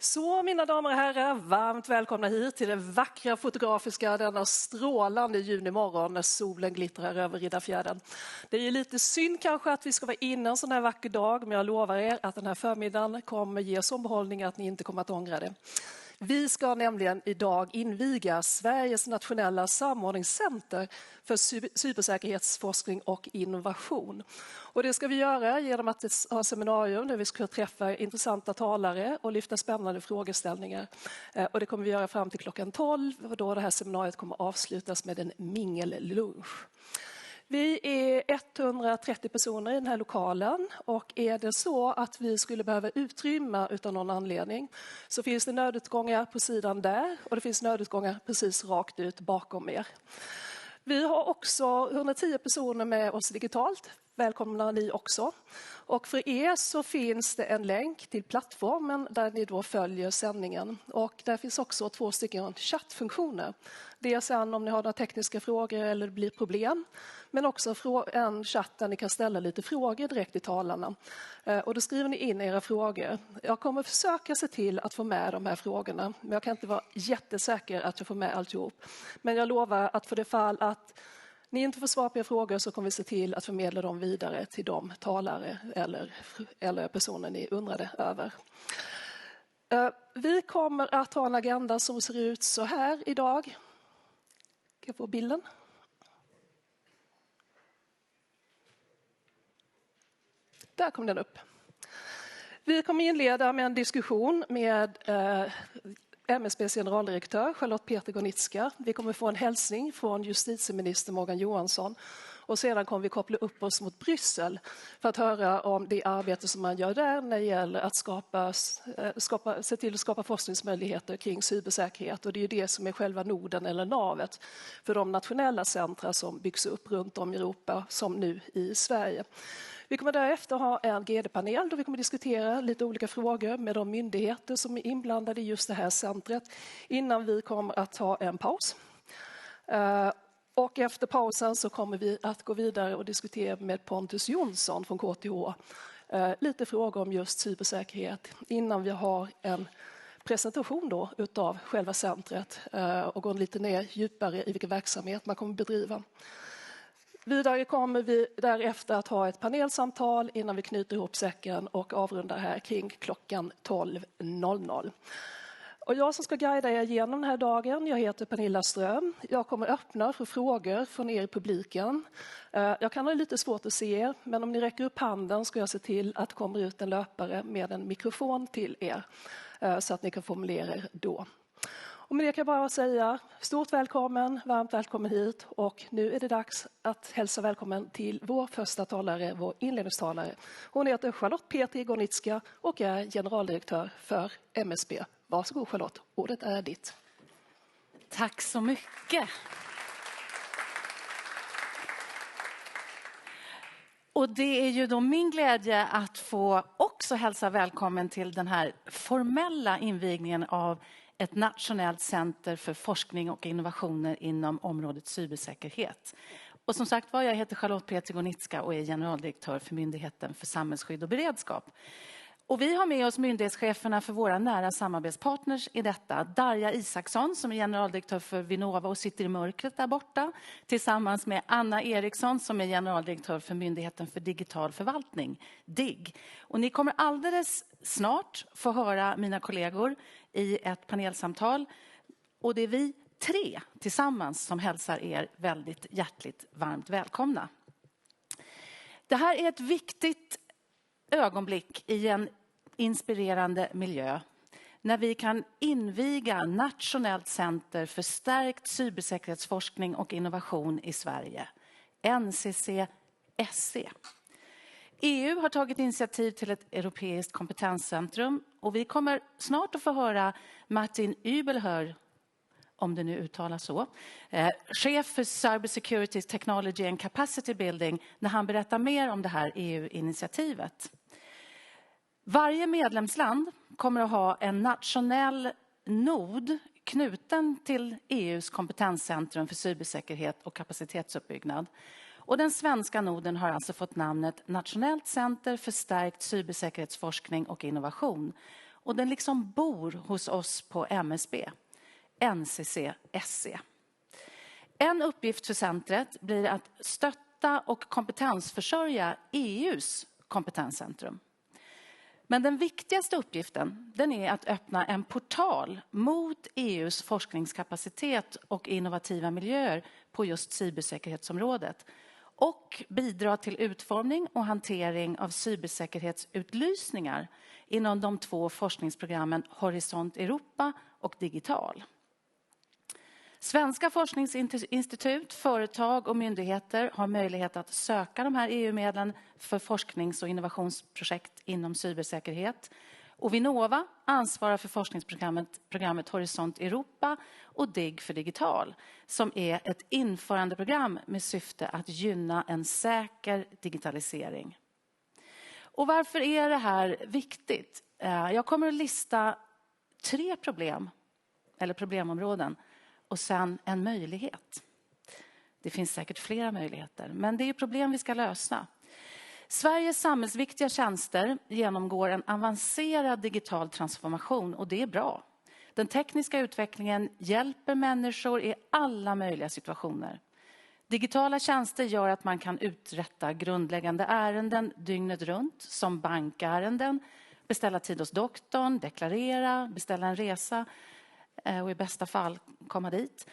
Så mina damer och herrar, varmt välkomna hit till den vackra fotografiska denna strålande junimorgon när solen glittrar över Riddarfjärden. Det är ju lite synd kanske att vi ska vara inne en sån här vacker dag, men jag lovar er att den här förmiddagen kommer ge sån behållning att ni inte kommer att ångra det. Vi ska nämligen idag inviga Sveriges nationella samordningscenter för cybersäkerhetsforskning och innovation. Och det ska vi göra genom att ha seminarium där vi ska träffa intressanta talare och lyfta spännande frågeställningar. Och det kommer vi göra fram till klockan 12 och då det här seminariet kommer avslutas med en mingellunch. Vi är 130 personer i den här lokalen och är det så att vi skulle behöva utrymma utan någon anledning så finns det nödutgångar på sidan där och det finns nödutgångar precis rakt ut bakom er. Vi har också 110 personer med oss digitalt. Välkomna ni också. Och för er så finns det en länk till plattformen där ni då följer sändningen. Och där finns också 2 chattfunktioner. Det är sen om ni har några tekniska frågor eller det blir problem. Men också en chatt där ni kan ställa lite frågor direkt till talarna. Och då skriver ni in era frågor. Jag kommer försöka se till att få med de här frågorna. Men jag kan inte vara jättesäker att jag får med alltihop. Men jag lovar att för det fall att ni inte får svar på era frågor så kommer vi se till att förmedla dem vidare till de talare eller personer ni undrade över. Vi kommer att ha en agenda som ser ut så här idag. Kan jag få bilden? Där kom den upp. Vi kommer inleda med en diskussion med MSB:s generaldirektör Charlotte Peter Gornicka. Vi kommer få en hälsning från justitieminister Morgan Johansson och sedan kommer vi koppla upp oss mot Bryssel för att höra om det arbete som man gör där när det gäller att se till att skapa forskningsmöjligheter kring cybersäkerhet. Och det är ju det som är själva noden eller navet för de nationella centra som byggs upp runt om i Europa som nu i Sverige. Vi kommer därefter ha en GD-panel då vi kommer diskutera lite olika frågor med de myndigheter som är inblandade i just det här centret innan vi kommer att ta en paus. Och efter pausen så kommer vi att gå vidare och diskutera med Pontus Jonsson från KTH lite frågor om just cybersäkerhet innan vi har en presentation då utav själva centret och går lite ner djupare i vilken verksamhet man kommer bedriva. Vidare kommer vi därefter att ha ett panelsamtal innan vi knyter ihop säcken och avrundar här kring klockan 12.00. Och jag som ska guida er igenom den här dagen, jag heter Pernilla Ström. Jag kommer öppna för frågor från er i publiken. Jag kan ha lite svårt att se er, men om ni räcker upp handen ska jag se till att det kommer ut en löpare med en mikrofon till er så att ni kan formulera er då. Och med det kan jag bara säga stort välkommen, varmt välkommen hit och nu är det dags att hälsa välkommen till vår första talare, vår inledningstalare. Hon heter Charlotte Peter Gornicka och är generaldirektör för MSB. Varsågod Charlotte, ordet är ditt. Tack så mycket. Och det är ju då min glädje att få också hälsa välkommen till den här formella invigningen av ett nationellt center för forskning och innovationer inom området cybersäkerhet. Och som sagt var, jag heter Charlotte Peter Gornicka och är generaldirektör för Myndigheten för samhällsskydd och beredskap. Och vi har med oss myndighetscheferna för våra nära samarbetspartners i detta. Darja Isaksson som är generaldirektör för Vinnova och sitter i mörkret där borta. Tillsammans med Anna Eriksson som är generaldirektör för Myndigheten för digital förvaltning, DIGG. Och ni kommer alldeles snart få höra mina kollegor i ett panelsamtal. Och det är vi 3 tillsammans som hälsar er väldigt hjärtligt varmt välkomna. Det här är ett viktigt ögonblick i en inspirerande miljö när vi kan inviga Nationellt center för stärkt cybersäkerhetsforskning och innovation i Sverige, NCC-SC. EU har tagit initiativ till ett europeiskt kompetenscentrum och vi kommer snart att få höra Martin Übelhör, om det nu uttalas så, chef för Cybersecurity Technology and Capacity Building när han berättar mer om det här EU-initiativet. Varje medlemsland kommer att ha en nationell nod knuten till EUs kompetenscentrum för cybersäkerhet och kapacitetsuppbyggnad. Och den svenska noden har alltså fått namnet Nationellt center för stärkt cybersäkerhetsforskning och innovation. Och den liksom bor hos oss på MSB, NCC-SE. En uppgift för centret blir att stötta och kompetensförsörja EUs kompetenscentrum. Men den viktigaste uppgiften, den är att öppna en portal mot EUs forskningskapacitet och innovativa miljöer på just cybersäkerhetsområdet och bidra till utformning och hantering av cybersäkerhetsutlysningar inom de 2 forskningsprogrammen Horisont Europa och Digital. Svenska forskningsinstitut, företag och myndigheter har möjlighet att söka de här EU-medlen för forsknings- och innovationsprojekt inom cybersäkerhet. Och Vinnova ansvarar för forskningsprogrammet Horisont Europa och DIG för Digital, som är ett införandeprogram med syfte att gynna en säker digitalisering. Och varför är det här viktigt? Jag kommer att lista 3 problem eller problemområden och sen en möjlighet. Det finns säkert flera möjligheter, men det är problem vi ska lösa. Sveriges samhällsviktiga tjänster genomgår en avancerad digital transformation och det är bra. Den tekniska utvecklingen hjälper människor i alla möjliga situationer. Digitala tjänster gör att man kan uträtta grundläggande ärenden dygnet runt, som bankärenden, beställa tid hos doktorn, deklarera, beställa en resa och i bästa fall komma dit.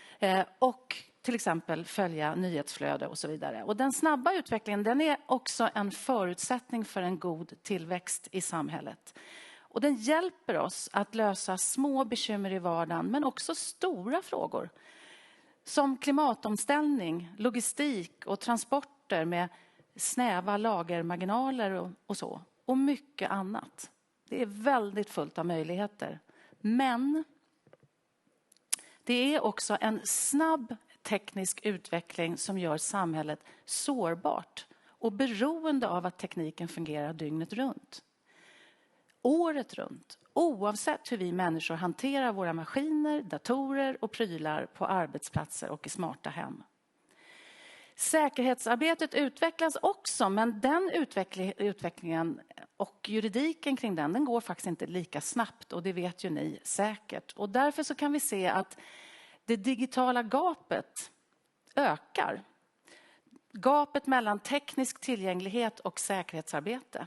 Och till exempel följa nyhetsflöde och så vidare. Och den snabba utvecklingen, den är också en förutsättning för en god tillväxt i samhället. Och den hjälper oss att lösa små bekymmer i vardagen men också stora frågor. Som klimatomställning, logistik och transporter med snäva lagermarginaler och så. Och mycket annat. Det är väldigt fullt av möjligheter. Men det är också en snabb teknisk utveckling som gör samhället sårbart och beroende av att tekniken fungerar dygnet runt. Året runt, oavsett hur vi människor hanterar våra maskiner, datorer och prylar på arbetsplatser och i smarta hem. Säkerhetsarbetet utvecklas också, men den utvecklingen och juridiken kring den går faktiskt inte lika snabbt, och det vet ju ni säkert. Och därför så kan vi se att det digitala gapet ökar. Gapet mellan teknisk tillgänglighet och säkerhetsarbete.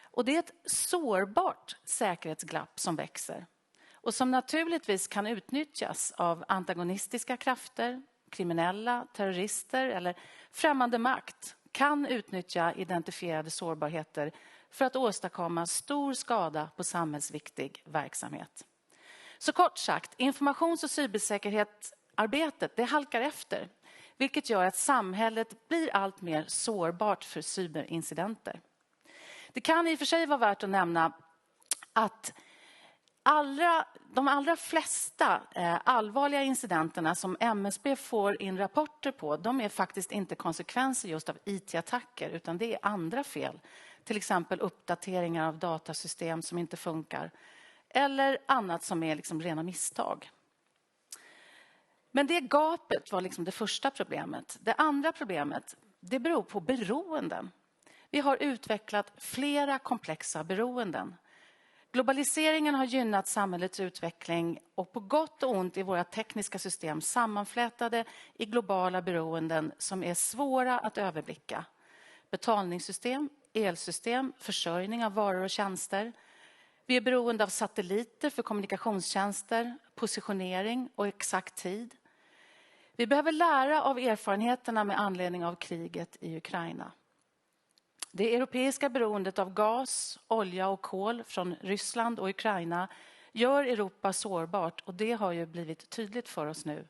Och det är ett sårbart säkerhetsglapp som växer och som naturligtvis kan utnyttjas av antagonistiska krafter, kriminella, terrorister eller främmande makt kan utnyttja identifierade sårbarheter för att åstadkomma stor skada på samhällsviktig verksamhet. Så kort sagt, informations- och cybersäkerhetsarbetet det halkar efter, vilket gör att samhället blir allt mer sårbart för cyberincidenter. Det kan i och för sig vara värt att nämna att de allra flesta allvarliga incidenterna som MSB får in rapporter på, de är faktiskt inte konsekvenser just av IT-attacker, utan det är andra fel. Till exempel uppdateringar av datasystem som inte funkar. Eller annat som är liksom rena misstag. Men det gapet var liksom det första problemet. Det andra problemet, det beror på beroenden. Vi har utvecklat flera komplexa beroenden. Globaliseringen har gynnat samhällets utveckling och på gott och ont är våra tekniska system sammanflätade i globala beroenden som är svåra att överblicka. Betalningssystem, elsystem, försörjning av varor och tjänster. Vi är beroende av satelliter för kommunikationstjänster, positionering och exakt tid. Vi behöver lära av erfarenheterna med anledning av kriget i Ukraina. Det europeiska beroendet av gas, olja och kol från Ryssland och Ukraina gör Europa sårbart, och det har ju blivit tydligt för oss nu.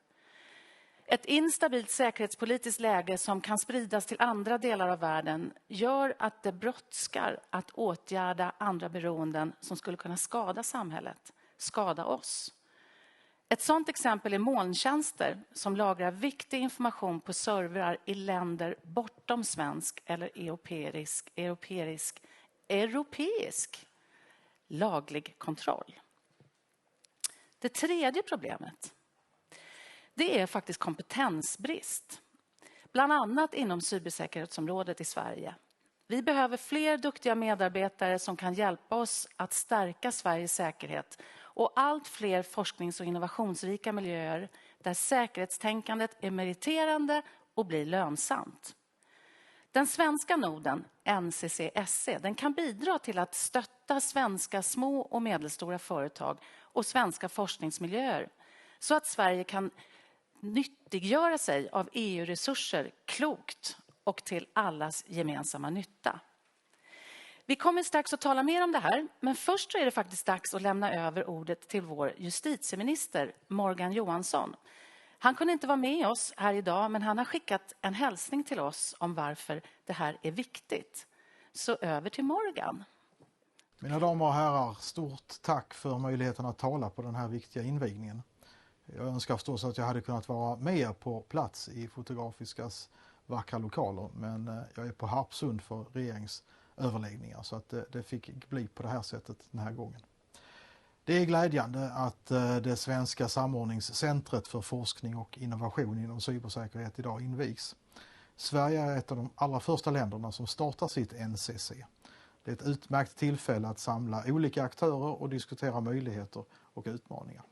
Ett instabilt säkerhetspolitiskt läge som kan spridas till andra delar av världen gör att det brådskar att åtgärda andra beroenden som skulle kunna skada samhället, skada oss. Ett sådant exempel är molntjänster som lagrar viktig information på servrar i länder bortom svensk eller europeisk laglig kontroll. Det tredje problemet, det är faktiskt kompetensbrist. Bland annat inom cybersäkerhetsområdet i Sverige. Vi behöver fler duktiga medarbetare som kan hjälpa oss att stärka Sveriges säkerhet och allt fler forsknings- och innovationsrika miljöer där säkerhetstänkandet är meriterande och blir lönsamt. Den svenska noden, NCC-SE, den kan bidra till att stötta svenska små och medelstora företag och svenska forskningsmiljöer så att Sverige kan nyttiggöra sig av EU-resurser klokt och till allas gemensamma nytta. Vi kommer strax att tala mer om det här, men först så är det faktiskt dags att lämna över ordet till vår justitieminister Morgan Johansson. Han kunde inte vara med oss här idag, men han har skickat en hälsning till oss om varför det här är viktigt. Så över till Morgan. Mina damer och herrar, stort tack för möjligheten att tala på den här viktiga invigningen. Jag önskar förstås att jag hade kunnat vara med på plats i Fotografiskas vackra lokaler, men jag är på Harpsund för regeringsöverläggningar så att det fick bli på det här sättet den här gången. Det är glädjande att det svenska samordningscentret för forskning och innovation inom cybersäkerhet idag invigs. Sverige är ett av de allra första länderna som startar sitt NCC. Det är ett utmärkt tillfälle att samla olika aktörer och diskutera möjligheter och utmaningar.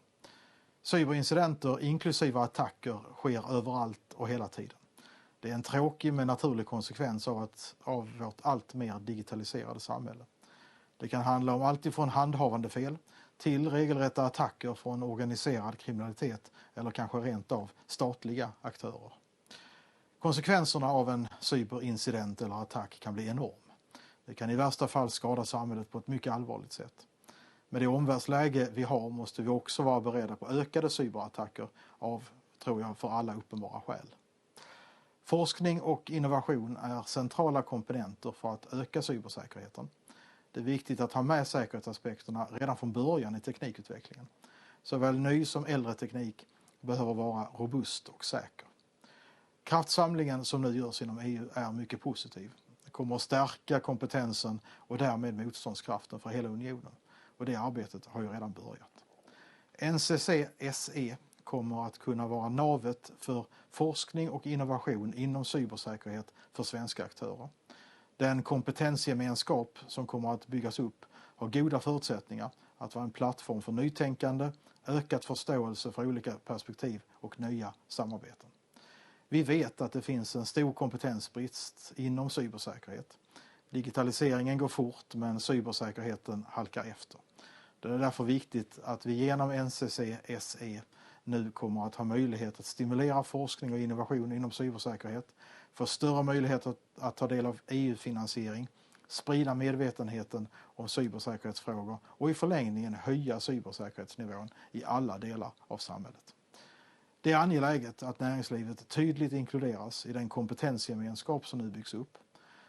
Cyberincidenter inklusive attacker sker överallt och hela tiden. Det är en tråkig men naturlig konsekvens av vårt allt mer digitaliserade samhälle. Det kan handla om allt ifrån handhavande fel till regelrätta attacker från organiserad kriminalitet eller kanske rent av statliga aktörer. Konsekvenserna av en cyberincident eller attack kan bli enorm. Det kan i värsta fall skada samhället på ett mycket allvarligt sätt. Med det omvärldsläge vi har måste vi också vara beredda på ökade cyberattacker av, tror jag, för alla uppenbara skäl. Forskning och innovation är centrala komponenter för att öka cybersäkerheten. Det är viktigt att ha med säkerhetsaspekterna redan från början i teknikutvecklingen. Såväl ny som äldre teknik behöver vara robust och säker. Kraftsamlingen som nu görs inom EU är mycket positiv. Det kommer att stärka kompetensen och därmed motståndskraften för hela unionen. Och det arbetet har ju redan börjat. NCC-SE kommer att kunna vara navet för forskning och innovation inom cybersäkerhet för svenska aktörer. Den kompetensgemenskap som kommer att byggas upp har goda förutsättningar att vara en plattform för nytänkande, ökat förståelse för olika perspektiv och nya samarbeten. Vi vet att det finns en stor kompetensbrist inom cybersäkerhet. Digitaliseringen går fort men cybersäkerheten halkar efter. Det är därför viktigt att vi genom NCC-SE nu kommer att ha möjlighet att stimulera forskning och innovation inom cybersäkerhet, få större möjligheter att ta del av EU-finansiering, sprida medvetenheten om cybersäkerhetsfrågor och i förlängningen höja cybersäkerhetsnivån i alla delar av samhället. Det är angeläget att näringslivet tydligt inkluderas i den kompetensgemenskap som nu byggs upp.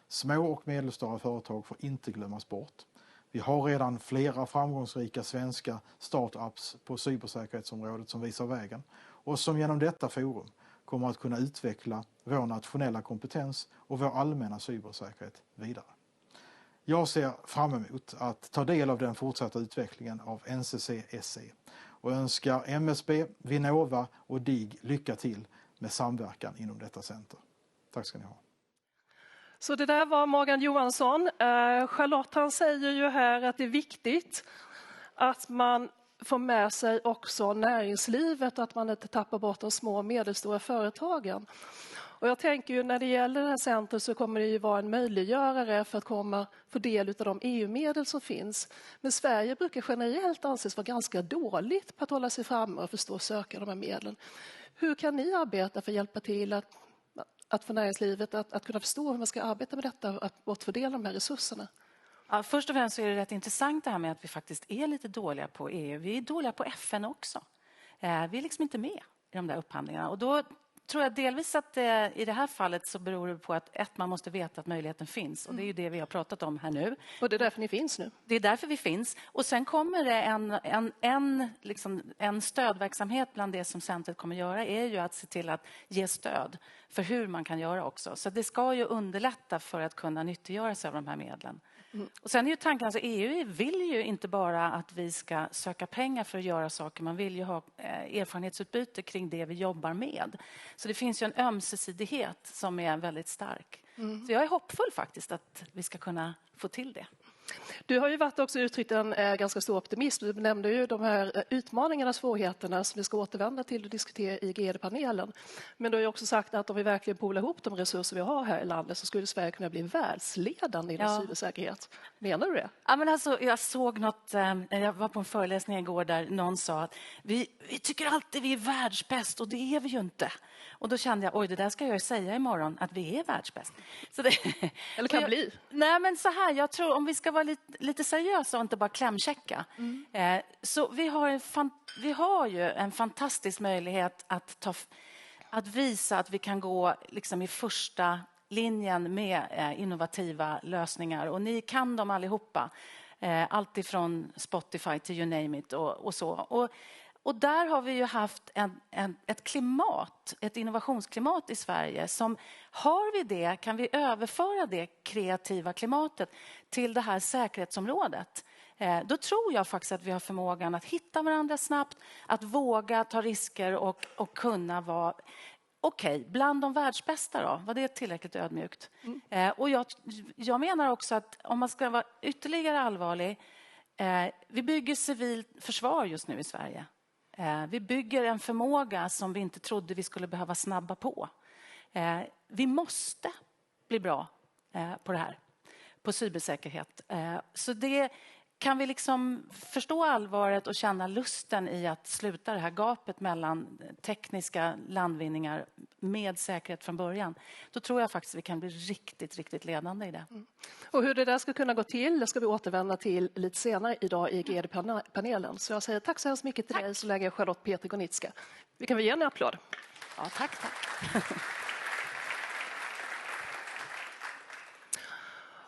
Små och medelstora företag får inte glömmas bort. Vi har redan flera framgångsrika svenska startups på cybersäkerhetsområdet som visar vägen och som genom detta forum kommer att kunna utveckla vår nationella kompetens och vår allmänna cybersäkerhet vidare. Jag ser fram emot att ta del av den fortsatta utvecklingen av NCC-SE och önskar MSB, Vinnova och DIG lycka till med samverkan inom detta center. Tack ska ni ha. Så det där var Morgan Johansson. Charlotte, han säger ju här att det är viktigt att man får med sig också näringslivet och att man inte tappar bort de små och medelstora företagen. Och jag tänker ju när det gäller det här centret så kommer det ju vara en möjliggörare för att få del av de EU-medel som finns. Men Sverige brukar generellt anses vara ganska dåligt på att hålla sig framme och förstå söka de här medlen. Hur kan ni arbeta för att hjälpa till att få näringslivet att kunna förstå hur man ska arbeta med detta och att fördela de här resurserna? Ja, först och främst så är det rätt intressant det här med att vi faktiskt är lite dåliga på EU. Vi är dåliga på FN också. Vi är liksom inte med i de där upphandlingarna. Och då tror jag delvis att i det här fallet så beror det på att man måste veta att möjligheten finns. Och det är ju det vi har pratat om här nu. Och det är därför ni finns nu. Det är därför vi finns. Och sen kommer det en stödverksamhet bland det som centret kommer göra är ju att se till att ge stöd för hur man kan göra också. Så det ska ju underlätta för att kunna nyttiggöra sig av de här medlen. Och sen är ju tanken, alltså EU vill ju inte bara att vi ska söka pengar för att göra saker. Man vill ju ha erfarenhetsutbyte kring det vi jobbar med. Så det finns ju en ömsesidighet som är väldigt stark. Så jag är hoppfull faktiskt att vi ska kunna få till det. Du har ju varit också uttryckt en ganska stor optimism. Du nämnde ju de här utmaningarna, svårigheterna som vi ska återvända till och diskutera i GD-panelen. Men du har ju också sagt att om vi verkligen polar ihop de resurser vi har här i landet så skulle Sverige kunna bli världsledande inom cybersäkerhet. Menar du det? Ja, men alltså, jag såg något, jag var på en föreläsning igår där någon sa att vi tycker alltid vi är världsbäst och det är vi ju inte. Och då kände jag, oj, det där ska jag säga imorgon, att vi är världsbäst. Så det, eller kan bli. Nej, men så här, jag tror om vi ska vara lite seriösa och inte bara klämchecka. Så vi har ju en fantastisk möjlighet att visa att vi kan gå liksom i första linjen med innovativa lösningar. Och ni kan dem allihopa. Allt ifrån Spotify till you name it och så. Och där har vi ju haft ett innovationsklimat i Sverige som, har vi det, kan vi överföra det kreativa klimatet till det här säkerhetsområdet. Då tror jag faktiskt att vi har förmågan att hitta varandra snabbt, att våga ta risker och kunna vara bland de världsbästa då. Var det tillräckligt ödmjukt? Och jag menar också att om man ska vara ytterligare allvarlig, vi bygger civilt försvar just nu i Sverige. Vi bygger en förmåga som vi inte trodde vi skulle behöva snabba på. Vi måste bli bra på det här, på cybersäkerhet. Så det kan vi liksom förstå allvaret och känna lusten i att sluta det här gapet mellan tekniska landvinningar med säkerhet från början. Då tror jag faktiskt vi kan bli riktigt, riktigt ledande i det. Och hur det där ska kunna gå till, det ska vi återvända till lite senare idag i GD-panelen. Så jag säger tack så hemskt mycket till dig, så lägger jag Charlotte Peter-Gonitska. Vi kan väl ge en applåd. Ja, tack.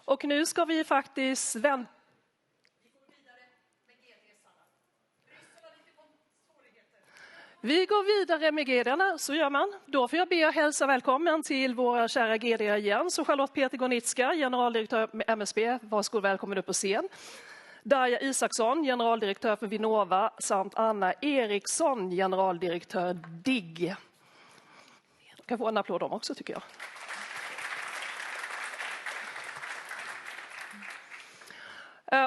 Och nu ska vi faktiskt vänta. Vi går vidare med GD-erna, så gör man. Då får jag be hälsa välkommen till våra kära GD igen. Så Charlotte Peter-Gonitska, generaldirektör med MSB, varsågod välkommen upp på scen. Darja Isaksson, generaldirektör för Vinnova, samt Anna Eriksson, generaldirektör DIGG. Jag kan få en applåd dem också, tycker jag.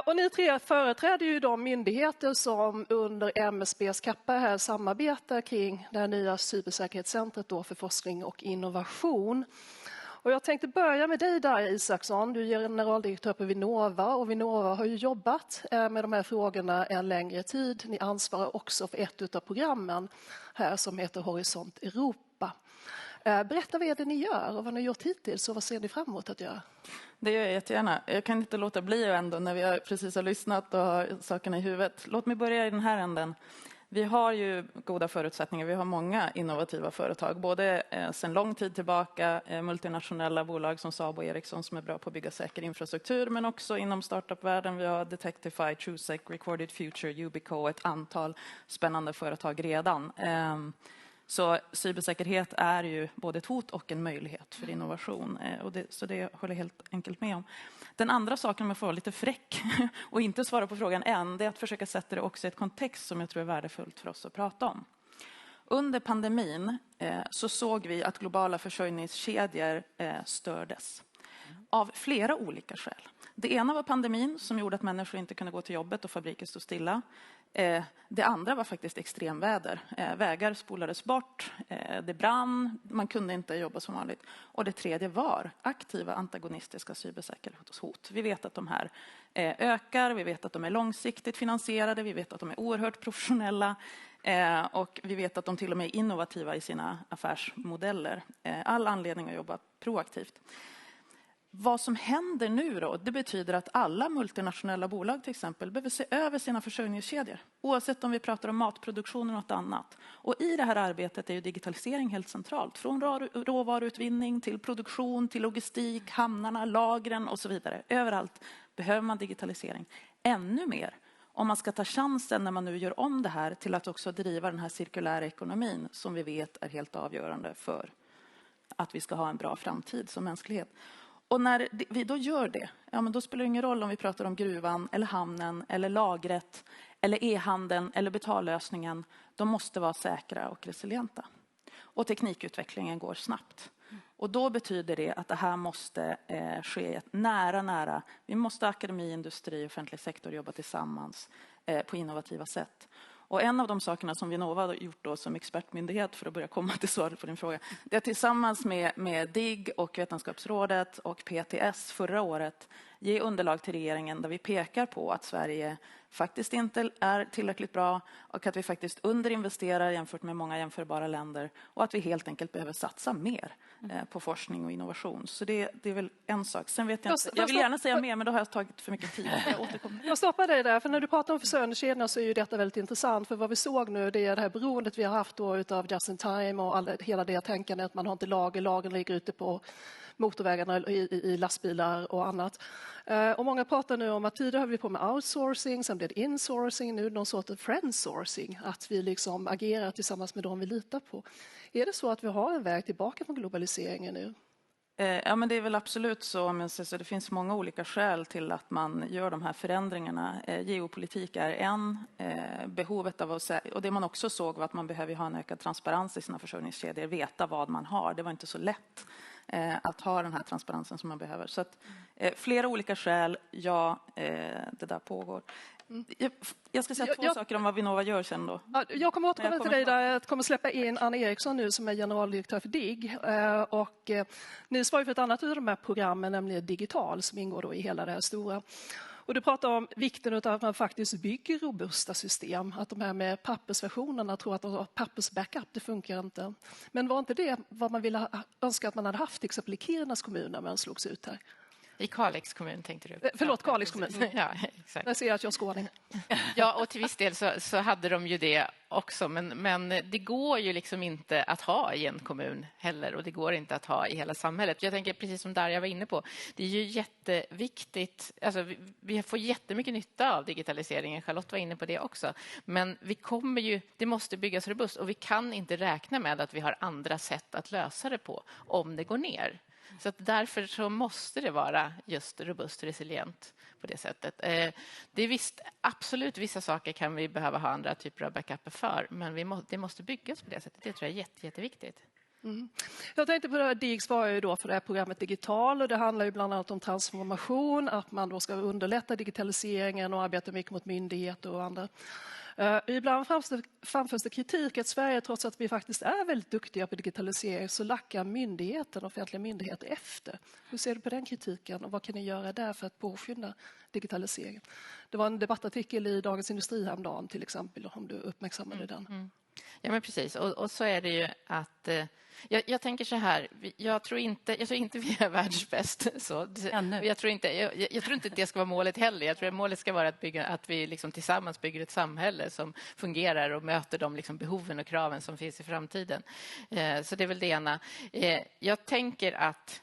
Och ni tre företräder ju de myndigheter som under MSBs kappa här samarbetar kring det här nya cybersäkerhetscentret då för forskning och innovation. Och jag tänkte börja med dig Darja Isaksson, du är generaldirektör på Vinnova, och Vinnova har ju jobbat med de här frågorna en längre tid. Ni ansvarar också för ett av programmen här som heter Horisont Europa. Berätta vad är det ni gör och vad ni har gjort hittills och vad ser ni fram emot att göra? Det gör jag jättegärna. Jag kan inte låta bli ändå när vi precis har lyssnat och har sakerna i huvudet. Låt mig börja i den här änden. Vi har ju goda förutsättningar. Vi har många innovativa företag. Både sedan lång tid tillbaka multinationella bolag som Saab och Ericsson som är bra på att bygga säker infrastruktur. Men också inom startup-världen. Vi har Detectify, TrueSec, Recorded Future, Yubico. Ett antal spännande företag redan. Så cybersäkerhet är ju både ett hot och en möjlighet för innovation. Så det håller jag helt enkelt med om. Den andra saken, om jag får vara lite fräck och inte svara på frågan än, det är att försöka sätta det också i ett kontext som jag tror är värdefullt för oss att prata om. Under pandemin så såg vi att globala försörjningskedjor stördes av flera olika skäl. Det ena var pandemin som gjorde att människor inte kunde gå till jobbet och fabriker stod stilla. Det andra var faktiskt extremväder. Vägar spolades bort, det brann, man kunde inte jobba som vanligt. Och det tredje var aktiva antagonistiska cybersäkerhetshot. Vi vet att de här ökar, vi vet att de är långsiktigt finansierade, vi vet att de är oerhört professionella och vi vet att de till och med är innovativa i sina affärsmodeller. All anledning att jobba proaktivt. Vad som händer nu då, det betyder att alla multinationella bolag till exempel behöver se över sina försörjningskedjor. Oavsett om vi pratar om matproduktion eller något annat. Och i det här arbetet är ju digitalisering helt centralt. Från råvaruutvinning till produktion, till logistik, hamnarna, lagren och så vidare. Överallt behöver man digitalisering. Ännu mer om man ska ta chansen när man nu gör om det här till att också driva den här cirkulära ekonomin som vi vet är helt avgörande för att vi ska ha en bra framtid som mänsklighet. Och när vi då gör det, ja, men då spelar det ingen roll om vi pratar om gruvan eller hamnen eller lagret eller e-handeln eller betallösningen. De måste vara säkra och resilienta. Och teknikutvecklingen går snabbt. Och då betyder det att det här måste ske nära. Vi måste akademi, industri och offentlig sektor jobba tillsammans på innovativa sätt. Och en av de sakerna som Vinnova har gjort då som expertmyndighet, för att börja komma till svaret på din fråga, det är tillsammans med DIGG och Vetenskapsrådet och PTS förra året ge underlag till regeringen där vi pekar på att Sverige faktiskt inte är tillräckligt bra och att vi faktiskt underinvesterar jämfört med många jämförbara länder och att vi helt enkelt behöver satsa mer på forskning och innovation. Så det är väl en sak. Sen vet jag inte. Jag vill gärna säga mer, men då har jag tagit för mycket tid. Jag stoppar dig där, för när du pratar om försörjningskedjorna så är ju detta väldigt intressant. För vad vi såg nu, det är det här beroendet vi har haft då utav just in time och hela det tänkandet. Man har inte lagren ligger ute på motorvägarna i lastbilar och annat. Och många pratar nu om att tidigare har vi på med outsourcing, sen blev det insourcing, nu någon sorts friendsourcing, att vi liksom agerar tillsammans med dem vi litar på. Är det så att vi har en väg tillbaka från globaliseringen nu? Ja, men det är väl absolut så, men så det finns många olika skäl till att man gör de här förändringarna. Geopolitik är en, behovet av att, och det man också såg var att man behöver ha en ökad transparens i sina försörjningskedjor, veta vad man har. Det var inte så lätt att ha den här transparensen som man behöver. Så att, flera olika skäl, ja, det där pågår. Jag ska säga två saker om vad Vinnova gör sen då. Jag kommer återkomma till dig där. Jag kommer släppa in Anna Eriksson nu som är generaldirektör för DIGG. Och ni svarar för ett annat av de här programmen, nämligen Digital, som ingår då i hela det här stora. Och du pratar om vikten av att man faktiskt bygger robusta system. Att de här med pappersversionerna tror att de har pappersbackup, det funkar inte. Men var inte det vad man ville önska att man hade haft, till exempel i Kirunas kommun när man slogs ut här? I Kalix kommun tänkte du? Förlåt, Kalix kommun. Ja, exakt. Jag ser att jag är skåning. Ja, och till viss del så hade de ju det också. Men det går ju liksom inte att ha i en kommun heller. Och det går inte att ha i hela samhället. Jag tänker precis som Darja var inne på. Det är ju jätteviktigt. Alltså, vi får jättemycket nytta av digitaliseringen. Charlotte var inne på det också. Men det måste byggas robust. Och vi kan inte räkna med att vi har andra sätt att lösa det på om det går ner. Så att därför så måste det vara just robust och resilient på det sättet. Det är visst, absolut vissa saker kan vi behöva ha andra typer av backup för. Men det måste byggas på det sättet. Det tror jag är jätteviktigt. Mm. Jag tänkte på det här, DIGG svarar ju då för det här programmet Digital och det handlar ju bland annat om transformation, att man då ska underlätta digitaliseringen och arbeta mycket mot myndigheter och andra. Ibland framförs det kritik att Sverige, trots att vi faktiskt är väldigt duktiga på digitalisering, så lackar offentliga myndigheter efter. Hur ser du på den kritiken och vad kan ni göra där för att påskynda digitaliseringen? Det var en debattartikel i Dagens Industri häromdagen till exempel, om du uppmärksammade den. Ja, men precis. Och så är det ju att... Jag tänker så här, jag tror inte vi är världsbäst. Jag tror inte att det ska vara målet heller. Jag tror att målet ska vara att vi liksom tillsammans bygger ett samhälle som fungerar och möter de liksom behoven och kraven som finns i framtiden. Så det är väl det ena. Jag tänker att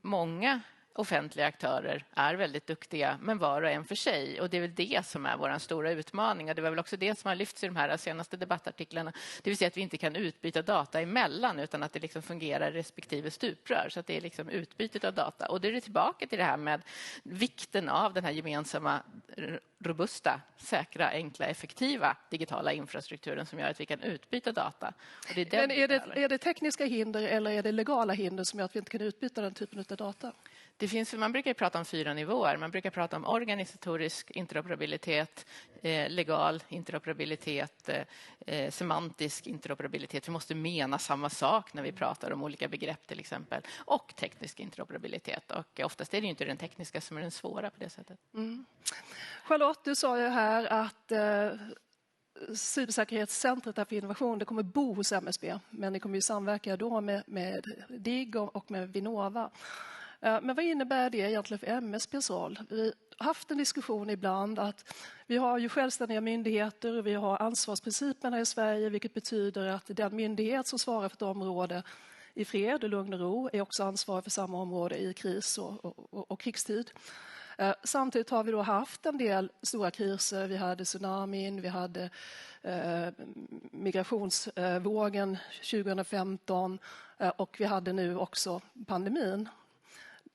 många offentliga aktörer är väldigt duktiga, men var och en för sig. Och det är väl det som är vår stora utmaning. Och det var väl också det som har lyfts i de här senaste debattartiklarna. Det vill säga att vi inte kan utbyta data emellan utan att det liksom fungerar respektive stuprör. Så att det är liksom utbytet av data. Och det är tillbaka till det här med vikten av den här gemensamma robusta, säkra, enkla, effektiva digitala infrastrukturen som gör att vi kan utbyta data. Och det är Men är det tekniska hinder eller är det legala hinder som gör att vi inte kan utbyta den typen av data? Man brukar ju prata om 4 nivåer. Man brukar prata om organisatorisk interoperabilitet, legal interoperabilitet, semantisk interoperabilitet. Vi måste mena samma sak när vi pratar om olika begrepp till exempel. Och teknisk interoperabilitet. Och oftast är det ju inte den tekniska som är den svåra på det sättet. Mm. Charlotte, du sa ju här att Cybersäkerhetscentret för innovation, det kommer bo hos MSB. Men ni kommer ju samverka då med DIGG och med Vinnova. Men vad innebär det egentligen för MSBs roll? Vi har haft en diskussion ibland att vi har ju självständiga myndigheter och vi har ansvarsprinciperna i Sverige, vilket betyder att den myndighet som svarar för ett område i fred och lugn och ro är också ansvarig för samma område i kris och krigstid. Samtidigt har vi då haft en del stora kriser. Vi hade tsunamin, vi hade migrationsvågen 2015 och vi hade nu också pandemin.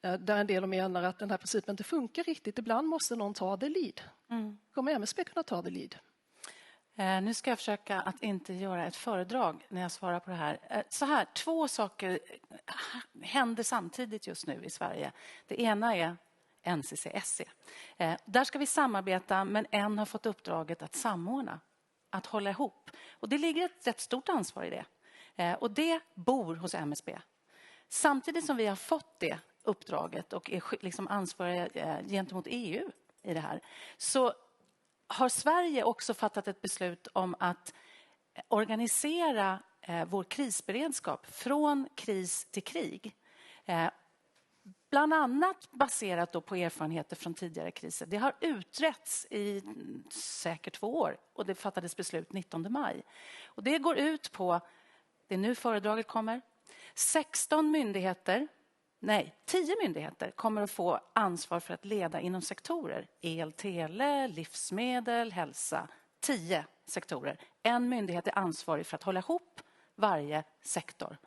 där en del menar att den här principen inte funkar riktigt. Ibland måste någon ta the lead. Kommer MSB kunna ta the lead? Nu ska jag försöka att inte göra ett föredrag när jag svarar på det här. Så här, 2 saker händer samtidigt just nu i Sverige. Det ena är NCC-SE. Där ska vi samarbeta, men en har fått uppdraget att samordna, att hålla ihop. Och det ligger ett rätt stort ansvar i det. Och det bor hos MSB. Samtidigt som vi har fått det uppdraget och är liksom ansvariga gentemot EU i det här, så har Sverige också fattat ett beslut om att organisera vår krisberedskap från kris till krig. Bland annat baserat då på erfarenheter från tidigare kriser. Det har utretts i säkert 2 år och det fattades beslut 19 maj. Och det går ut på, det är nu föredraget kommer, 10 myndigheter kommer att få ansvar för att leda inom sektorer. El, tele, livsmedel, hälsa. 10 sektorer. En myndighet är ansvarig för att hålla ihop varje sektor.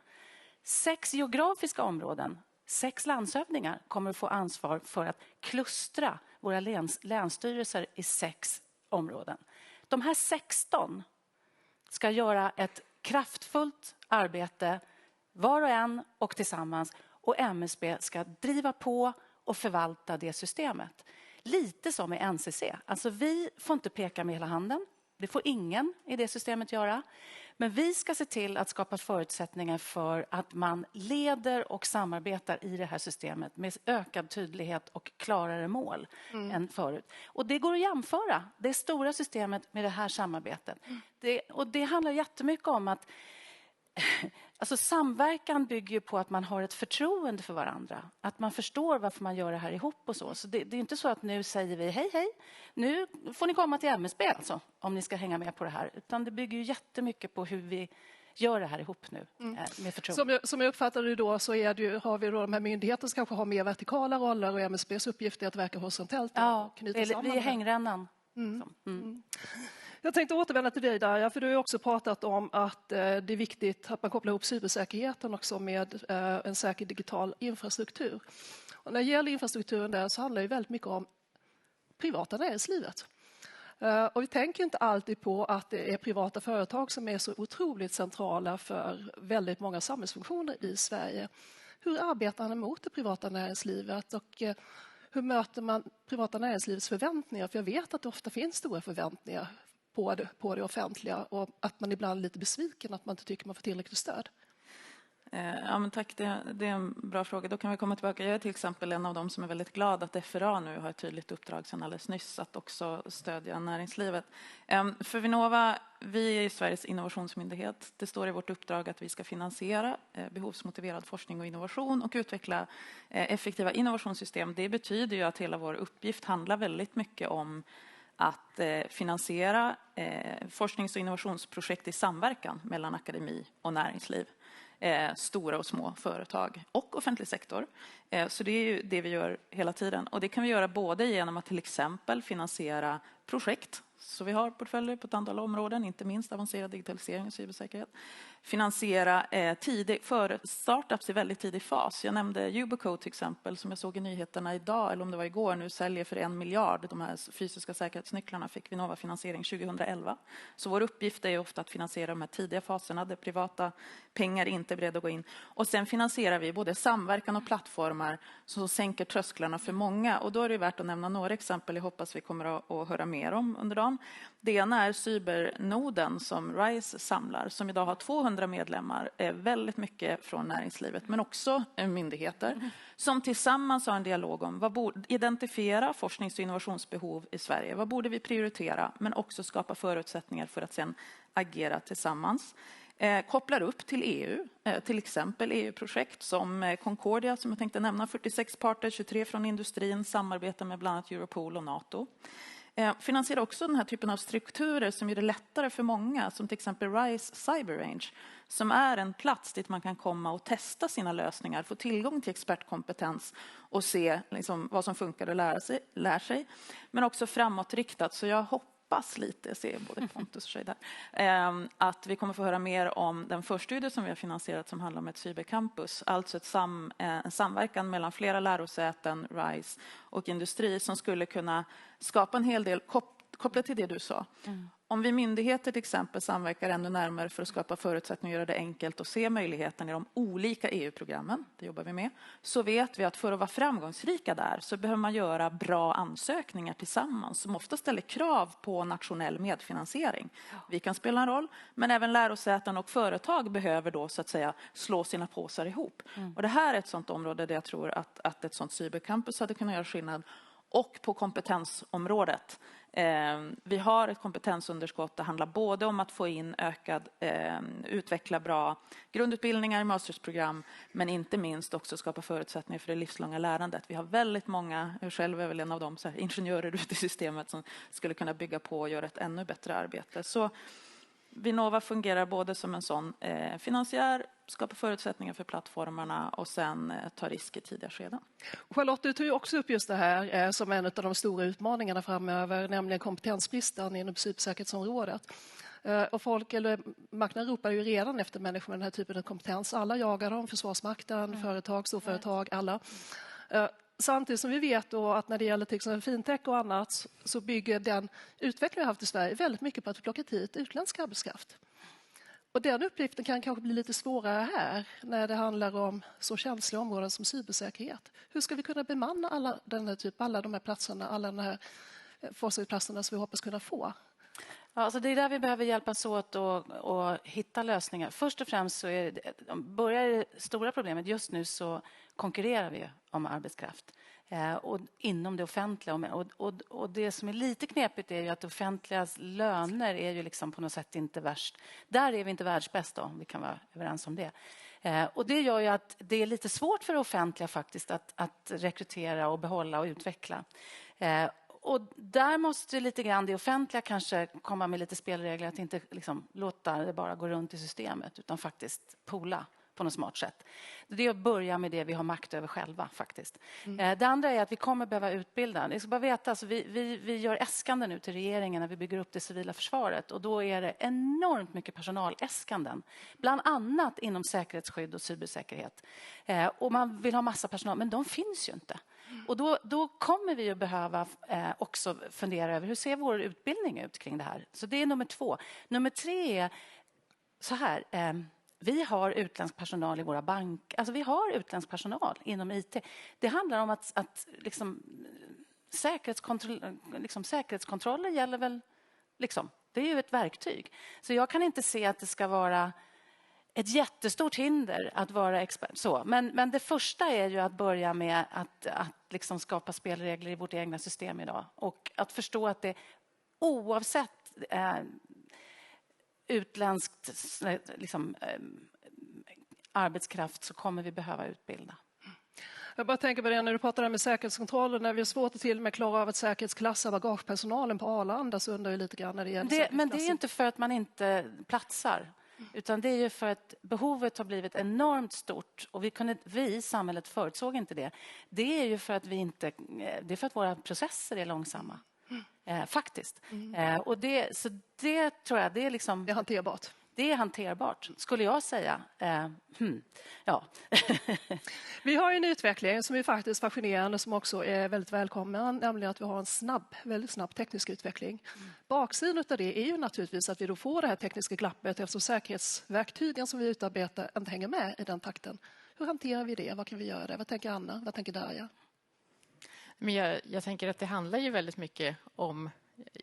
6 geografiska områden, 6 landshövdingar kommer att få ansvar för att klustra våra länsstyrelser i 6 områden. De här 16 ska göra ett kraftfullt arbete var och en och tillsammans, och MSB ska driva på och förvalta det systemet. Lite som i NCC. Alltså vi får inte peka med hela handen. Det får ingen i det systemet göra. Men vi ska se till att skapa förutsättningar för att man leder och samarbetar i det här systemet med ökad tydlighet och klarare mål än förut. Och det går att jämföra det stora systemet med det här samarbetet. Det handlar jättemycket om att alltså samverkan bygger på att man har ett förtroende för varandra. Att man förstår varför man gör det här ihop och så. Så det är inte så att nu säger vi hej, nu får ni komma till MSB alltså, om ni ska hänga med på det här. Utan det bygger ju jättemycket på hur vi gör det här ihop nu med förtroende. Som jag uppfattar det då, så har vi då de här myndigheterna som kanske har mer vertikala roller och MSBs uppgift är att verka horisontellt. Ja, vi är hängrännan. Jag tänkte återvända till dig där, för du har också pratat om att det är viktigt att man kopplar ihop cybersäkerheten också med en säker digital infrastruktur. Och när det gäller infrastrukturen där så handlar det väldigt mycket om privata näringslivet. Och vi tänker inte alltid på att det är privata företag som är så otroligt centrala för väldigt många samhällsfunktioner i Sverige. Hur arbetar man mot det privata näringslivet och hur möter man privata näringslivets förväntningar? För jag vet att det ofta finns stora förväntningar på det offentliga och att man ibland är lite besviken att man inte tycker man får tillräckligt stöd. Ja, men tack, det är en bra fråga. Då kan vi komma tillbaka. Jag är till exempel en av dem som är väldigt glad att FRA nu har ett tydligt uppdrag sedan alldeles nyss att också stödja näringslivet. För Vinnova, vi är Sveriges innovationsmyndighet. Det står i vårt uppdrag att vi ska finansiera behovsmotiverad forskning och innovation och utveckla effektiva innovationssystem. Det betyder ju att hela vår uppgift handlar väldigt mycket om att finansiera forsknings- och innovationsprojekt i samverkan mellan akademi och näringsliv. Stora och små företag och offentlig sektor. Så det är ju det vi gör hela tiden. Och det kan vi göra både genom att till exempel finansiera projekt. Så vi har portföljer på ett antal områden, inte minst avancerad digitalisering och cybersäkerhet. Finansiera startups i väldigt tidig fas. Jag nämnde Yubico till exempel, som jag såg i nyheterna idag, eller om det var igår, nu säljer för 1 miljard. De här fysiska säkerhetsnycklarna fick Vinnova finansiering 2011. Så vår uppgift är ofta att finansiera de här tidiga faserna där privata pengar inte är beredda att gå in. Och sen finansierar vi både samverkan och plattformar som sänker trösklarna för många. Och då är det värt att nämna några exempel jag hoppas vi kommer att höra mer om under dagen. Det ena är cybernoden som RISE samlar, som idag har 200 medlemmar, väldigt mycket från näringslivet men också myndigheter, som tillsammans har en dialog om identifiera forsknings- och innovationsbehov i Sverige. Vad borde vi prioritera, men också skapa förutsättningar för att sedan agera tillsammans. Kopplar upp till EU, till exempel EU-projekt som Concordia, som jag tänkte nämna, 46 parter, 23 från industrin, samarbetar med bland annat Europol och NATO. Finansierar också den här typen av strukturer som gör det lättare för många, som till exempel RISE Cyber Range, som är en plats dit man kan komma och testa sina lösningar, få tillgång till expertkompetens och se liksom vad som funkar och lär sig. Men också framåtriktat. Så jag hoppas hoppas lite, jag ser både Pontus och sig där, att vi kommer få höra mer om den förstudie som vi har finansierat som handlar om ett cybercampus. Alltså en samverkan mellan flera lärosäten, RISE och industri som skulle kunna skapa en hel del kopplat till det du sa. Om vi myndigheter till exempel samverkar ännu närmare för att skapa förutsättningar och göra det enkelt att se möjligheten i de olika EU-programmen, det jobbar vi med, så vet vi att för att vara framgångsrika där så behöver man göra bra ansökningar tillsammans som ofta ställer krav på nationell medfinansiering. Vi kan spela en roll, men även lärosäten och företag behöver då så att säga slå sina påsar ihop. Och det här är ett sådant område där jag tror att ett sådant cybercampus hade kunnat göra skillnad. Och på kompetensområdet. Vi har ett kompetensunderskott. Det handlar både om att få in utveckla bra grundutbildningar i mastersprogram, men inte minst också skapa förutsättningar för det livslånga lärandet. Vi har väldigt många, jag själv är väl en av dem, så här, ingenjörer ute i systemet som skulle kunna bygga på och göra ett ännu bättre arbete. Så Vinnova fungerar både som en sån finansiär, skapar förutsättningar för plattformarna och sen tar risker i tidiga skeden. Charlotte, du tog ju också upp just det här som en av de stora utmaningarna framöver, nämligen kompetensbristen inom cybersäkerhetsområdet. Och marknaden ropar ju redan efter människor med den här typen av kompetens. Alla jagar dem, Försvarsmakten, företag, storföretag, alla. Samtidigt som vi vet då att när det gäller till exempel fintech och annat så bygger den utveckling vi har haft i Sverige väldigt mycket på att vi plockat hit utländsk arbetskraft. Och den uppgiften kan kanske bli lite svårare här när det handlar om så känsliga områden som cybersäkerhet. Hur ska vi kunna bemanna alla de här platserna, alla de här forskningsplatserna som vi hoppas kunna få? Ja, alltså det är där vi behöver hjälpas åt och hitta lösningar. Först och främst så är det stora problemet. Just nu så konkurrerar vi om arbetskraft och inom det offentliga. Och det som är lite knepigt är ju att offentligas löner är ju liksom på något sätt inte värst. Där är vi inte världsbäst då, vi kan vara överens om det. Och det gör ju att det är lite svårt för det offentliga faktiskt att rekrytera och behålla och utveckla. Och där måste lite grann det offentliga kanske komma med lite spelregler, att inte liksom låta det bara gå runt i systemet utan faktiskt poola på något smart sätt. Det är att börja med det vi har makt över själva faktiskt. Det andra är att vi kommer behöva utbilda. Ni ska bara veta, alltså vi gör äskanden nu till regeringen när vi bygger upp det civila försvaret, och då är det enormt mycket personaläskanden. Bland annat inom säkerhetsskydd och cybersäkerhet. Och man vill ha massa personal, men de finns ju inte. Och då kommer vi att behöva också fundera över hur ser vår utbildning ut kring det här. Så det är nummer 2. Nummer 3 är så här. Vi har utländsk personal i våra banker. Alltså vi har utländsk personal inom IT. Det handlar om att liksom, säkerhetskontroller gäller väl. Liksom, det är ju ett verktyg. Så jag kan inte se att det ska vara ett jättestort hinder att vara expert. Så. Men det första är ju att börja med att liksom skapa spelregler i vårt egna system idag. Och att förstå att det oavsett utländskt arbetskraft så kommer vi behöva utbilda. Jag bara tänker på det när du pratar om säkerhetskontroller, när vi har svårt att till och med klara av att säkerhetsklassa bagagepersonalen på Arlanda, så undrar jag lite grann när det gäller men det är inte för att man inte platsar. Utan det är ju för att behovet har blivit enormt stort och vi i samhället förutsåg inte det. Det är ju för att det är för att våra processer är långsamma. Faktiskt. Och det tror jag, det är liksom... Det är hanterbart. Det är hanterbart, skulle jag säga. Ja. Vi har en utveckling som är faktiskt fascinerande, som också är väldigt välkommen, nämligen att vi har en väldigt snabb teknisk utveckling. Baksidan av det är ju naturligtvis att vi då får det här tekniska glappet eftersom säkerhetsverktygen som vi utarbetar inte hänger med i den takten. Hur hanterar vi det? Vad kan vi göra där? Vad tänker Anna? Vad tänker Darja? Men jag tänker att det handlar ju väldigt mycket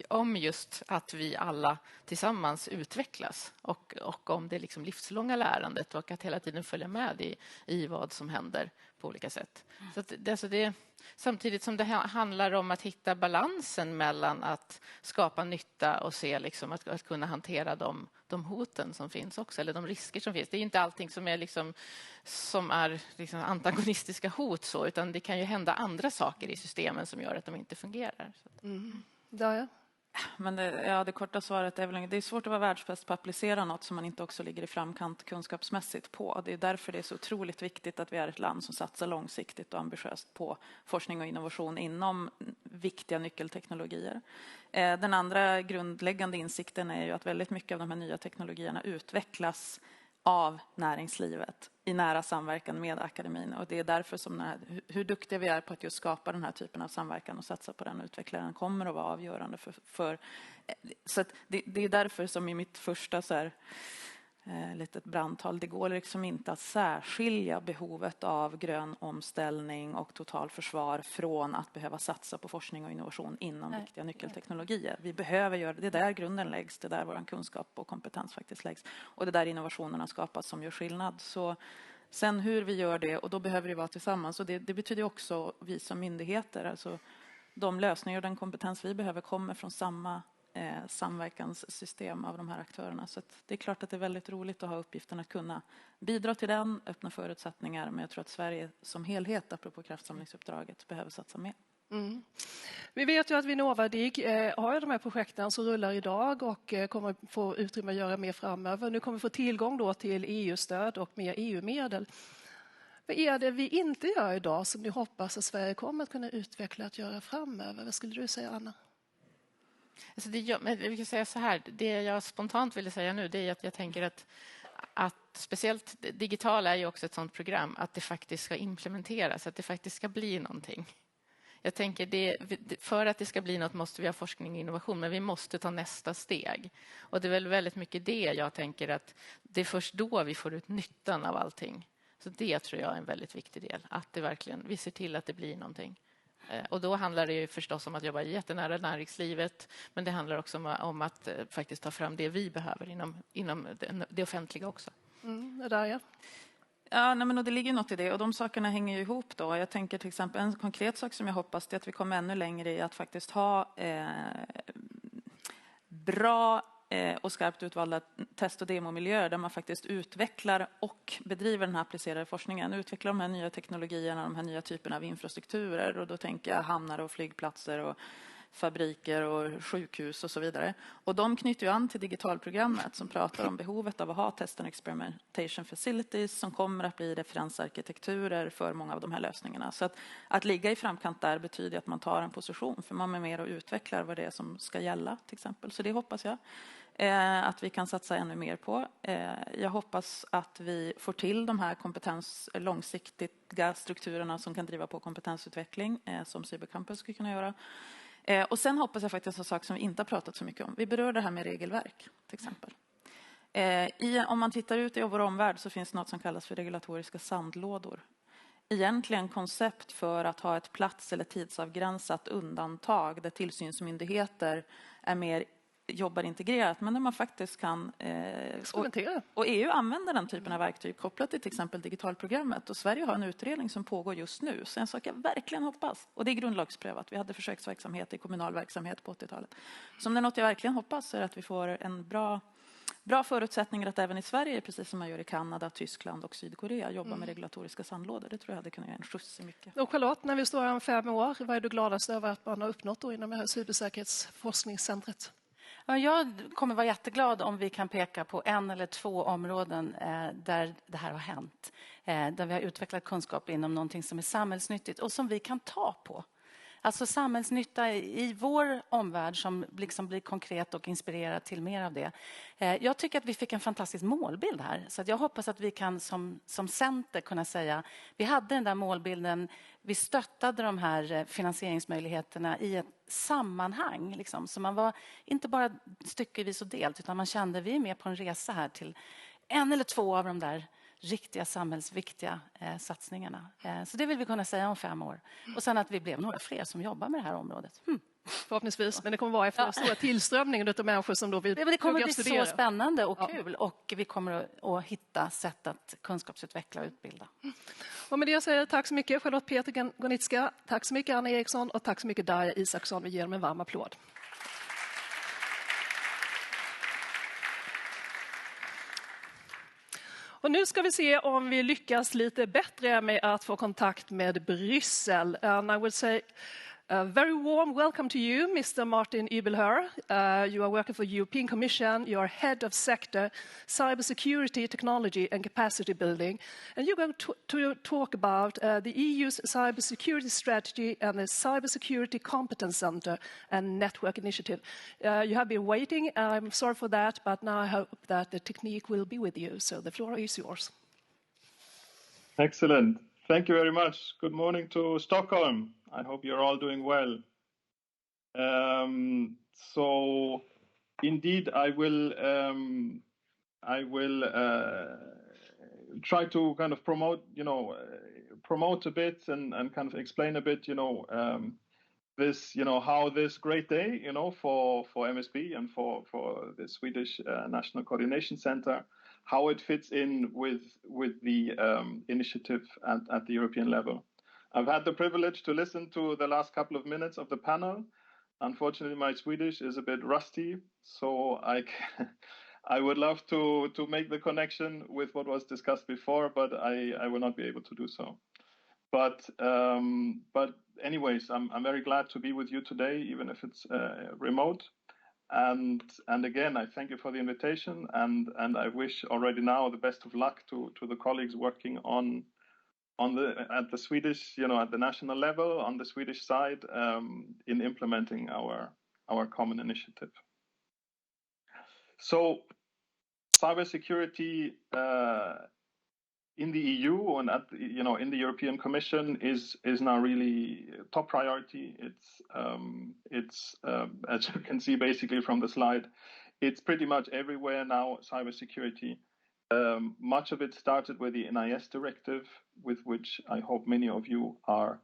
om just att vi alla tillsammans utvecklas och om det liksom livslånga lärandet och att hela tiden följa med i vad som händer på olika sätt. Så att samtidigt som det handlar om att hitta balansen mellan att skapa nytta och se liksom att kunna hantera de hoten som finns också, eller de risker som finns. Det är inte allting som är antagonistiska hot så, utan det kan ju hända andra saker i systemen som gör att de inte fungerar. Darja? Men det korta svaret är väl det är svårt att vara världsbäst på att applicera något som man inte också ligger i framkant kunskapsmässigt på. Det är därför det är så otroligt viktigt att vi är ett land som satsar långsiktigt och ambitiöst på forskning och innovation inom viktiga nyckelteknologier. Den andra grundläggande insikten är ju att väldigt mycket av de här nya teknologierna utvecklas av näringslivet i nära samverkan med akademin. Och det är därför som hur duktiga vi är på att just skapa den här typen av samverkan och satsa på den utvecklaren kommer att vara avgörande så att det är därför som i mitt första litet brandtal, det går liksom inte att särskilja behovet av grön omställning och totalförsvar från att behöva satsa på forskning och innovation inom viktiga nyckelteknologier. Vi behöver göra det, där grunden läggs, det där vår kunskap och kompetens faktiskt läggs och det där innovationerna skapas som gör skillnad. Så sen hur vi gör det, och då behöver vi vara tillsammans, och det betyder också vi som myndigheter, alltså de lösningar och den kompetens vi behöver kommer från samma samverkanssystem av de här aktörerna. Så att det är klart att det är väldigt roligt att ha uppgiften att kunna bidra till den, öppna förutsättningar, men jag tror att Sverige som helhet, apropå kraftsamlingsuppdraget, behöver satsa mer. Mm. Vi vet ju att Vinnova DIG har de här projekten som rullar idag och kommer få utrymme att göra mer framöver. Nu kommer vi få tillgång då till EU-stöd och mer EU-medel. Vad är det vi inte gör idag som ni hoppas att Sverige kommer att kunna utveckla att göra framöver? Vad skulle du säga, Anna? Alltså vi kan säga så här, det jag spontant ville säga nu, det är att jag tänker att speciellt digitala är ju också ett sådant program, att det faktiskt ska implementeras, att det faktiskt ska bli någonting. Jag tänker för att det ska bli något måste vi ha forskning och innovation, men vi måste ta nästa steg. Och det är väl väldigt mycket det jag tänker, att det är först då vi får ut nyttan av allting. Så det tror jag är en väldigt viktig del, att det verkligen, vi ser till att det blir någonting. Och då handlar det ju förstås om att jobba jättenära näringslivet, men det handlar också om att faktiskt ta fram det vi behöver inom det offentliga också. Det där, ja. Ja, nej, men och det ligger något i det, och de sakerna hänger ju ihop då. Jag tänker till exempel en konkret sak som jag hoppas är att vi kommer ännu längre i att faktiskt ha bra och skarpt utvalda test- och demomiljöer där man faktiskt utvecklar och bedriver den här applicerade forskningen. Utvecklar de här nya teknologierna, de här nya typerna av infrastrukturer, och då tänker jag hamnar och flygplatser och fabriker och sjukhus och så vidare. Och de knyter ju an till digitalprogrammet som pratar om behovet av att ha test and experimentation facilities som kommer att bli referensarkitekturer för många av de här lösningarna. Så att ligga i framkant där betyder att man tar en position, för man är med och utvecklar vad det är som ska gälla till exempel. Så det hoppas jag att vi kan satsa ännu mer på. Jag hoppas att vi får till de här långsiktiga strukturerna som kan driva på kompetensutveckling som Cybercampus skulle kunna göra. Och sen hoppas jag faktiskt en sak som vi inte har pratat så mycket om. Vi berör det här med regelverk till exempel. Om man tittar ut i vår omvärld så finns det något som kallas för regulatoriska sandlådor. Egentligen koncept för att ha ett plats- eller tidsavgränsat undantag där tillsynsmyndigheter jobbar integrerat, men där man faktiskt kan och EU använder den typen av verktyg kopplat till exempel digitalprogrammet, och Sverige har en utredning som pågår just nu, så en sak jag verkligen hoppas, och det är grundlagsprövat, vi hade försöksverksamhet i kommunal verksamhet på 80-talet, som det är något jag verkligen hoppas är att vi får en bra förutsättningar att även i Sverige, precis som man gör i Kanada, Tyskland och Sydkorea, jobba med regulatoriska sandlådor. Det tror jag hade kunnat göra en skjuts i mycket. Och Charlotte, när vi står här om 5 år, vad är du gladast över att man har uppnått då inom det här cybersäkerhetsforskningscentret? Ja, jag kommer vara jätteglad om vi kan peka på 1 eller 2 områden där det här har hänt. Där vi har utvecklat kunskap inom någonting som är samhällsnyttigt och som vi kan ta på. Alltså samhällsnytta i vår omvärld som liksom blir konkret och inspirerar till mer av det. Jag tycker att vi fick en fantastisk målbild här. Så att jag hoppas att vi kan som center kunna säga, vi hade den där målbilden, vi stöttade de här finansieringsmöjligheterna i ett sammanhang. Liksom. Så man var inte bara styckevis och delt, utan man kände att vi är med på en resa här till 1 eller 2 av de där riktiga samhällsviktiga satsningarna. Så det vill vi kunna säga om 5 år. Och sen att vi blev några fler som jobbar med det här området. Förhoppningsvis, men det kommer vara efter den stora tillströmningen av människor som då vill det kommer bli så spännande och kul, och vi kommer att hitta sätt att kunskapsutveckla och utbilda. Och med det säger jag tack så mycket Charlotte Peter-Gonicka, tack så mycket Anna Eriksson och tack så mycket Darja Isaksson. Vi ger dem en varm applåd. Och nu ska vi se om vi lyckas lite bättre med att få kontakt med Bryssel. And I would say A very warm welcome to you, Mr. Martin Übelhör. You are working for the European Commission. You are head of sector cybersecurity, technology and capacity building. And you're going to talk about the EU's cybersecurity strategy and the Cybersecurity Competence Center and Network Initiative. You have been waiting. I'm sorry for that, but now I hope that the technique will be with you. So the floor is yours. Excellent. Thank you very much. Good morning to Stockholm. I hope you're all doing well. So, indeed, I will try to kind of promote a bit and kind of explain a bit, this, how this great day, for MSB and for the Swedish National Coordination Center, how it fits in with the initiative at the European level. I've had the privilege to listen to the last couple of minutes of the panel. Unfortunately, my Swedish is a bit rusty, so I would love to make the connection with what was discussed before, but I will not be able to do so. But anyways, I'm very glad to be with you today, even if it's remote. And again, I thank you for the invitation, and I wish already now the best of luck to the colleagues working at the Swedish, at the national level, on the Swedish side, in implementing our common initiative. So, cybersecurity in the EU and in the European Commission is now really top priority. It's as you can see basically from the slide, it's pretty much everywhere now. Cybersecurity. Much of it started with the NIS directive, with which I hope many of you are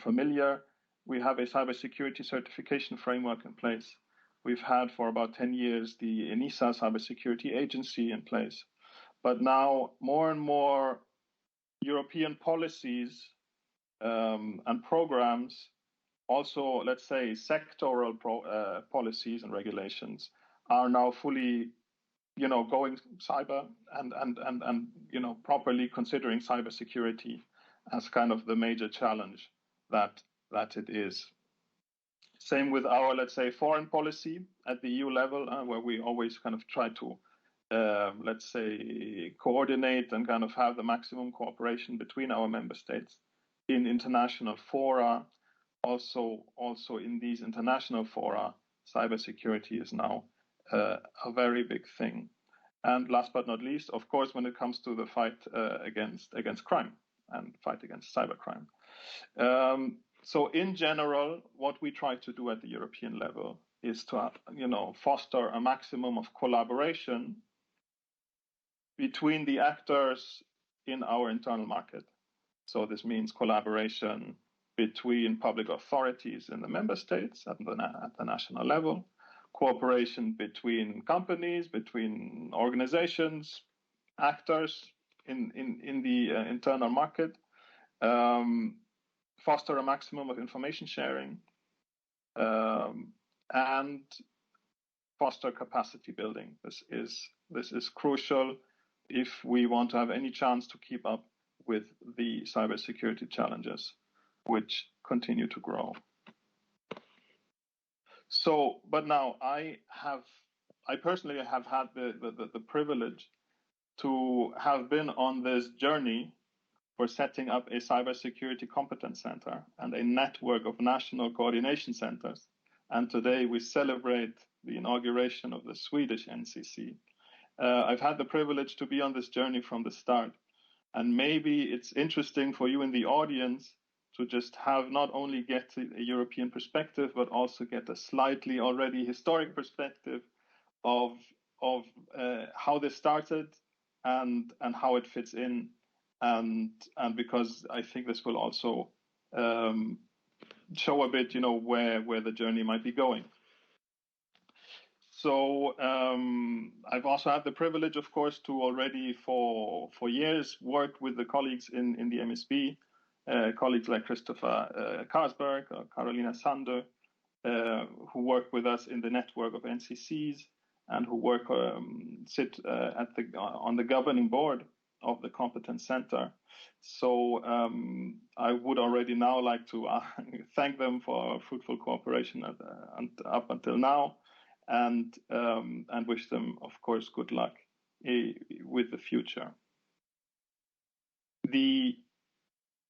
familiar. We have a cybersecurity certification framework in place. We've had for about 10 years the ENISA cybersecurity agency in place. But now more and more European policies and programs, also, let's say, sectoral policies and regulations are now fully going cyber and properly considering cybersecurity as kind of the major challenge that it is. Same with our, let's say, foreign policy at the EU level, where we always kind of try to, let's say, coordinate and kind of have the maximum cooperation between our member states in international fora. Also in these international fora, cybersecurity is now a very big thing. And last but not least, of course, when it comes to the fight against crime and fight against cybercrime. So in general, what we try to do at the European level is to, foster a maximum of collaboration between the actors in our internal market. So this means collaboration between public authorities in the member states at the national level, cooperation between companies, between organizations, actors in the internal market, foster a maximum of information sharing, and foster capacity building. This is crucial if we want to have any chance to keep up with the cybersecurity challenges, which continue to grow. So, but now I personally have had the privilege to have been on this journey for setting up a cybersecurity competence center and a network of national coordination centers. And today we celebrate the inauguration of the Swedish NCC. I've had the privilege to be on this journey from the start. And maybe it's interesting for you in the audience to just have not only get a European perspective, but also get a slightly already historic perspective of how this started and how it fits in. And because I think this will also show a bit, where the journey might be going. So I've also had the privilege, of course, to already for years work with the colleagues in the MSB, colleagues like Christopher Karsberg or Carolina Sander, who work with us in the network of NCCs and who work sit on the governing board of the competence center. So I would already now like to thank them for fruitful cooperation up until now, and wish them, of course, good luck with the future.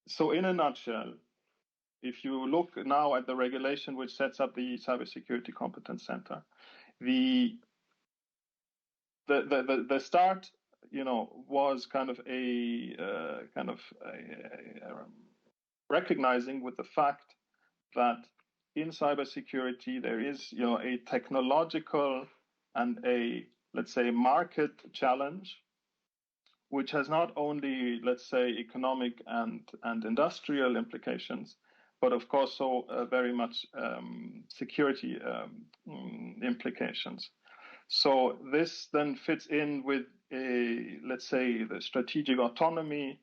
So in a nutshell, if you look now at the regulation which sets up the Cybersecurity Competence Center, the start, was kind of a recognizing with the fact that in cybersecurity there is, a technological and a, let's say, market challenge, which has not only, let's say, economic and industrial implications, but of course, so very much security implications. So this then fits in with let's say, the strategic autonomy,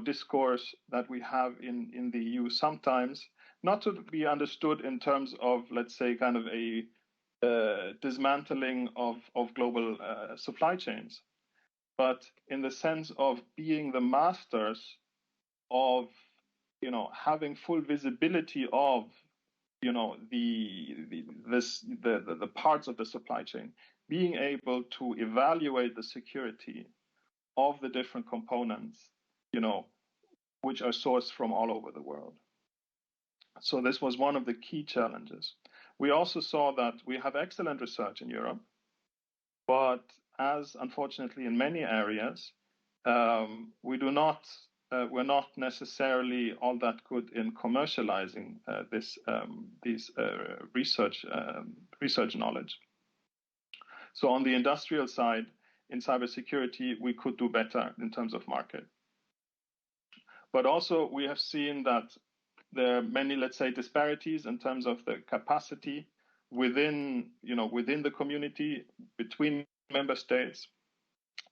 discourse that we have in the EU sometimes, not to be understood in terms of, let's say, kind of a dismantling of global supply chains, but in the sense of being the masters of, having full visibility of, the parts of the supply chain, being able to evaluate the security of the different components, which are sourced from all over the world. So this was one of the key challenges. We also saw that we have excellent research in Europe, but as unfortunately in many areas, we're not necessarily all that good in commercializing these research knowledge. So on the industrial side, in cybersecurity, we could do better in terms of market. But also we have seen that there are many, let's say, disparities in terms of the capacity within the community, between member states,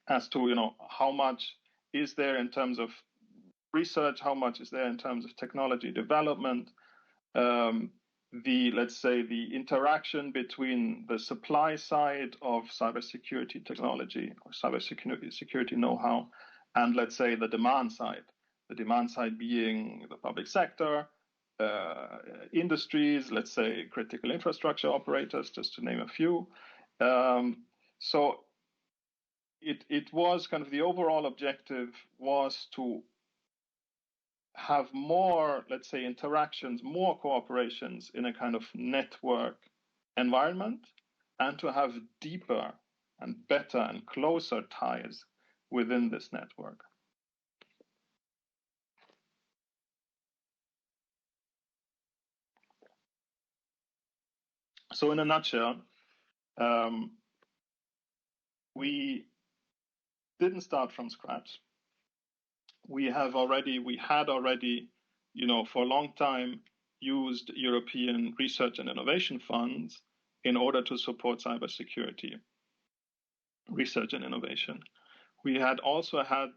as to, how much is there in terms of research, how much is there in terms of technology development, let's say, the interaction between the supply side of cybersecurity technology or cybersecurity know-how and, let's say, the demand side. The demand side being the public sector, industries, let's say, critical infrastructure operators, just to name a few. So it was kind of the overall objective was to have more, let's say, interactions, more cooperations in a kind of network environment, and to have deeper and better and closer ties within this network. So in a nutshell, we didn't start from scratch. We had already, for a long time used European research and innovation funds in order to support cybersecurity research and innovation. We had also had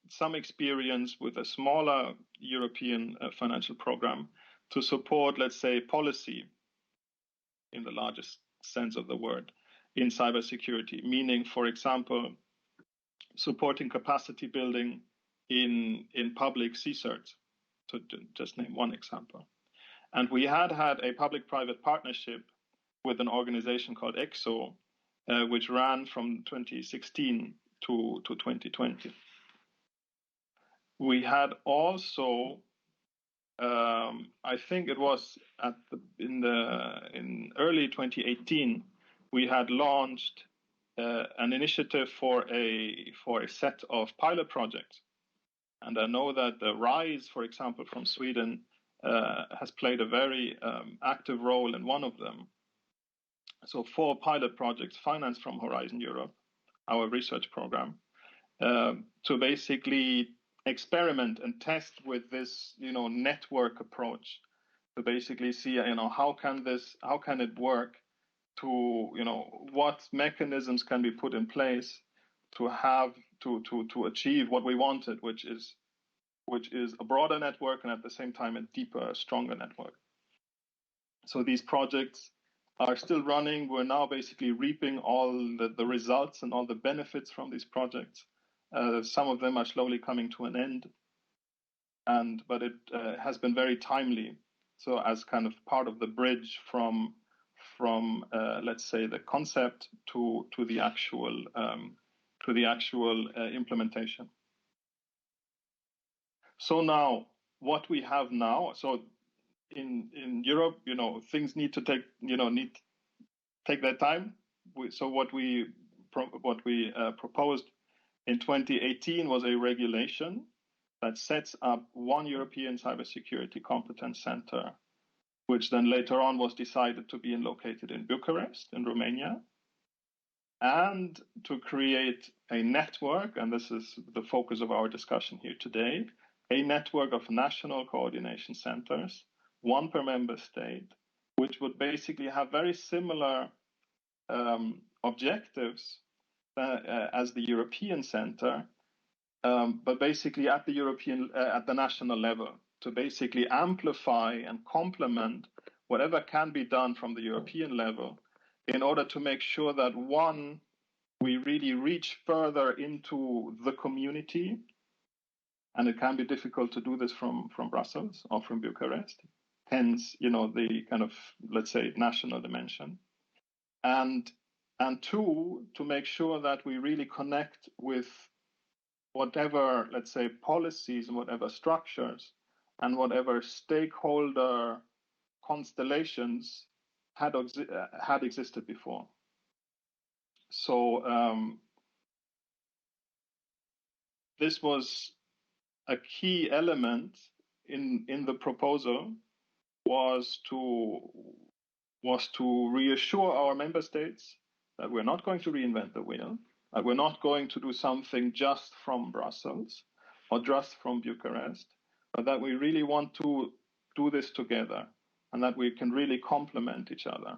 some experience with a smaller European financial program to support, let's say, policy in the largest sense of the word in cybersecurity, meaning, for example, supporting capacity building in public CSIRT, to just name one example. And we had a public-private partnership with an organization called EXO, which ran from 2016 to 2020. We had also, I think it was in early 2018, we had launched an initiative for a set of pilot projects. And I know that the RISE, for example, from Sweden, has played a very active role in one of them. So 4 pilot projects financed from Horizon Europe, our research program, to basically experiment and test with this, network approach, to basically see, how can it work, to, what mechanisms can be put in place to have to achieve what we wanted, which is a broader network and at the same time a deeper, stronger network. So these projects are still running. We're now basically reaping all the results and all the benefits from these projects. Some of them are slowly coming to an end, but it has been very timely. So as kind of part of the bridge from let's say the concept to the actual implementation. So now what we have now, so in Europe, things need to take their time. So what we proposed in 2018 was a regulation that sets up one European cybersecurity competence center, which then later on was decided to be located in Bucharest, in Romania, and to create a network, and this is the focus of our discussion here today, a network of national coordination centers, one per member state, which would basically have very similar objectives as the European Center, but basically at the national level, to basically amplify and complement whatever can be done from the European level in order to make sure that, one, we really reach further into the community, and it can be difficult to do this from Brussels or from Bucharest, hence, the kind of, let's say, national dimension. And two, to make sure that we really connect with whatever, let's say, policies and whatever structures and whatever stakeholder constellations had existed before. So this was a key element in the proposal, was to reassure our member states that we're not going to reinvent the wheel, that we're not going to do something just from Brussels or just from Bucharest, but that we really want to do this together and that we can really complement each other,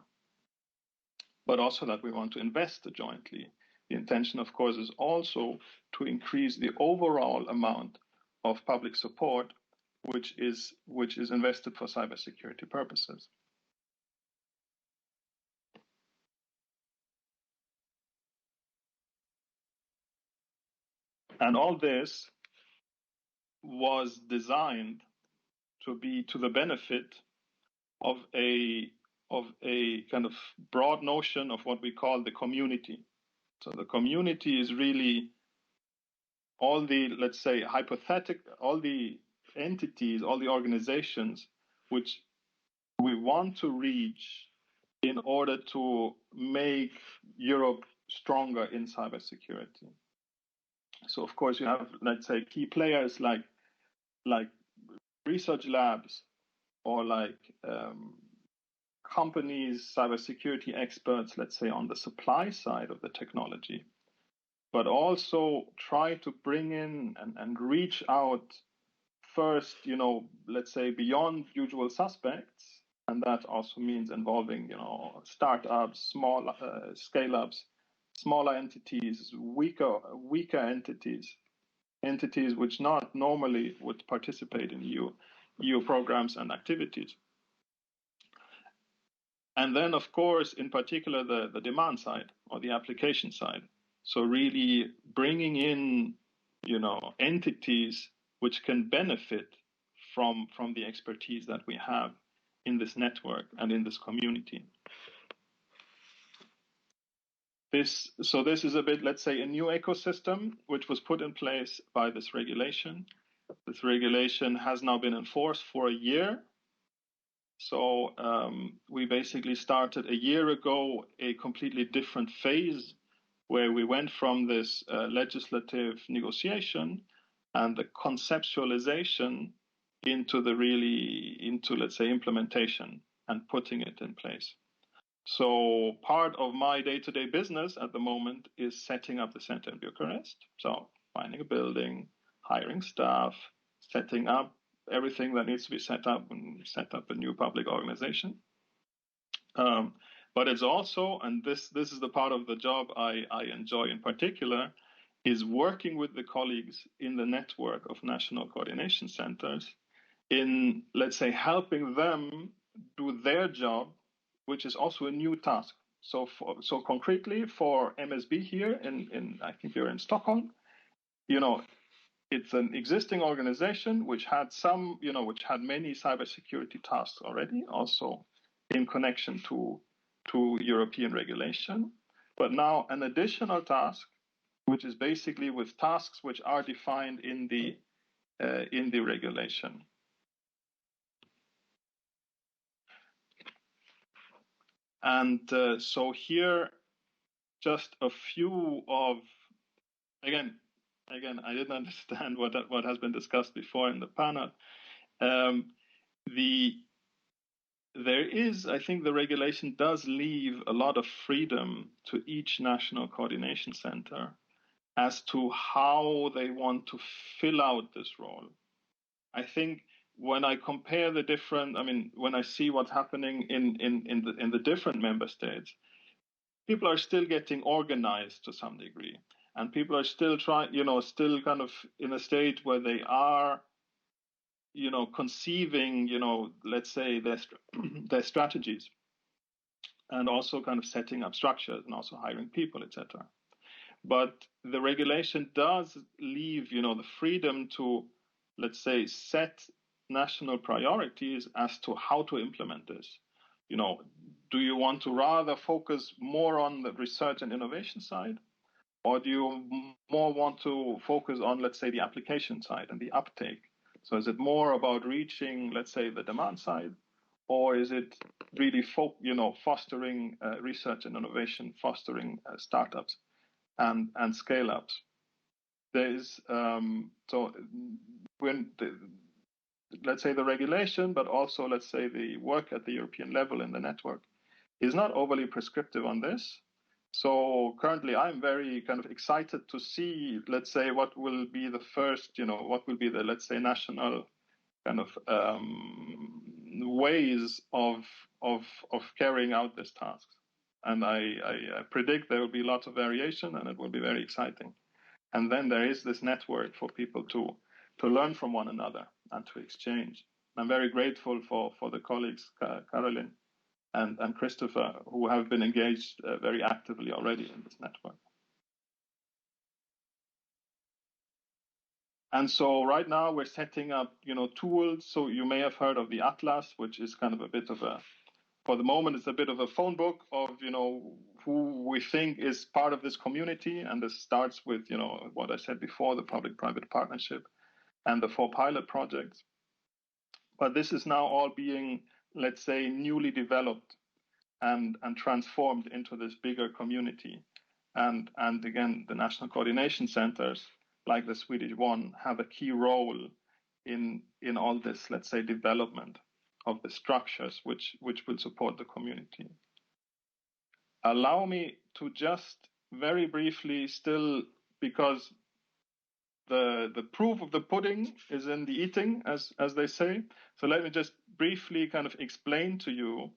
but also that we want to invest jointly. The intention, of course, is also to increase the overall amount of public support which is invested for cybersecurity purposes. And all this was designed to be to the benefit of a kind of broad notion of what we call the community. So the community is really all the, let's say, all the entities, all the organizations which we want to reach in order to make Europe stronger in cybersecurity. So of course you have, let's say, key players like research labs or like companies, cybersecurity experts, let's say, on the supply side of the technology, but also try to bring in and reach out first, let's say, beyond usual suspects. And that also means involving, startups, small scale-ups, smaller entities, weaker entities which not normally would participate in EU programs and activities. And then, of course, in particular, the demand side or the application side. So really bringing in, entities which can benefit from the expertise that we have in this network and in this community. This is a bit, let's say, a new ecosystem which was put in place by this regulation. This regulation has now been enforced for a year. So we basically started a year ago a completely different phase where we went from this legislative negotiation and the conceptualization into let's say, implementation and putting it in place. So part of my day-to-day business at the moment is setting up the center in Bucharest. So finding a building, hiring staff, setting up everything that needs to be set up and set up a new public organization. But it's also, and this is the part of the job I enjoy in particular, is working with the colleagues in the network of national coordination centers in, let's say, helping them do their job, which is also a new task. So concretely for MSB here I think you're in Stockholm, it's an existing organization which had which had many cybersecurity tasks already, also in connection to European regulation. But now an additional task, which is basically with tasks which are defined in the regulation. And so here, just a few of, again, I didn't understand what has been discussed before in the panel. I think the regulation does leave a lot of freedom to each national coordination center as to how they want to fill out this role. I think when I compare the different, when I see what's happening in the different member states, people are still getting organized to some degree, and people are still still kind of in a state where they are, conceiving, let's say their strategies, and also kind of setting up structures and also hiring people, etc. But the regulation does leave, the freedom to, let's say, set national priorities as to how to implement this. Do you want to rather focus more on the research and innovation side, or do you more want to focus on, let's say, the application side and the uptake? So is it more about reaching, let's say, the demand side, or is it really fostering research and innovation, fostering startups and scale-ups? There is so when let's say the regulation, but also let's say the work at the European level in the network is not overly prescriptive on this. So currently, I'm very kind of excited to see, let's say, what will be the first, what will be the, let's say, national kind of ways of carrying out these tasks. And I predict there will be lots of variation, and it will be very exciting. And then there is this network for people to learn from one another and to exchange. I'm very grateful for the colleagues, Caroline and Christopher, who have been engaged very actively already in this network. And so right now we're setting up, tools. So you may have heard of the Atlas, which is kind of a bit of for the moment, it's a bit of a phone book of, who we think is part of this community. And this starts with, what I said before, the public-private partnership and the 4 pilot projects. But this is now all being, let's say, newly developed and transformed into this bigger community. And again, the national coordination centers, like the Swedish one, have a key role in all this, let's say, development of the structures which will support the community. Allow me to just very briefly still, because the proof of the pudding is in the eating, as they say. So let me just briefly kind of explain to you,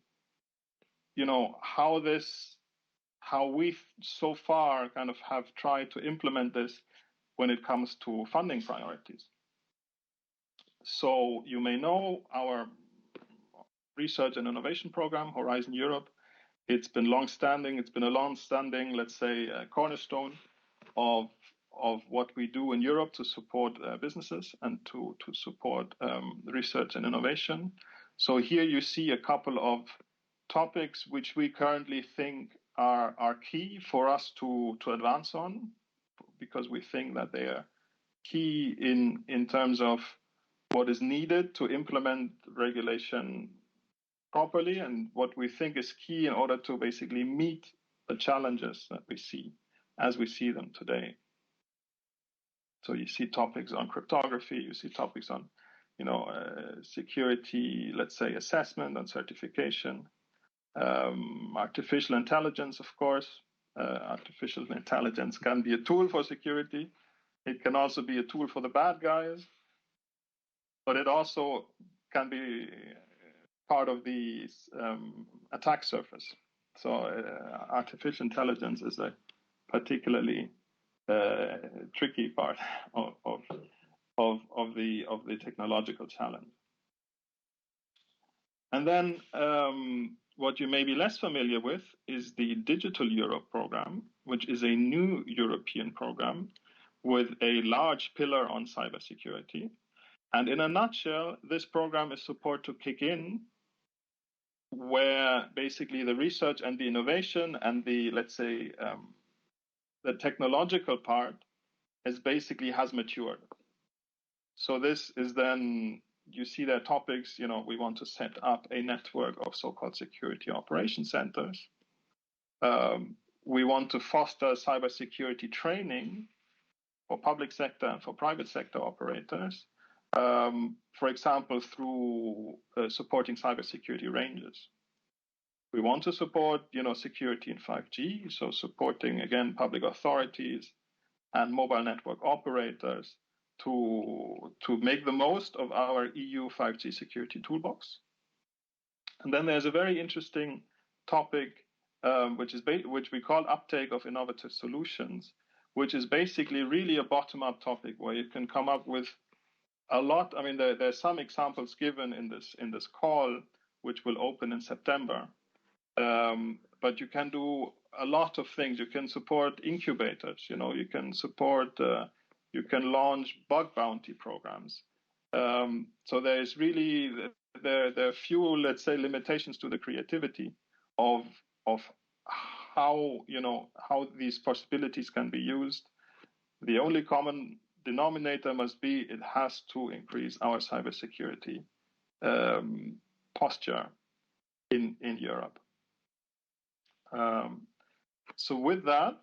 how we so far kind of have tried to implement this when it comes to funding priorities. So you may know our research and innovation program, Horizon Europe. It's been long-standing. It's been a long-standing, let's say, cornerstone of what we do in Europe to support businesses and to support research and innovation. So here you see a couple of topics which we currently think are key for us to advance on, because we think that they are key in terms of what is needed to implement regulation properly, and what we think is key in order to basically meet the challenges that we see as we see them today. So you see topics on cryptography, you see topics on, security, let's say, assessment and certification, artificial intelligence, of course. Artificial intelligence can be a tool for security. It can also be a tool for the bad guys, but it also can be part of the attack surface. So artificial intelligence is a particularly tricky part of the technological challenge. And then what you may be less familiar with is the Digital Europe program, which is a new European program, with a large pillar on cybersecurity. And in a nutshell, this program is support to kick in where basically the research and the innovation and the, let's say, the technological part has matured. So this is then, you see their topics, we want to set up a network of so-called security operation centers. We want to foster cybersecurity training for public sector and for private sector operators, for example, through supporting cybersecurity ranges. We want to support, security in 5G, so supporting, again, public authorities and mobile network operators to make the most of our EU 5G security toolbox. And then there's a very interesting topic, which we call uptake of innovative solutions, which is basically really a bottom-up topic where you can come up with a lot. I mean, there's some examples given in this call, which will open in September. But you can do a lot of things. You can support incubators. You can support. You can launch bug bounty programs. So there is really there are few, let's say, limitations to the creativity of how how these possibilities can be used. The only common denominator must be it has to increase our cybersecurity posture in Europe. So with that,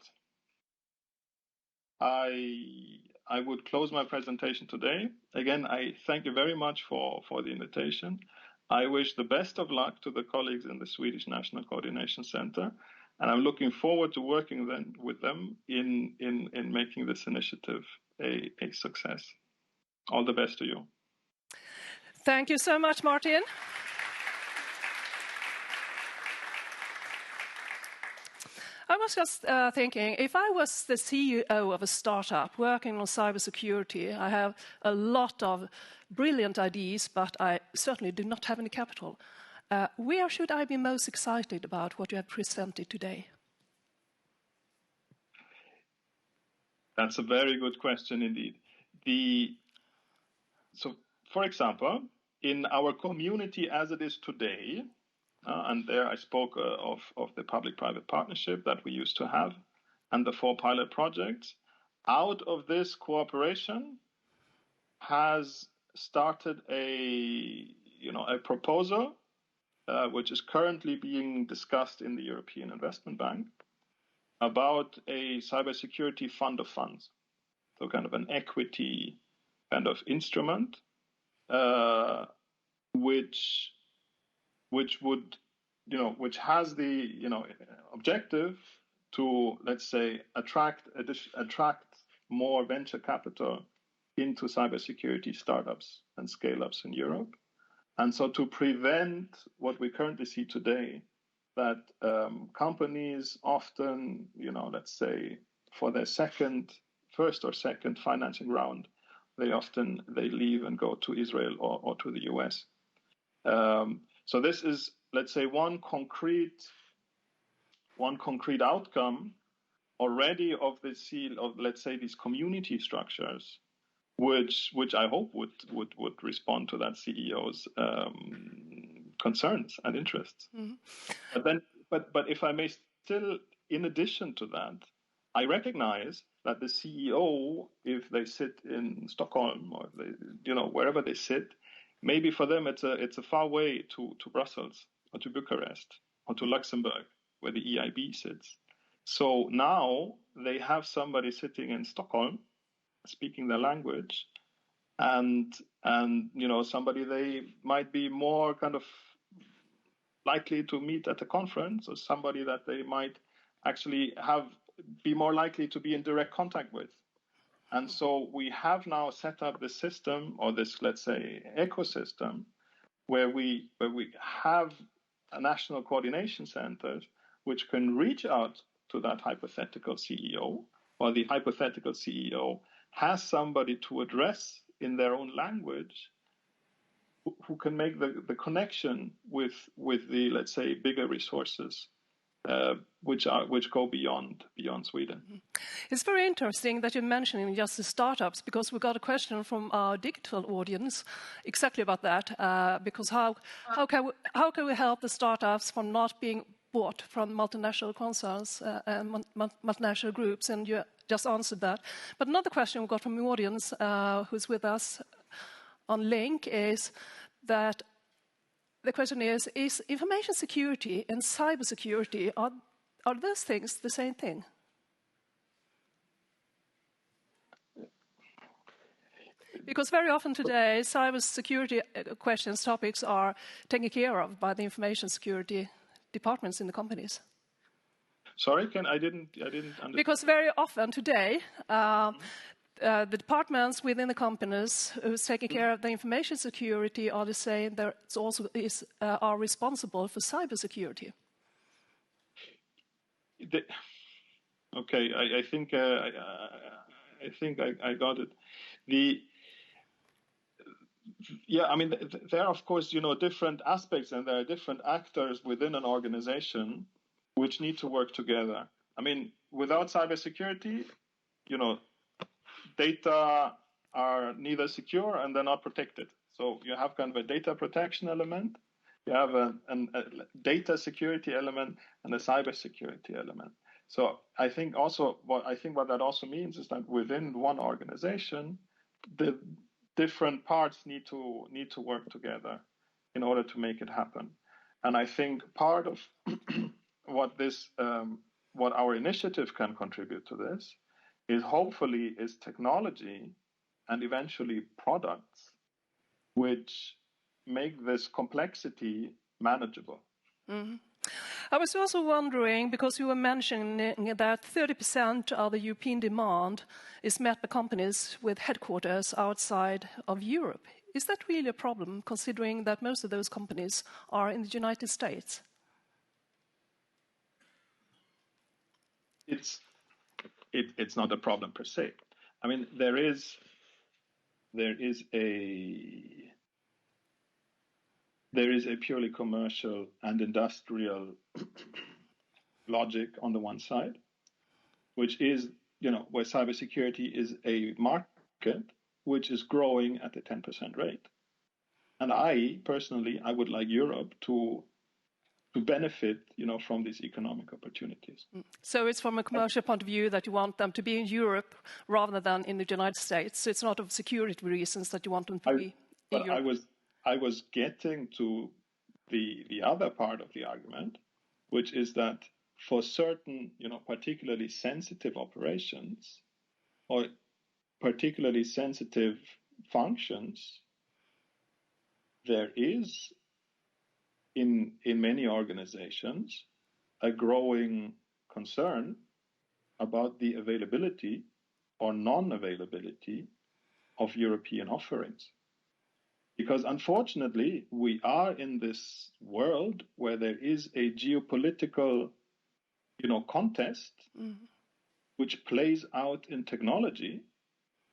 I would close my presentation today. Again, I thank you very much for the invitation. I wish the best of luck to the colleagues in the Swedish National Coordination Center, and I'm looking forward to working with them in making this initiative a success. All the best to you. Thank you so much, Martin. I was just thinking, if I was the CEO of a startup working on cybersecurity, I have a lot of brilliant ideas, but I certainly do not have any capital. Where should I be most excited about what you have presented today? That's a very good question indeed. So, for example, in our community as it is today, and there I spoke of the public-private partnership that we used to have and the 4 pilot projects. Out of this cooperation has started a proposal which is currently being discussed in the European Investment Bank about a cybersecurity fund of funds, so kind of an equity kind of instrument, which has the objective to, let's say, attract more venture capital into cybersecurity startups and scale-ups in Europe, and so to prevent what we currently see today, that companies often, let's say, for their first or second financing round, they leave and go to Israel or to the US. So this is, let's say, one concrete outcome already of the seal of, let's say, these community structures, which I hope would respond to that CEO's concerns and interests. Mm-hmm. But if I may still, in addition to that, I recognize that the CEO, if they sit in Stockholm or wherever they sit, maybe for them it's a far way to Brussels or to Bucharest or to Luxembourg, where the EIB sits. So now they have somebody sitting in Stockholm, speaking their language, and somebody they might be more kind of likely to meet at a conference, or somebody that they might actually be more likely to be in direct contact with. And so we have now set up this system, or this, let's say, ecosystem, where we have a national coordination center which can reach out to that hypothetical CEO, or the hypothetical CEO has somebody to address in their own language who can make the connection with the, let's say, bigger resources which go beyond Sweden. It's very interesting that you're mentioning just the startups, because we got a question from our digital audience exactly about that. Because how can we help the startups from not being bought from multinational concerns and multinational groups? And you just answered that. But another question we got from the audience who's with us on link is that the question is information security and cybersecurity, are those things the same thing? Because very often today, cybersecurity questions, topics are taken care of by the information security departments in the companies. Sorry, I didn't understand. Because very often today, the departments within the companies who's taking care of the information security are the same that also are responsible for cybersecurity. Okay, I think I got it. I mean, there are, of course, different aspects, and there are different actors within an organization which need to work together. I mean, without cybersecurity, data are neither secure and they're not protected. So you have kind of a data protection element, you have a data security element, and a cybersecurity element. So I think what that also means is that within one organization, the different parts need to work together in order to make it happen. And I think part of what our initiative can contribute to this is technology and eventually products which make this complexity manageable. Mm-hmm. I was also wondering, because you were mentioning that 30% of the European demand is met by companies with headquarters outside of Europe. Is that really a problem, considering that most of those companies are in the United States? It's not a problem per se. I mean, there is a purely commercial and industrial logic on the one side, which is, where cybersecurity is a market which is growing at a 10% rate. And I would like Europe to benefit, from these economic opportunities. So it's from a commercial point of view that you want them to be in Europe rather than in the United States. So it's not of security reasons that you want them to be in Europe. I was getting to the other part of the argument, which is that for certain, particularly sensitive operations or particularly sensitive functions, there is in many organizations a growing concern about the availability or non-availability of European offerings. Because unfortunately, we are in this world where there is a geopolitical, contest, which plays out in technology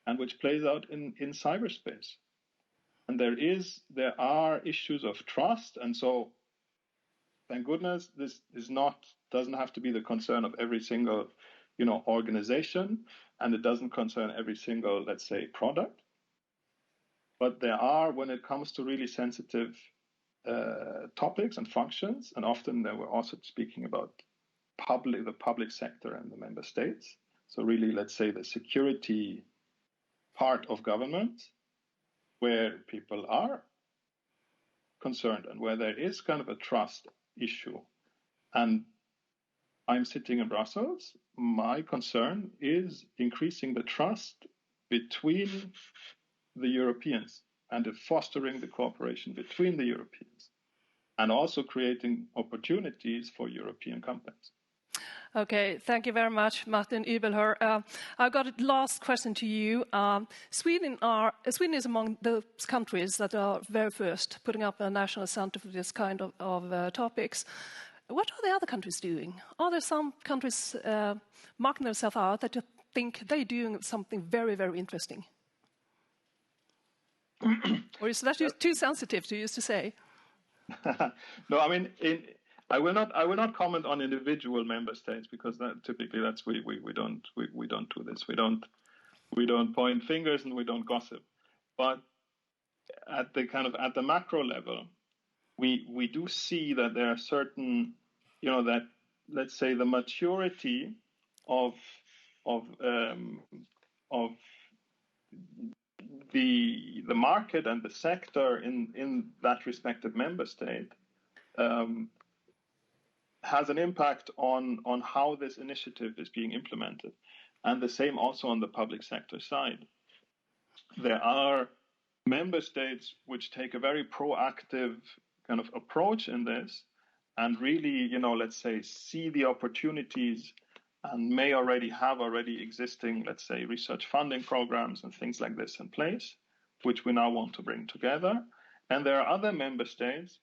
and which plays out in cyberspace. And there are issues of trust. And so, thank goodness, this doesn't have to be the concern of every single, organization, and it doesn't concern every single, let's say, product. But there are, when it comes to really sensitive topics and functions, and often they were also speaking about the public sector and the member states. So really, let's say the security part of government, where people are concerned and where there is kind of a trust issue. And I'm sitting in Brussels. My concern is increasing the trust between the Europeans and fostering the cooperation between the Europeans, and also creating opportunities for European companies. Okay, thank you very much, Martin Übelhör. I've got a last question to you. Sweden is among those countries that are very first putting up a national center for this kind of topics. What are the other countries doing? Are there some countries marking themselves out that you think they're doing something very, very interesting? Or is that too sensitive to use to say? No, I mean, I will not comment on individual member states, because typically we don't do this. We don't point fingers and we don't gossip. But at the macro level, we do see that there are certain, that, let's say, the maturity of the market and the sector in that respective member state has an impact on how this initiative is being implemented, and the same also on the public sector side. There are member states which take a very proactive kind of approach in this, and really, let's say, see the opportunities and may already have existing, let's say, research funding programs and things like this in place, which we now want to bring together. And there are other member states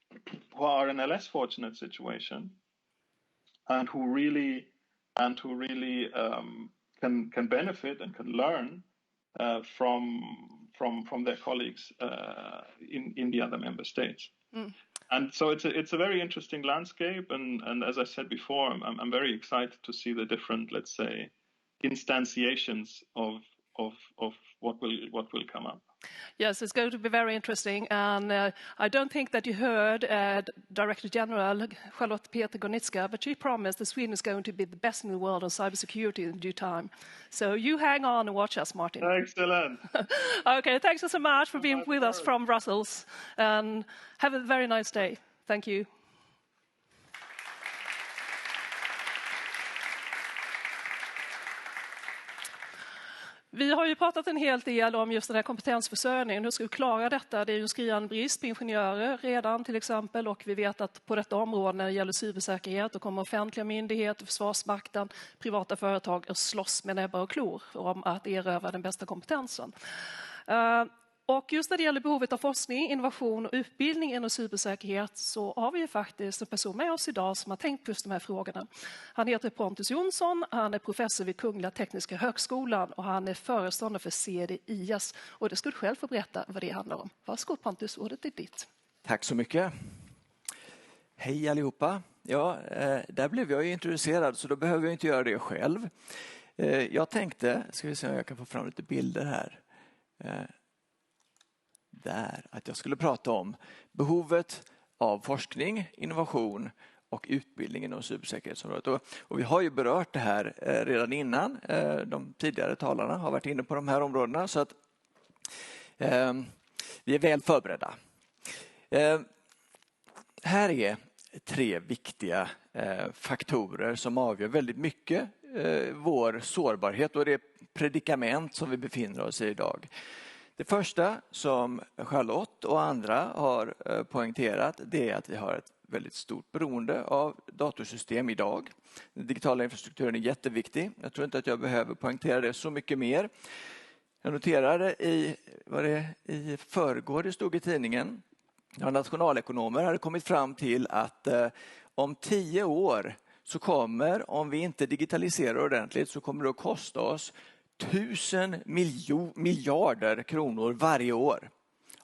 who are in a less fortunate situation, and who really can benefit and can learn from their colleagues in the other member states. Mm. And so it's a very interesting landscape, and as I said before, I'm very excited to see the different, let's say, instantiations of what will come up. Yes, it's going to be very interesting, and I don't think that you heard Director General Charlotte Peter-Gornicka, but she promised that Sweden is going to be the best in the world on cybersecurity in due time. So you hang on and watch us, Martin. Excellent. Okay, thanks so much for being with us from Brussels, and have a very nice day. Thank you. Vi har ju pratat en hel del om just den här kompetensförsörjningen. Hur ska vi klara detta? Det är ju en skriande brist på ingenjörer redan till exempel, och vi vet att på detta område när det gäller cybersäkerhet, då kommer offentliga myndigheter, Försvarsmakten, privata företag att slåss med näbbar och klor om att erövra den bästa kompetensen. Och just när det gäller behovet av forskning, innovation och utbildning inom cybersäkerhet, så har vi ju faktiskt en person med oss idag som har tänkt på just de här frågorna. Han heter Pontus Jonsson, han är professor vid Kungliga Tekniska högskolan och han är föreståndare för CDIS. Och det ska du själv få berätta vad det handlar om. Varsågod Pontus, ordet är ditt. Tack så mycket. Hej allihopa. Ja, där blev jag ju introducerad, så då behöver jag inte göra det själv. Jag tänkte, ska vi se om jag kan få fram lite bilder här. Att jag skulle prata om behovet av forskning, innovation och utbildning inom cybersäkerhetsområdet. Och vi har ju berört det här redan innan. De tidigare talarna har varit inne på de här områdena, så att vi är väl förberedda. Här är 3 viktiga faktorer som avgör väldigt mycket vår sårbarhet och det predikament som vi befinner oss i idag. Det första som Charlotte och andra har poängterat, det är att vi har ett väldigt stort beroende av datorsystem idag. Den digitala infrastrukturen är jätteviktig. Jag tror inte att jag behöver poängtera det så mycket mer. Jag noterade i förrgår, det stod i tidningen, att nationalekonomer hade kommit fram till att om 10 år så kommer, om vi inte digitaliserar ordentligt, så kommer det att kosta oss 1000 miljarder kronor varje år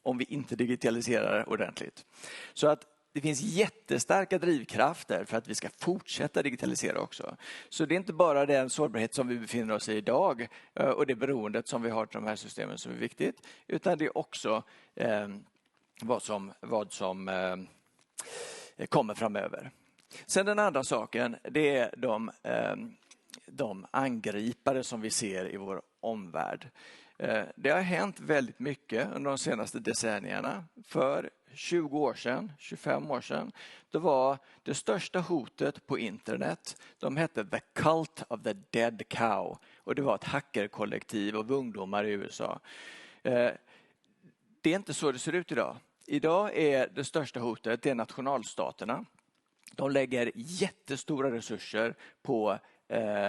om vi inte digitaliserar ordentligt. Så att det finns jättestarka drivkrafter för att vi ska fortsätta digitalisera också. Så det är inte bara den sårbarhet som vi befinner oss i idag och det beroendet som vi har till de här systemen som är viktigt, utan det är också vad som kommer framöver. Sen den andra saken, det är de angripare som vi ser i vår omvärld. Det har hänt väldigt mycket under de senaste decennierna. För 20 år sedan, 25 år sedan, då var det största hotet på internet, de hette The Cult of the Dead Cow, och det var ett hackerkollektiv av ungdomar i USA. Det är inte så det ser ut idag. Idag är det största hotet, det är nationalstaterna. De lägger jättestora resurser på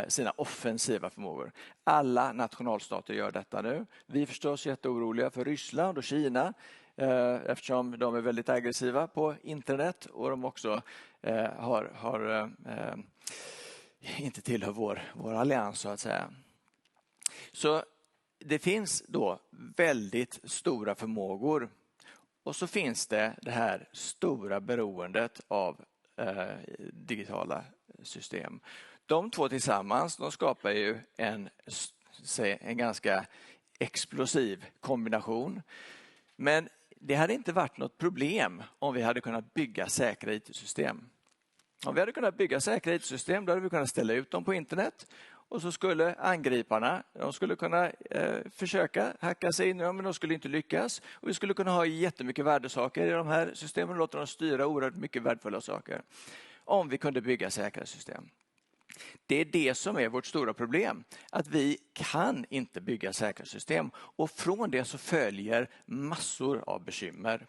sina offensiva förmågor. Alla nationalstater gör detta nu. Vi är förstås jätteoroliga för Ryssland och Kina eftersom de är väldigt aggressiva på internet och de också har inte tillhör vår allians så att säga. Så det finns då väldigt stora förmågor och så finns det här stora beroendet av digitala system. De två tillsammans, de skapar ju en ganska explosiv kombination. Men det hade inte varit något problem om vi hade kunnat bygga säkra IT-system. Om vi hade kunnat bygga säkra IT-system, då hade vi kunnat ställa ut dem på internet. Och så skulle angriparna, de skulle kunna försöka hacka sig in, men de skulle inte lyckas. Och vi skulle kunna ha jättemycket värdesaker i de här systemen och låta dem styra oerhört mycket värdefulla saker. Om vi kunde bygga säkra system. Det är det som är vårt stora problem. Att vi kan inte bygga säkra system. Och från det så följer massor av bekymmer.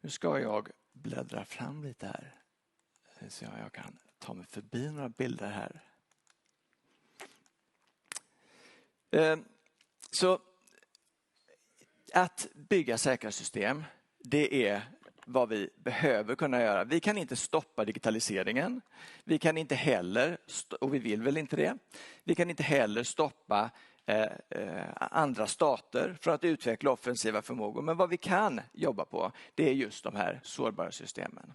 Nu ska jag bläddra fram lite här. Så jag kan ta mig förbi några bilder här. Så att bygga säkra system, det är vad vi behöver kunna göra. Vi kan inte stoppa digitaliseringen. Vi kan inte heller, och vi vill väl inte det, vi kan inte heller stoppa andra stater för att utveckla offensiva förmågor. Men vad vi kan jobba på, det är just de här sårbara systemen.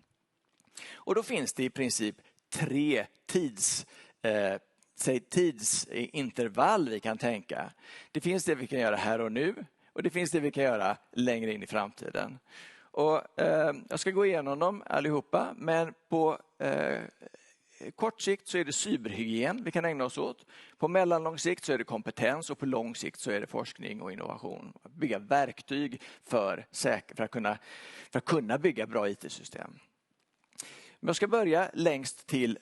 Och då finns det i princip 3 tidsintervall vi kan tänka. Det finns det vi kan göra här och nu, och det finns det vi kan göra längre in i framtiden. Och jag ska gå igenom dem allihopa, men på kort sikt så är det cyberhygien vi kan ägna oss åt. På mellanlång sikt så är det kompetens, och på lång sikt så är det forskning och innovation. Bygga verktyg för att kunna bygga bra IT-system. Men jag ska börja längst till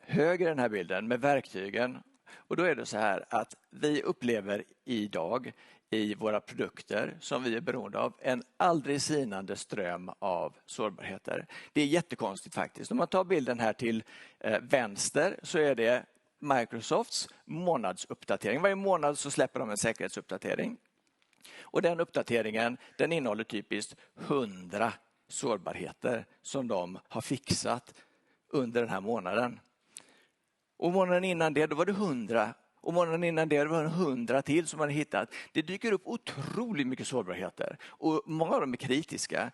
höger i den här bilden med verktygen. Och då är det så här att vi upplever idag i våra produkter som vi är beroende av en aldrig sinande ström av sårbarheter. Det är jättekonstigt faktiskt. Om man tar bilden här till vänster så är det Microsofts månadsuppdatering. Varje månad så släpper de en säkerhetsuppdatering. Och den uppdateringen, den innehåller typiskt 100 sårbarheter som de har fixat under den här månaden. Och månaden innan det, då var det 100. Och månaden innan det var det 100 till som man har hittat. Det dyker upp otroligt mycket sårbarheter. Och många av dem är kritiska.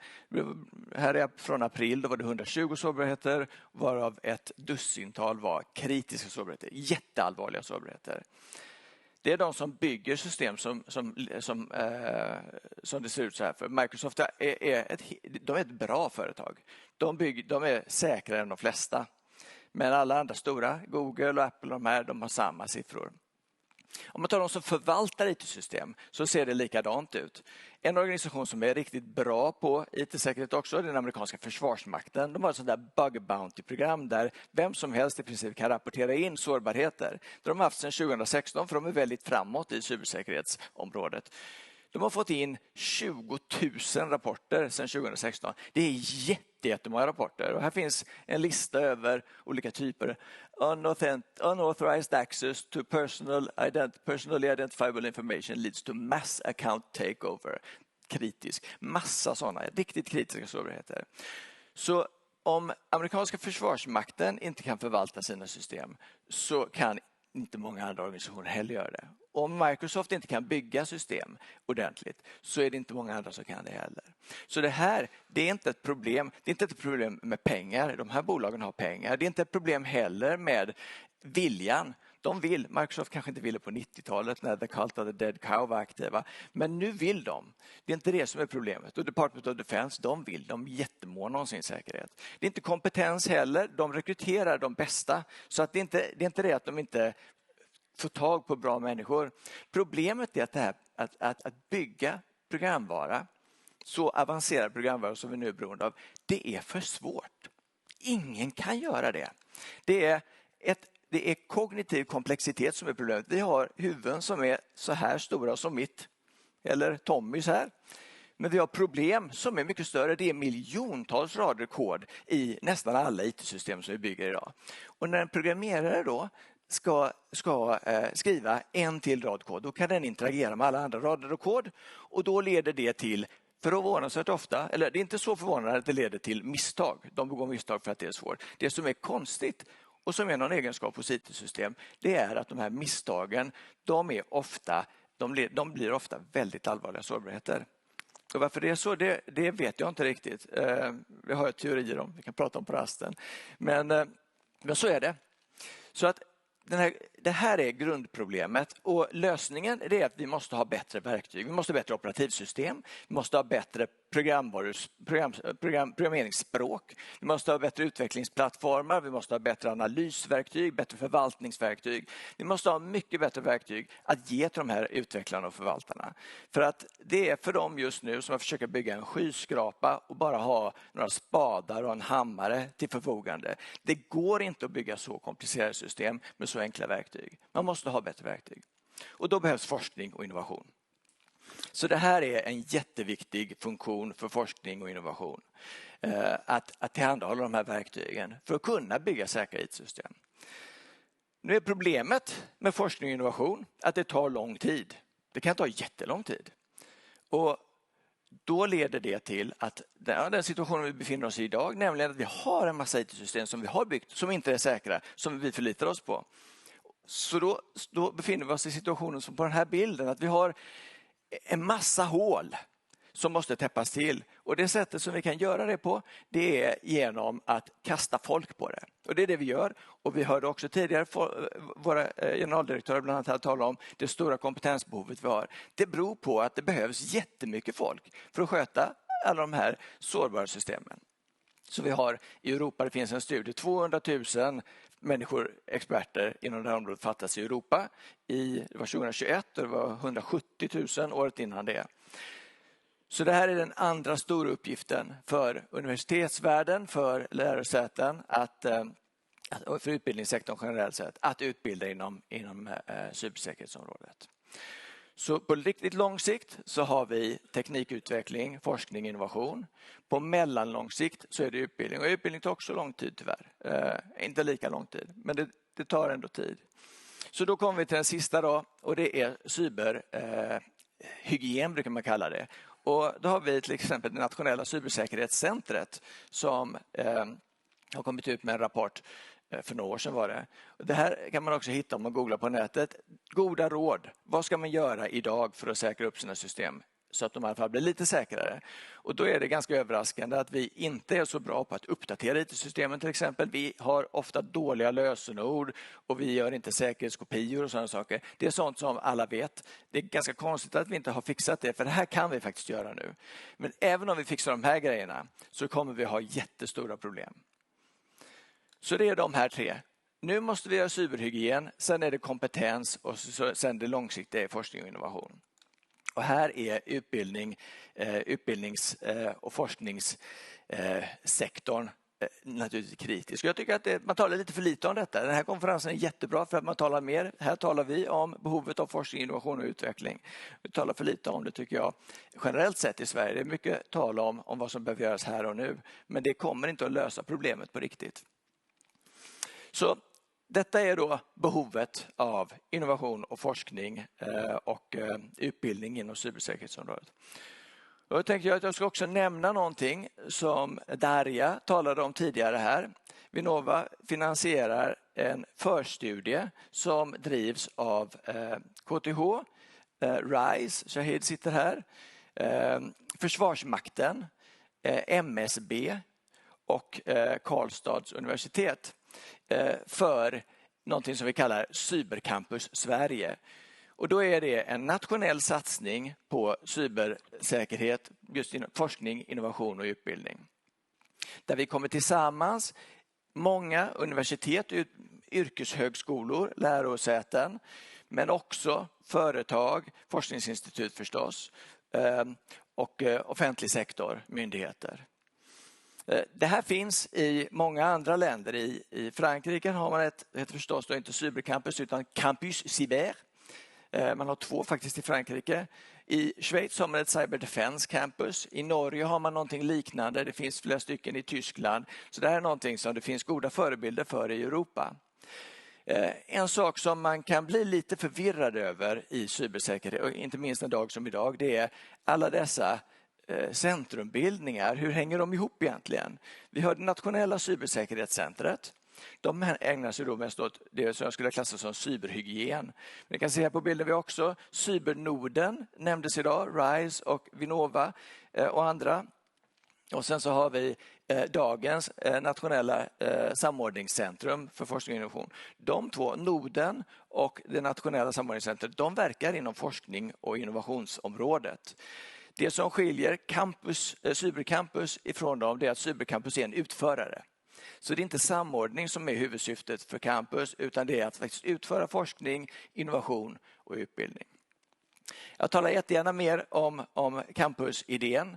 Här är från april, då var det 120 sårbarheter. Varav ett dussintal var kritiska sårbarheter. Jätteallvarliga sårbarheter. Det är de som bygger system som det ser ut så här. För Microsoft är ett bra företag. De är säkrare än de flesta. Men alla andra stora, Google och Apple, de har samma siffror. Om man tar de som förvaltar IT-system så ser det likadant ut. En organisation som är riktigt bra på IT-säkerhet också är den amerikanska försvarsmakten. De har ett sånt där bug bounty-program där vem som helst i princip kan rapportera in sårbarheter. Det har de haft sedan 2016 för de är väldigt framåt i cybersäkerhetsområdet. De har fått in 20 000 rapporter sedan 2016. Det är jättemånga rapporter. Och här finns en lista över olika typer. Unauthorized access to personally identifiable information leads to mass account takeover. Kritisk. Massa sådana riktigt kritiska sårbarheter. Så om amerikanska försvarsmakten inte kan förvalta sina system så kan inte många andra organisationer heller göra det. Om Microsoft inte kan bygga system ordentligt så är det inte många andra som kan det heller. Så det här, det är inte ett problem. Det är inte ett problem med pengar. De här bolagen har pengar. Det är inte ett problem heller med viljan. De vill. Microsoft kanske inte ville på 90-talet när The Cult of the Dead Cow var aktiva. Men nu vill de. Det är inte det som är problemet. Och Department of Defense, de vill. De är jättemåna om sin säkerhet. Det är inte kompetens heller. De rekryterar de bästa. Så att det är inte det att de inte få tag på bra människor. Problemet är att bygga programvara, så avancerad programvara som vi nu är beroende av, det är för svårt. Ingen kan göra det. Det är kognitiv komplexitet som är problemet. Vi har huvuden som är så här stora som mitt, eller Tommys här. Men vi har problem som är mycket större. Det är miljontals rader kod i nästan alla IT-system som vi bygger idag. Och när en programmerare då ska skriva en till rad kod, då kan den interagera med alla andra rader och kod. Och då leder det till, förvånansvärt ofta, eller det är inte så förvånande att det leder till misstag. De begår misstag för att det är svårt. Det som är konstigt och som är någon egenskap hos IT-system, det är att de här misstagen, de blir ofta väldigt allvarliga sårbarheter. Och varför det är så, det vet jag inte riktigt. Det har jag teorier om, vi kan prata om på rasten. Men så är det. Så att det här är grundproblemet, och lösningen är att vi måste ha bättre verktyg. Vi måste ha bättre operativsystem, vi måste ha bättre programmeringsspråk, vi måste ha bättre utvecklingsplattformar, vi måste ha bättre analysverktyg, bättre förvaltningsverktyg. Vi måste ha mycket bättre verktyg att ge till de här utvecklarna och förvaltarna. För att det är för dem just nu som att försöka bygga en skyskrapa och bara ha några spadar och en hammare till förfogande. Det går inte att bygga så komplicerade system med så enkla verktyg. Man måste ha bättre verktyg. Och då behövs forskning och innovation. Så det här är en jätteviktig funktion för forskning och innovation. Att tillhandahålla de här verktygen för att kunna bygga säkra IT-system. Nu är problemet med forskning och innovation att det tar lång tid. Det kan ta jättelång tid. Och då leder det till att den situationen vi befinner oss i idag, nämligen att vi har en massa IT-system som vi har byggt, som inte är säkra, som vi förlitar oss på. Så då befinner vi oss i situationen som på den här bilden, att vi har en massa hål som måste täppas till. Och det sättet som vi kan göra det på, det är genom att kasta folk på det. Och det är det vi gör. Och vi hörde också tidigare våra generaldirektörer bland annat tala om det stora kompetensbehovet vi har. Det beror på att det behövs jättemycket folk för att sköta alla de här sårbara systemen. Så vi har i Europa, det finns en studie, 200 000 människor, experter inom det här området fattas i Europa. Det var 2021 och det var 170 000 året innan det. Så det här är den andra stora uppgiften för universitetsvärlden, för lärosäten, för utbildningssektorn generellt sett, att utbilda inom cybersäkerhetsområdet. Så på riktigt lång sikt så har vi teknikutveckling, forskning, innovation. På mellanlång sikt så är det utbildning. Och utbildning tar också lång tid tyvärr. Inte lika lång tid, men det tar ändå tid. Så då kommer vi till den sista då, och det är cyberhygien brukar man kalla det. Och då har vi till exempel det nationella cybersäkerhetscentret som har kommit ut med en rapport för några år sedan var det. Det här kan man också hitta om man googlar på nätet. Goda råd. Vad ska man göra idag för att säkra upp sina system så att de i alla fall blir lite säkrare? Och då är det ganska överraskande att vi inte är så bra på att uppdatera IT-systemen till exempel. Vi har ofta dåliga lösenord och vi gör inte säkerhetskopior och sådana saker. Det är sånt som alla vet. Det är ganska konstigt att vi inte har fixat det, för det här kan vi faktiskt göra nu. Men även om vi fixar de här grejerna så kommer vi ha jättestora problem. Så det är de här tre. Nu måste vi göra cyberhygien, sen är det kompetens och sen det långsiktiga är forskning och innovation. Och här är utbildnings- och forskningssektorn naturligtvis kritisk. Jag tycker att man talar lite för lite om detta. Den här konferensen är jättebra för att man talar mer. Här talar vi om behovet av forskning, innovation och utveckling. Vi talar för lite om det tycker jag. Generellt sett i Sverige det är mycket tal om vad som behöver göras här och nu. Men det kommer inte att lösa problemet på riktigt. Så detta är då behovet av innovation och forskning och utbildning inom cybersäkerhetsområdet. Och jag tänkte att jag ska också nämna någonting som Darja talade om tidigare här. Vinnova finansierar en förstudie som drivs av KTH, RISE, Shahid sitter här, Försvarsmakten, MSB och Karlstads universitet för någonting som vi kallar Cybercampus Sverige. Och då är det en nationell satsning på cybersäkerhet, just inom forskning, innovation och utbildning. Där vi kommer tillsammans, många universitet, yrkeshögskolor, lärosäten, men också företag, forskningsinstitut förstås, och offentlig sektor, myndigheter. Det här finns i många andra länder. I Frankrike har man heter förstås då inte cybercampus utan campus cyber. Man har 2 faktiskt i Frankrike. I Schweiz har man ett Cyber Defense Campus. I Norge har man någonting liknande. Det finns flera stycken i Tyskland. Så det här är någonting som det finns goda förebilder för i Europa. En sak som man kan bli lite förvirrad över i cybersäkerhet, och inte minst en dag som idag, det är alla dessa centrumbildningar. Hur hänger de ihop egentligen? Vi har det nationella cybersäkerhetscentret De ägnar sig då mest åt det som jag skulle klassa som cyberhygien. Vi kan se här på bilden vi också Cybernorden nämndes idag, RISE och Vinnova och andra. Och sen så har vi dagens nationella samordningscentrum för forskning och innovation. De två, Norden och det nationella samordningscentret, de verkar inom forskning och innovationsområdet. Det som skiljer cybercampus ifrån dem är att cybercampus är en utförare. Så det är inte samordning som är huvudsyftet för campus, utan det är att faktiskt utföra forskning, innovation och utbildning. Jag talar jättegärna mer om campusidén,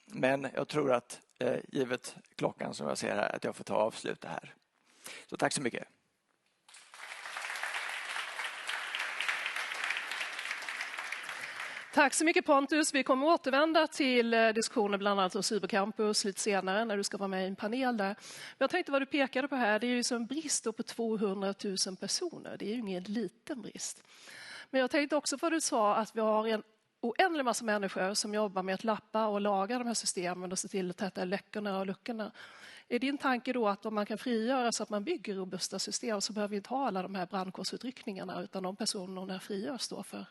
men jag tror att givet klockan som jag ser här att jag får ta och avsluta här. Så tack så mycket. Tack så mycket Pontus. Vi kommer återvända till diskussioner bland annat om cybercampus lite senare när du ska vara med i en panel där. Men jag tänkte vad du pekade på här, det är ju som en brist på 200 000 personer. Det är ju ingen liten brist. Men jag tänkte också vad du sa att vi har en oändlig massa människor som jobbar med att lappa och laga de här systemen och se till att täta läckorna och luckorna. Är din tanke då att om man kan frigöra så att man bygger robusta system så behöver vi inte ha alla de här brandkårsutryckningarna utan de personerna frigörs då för?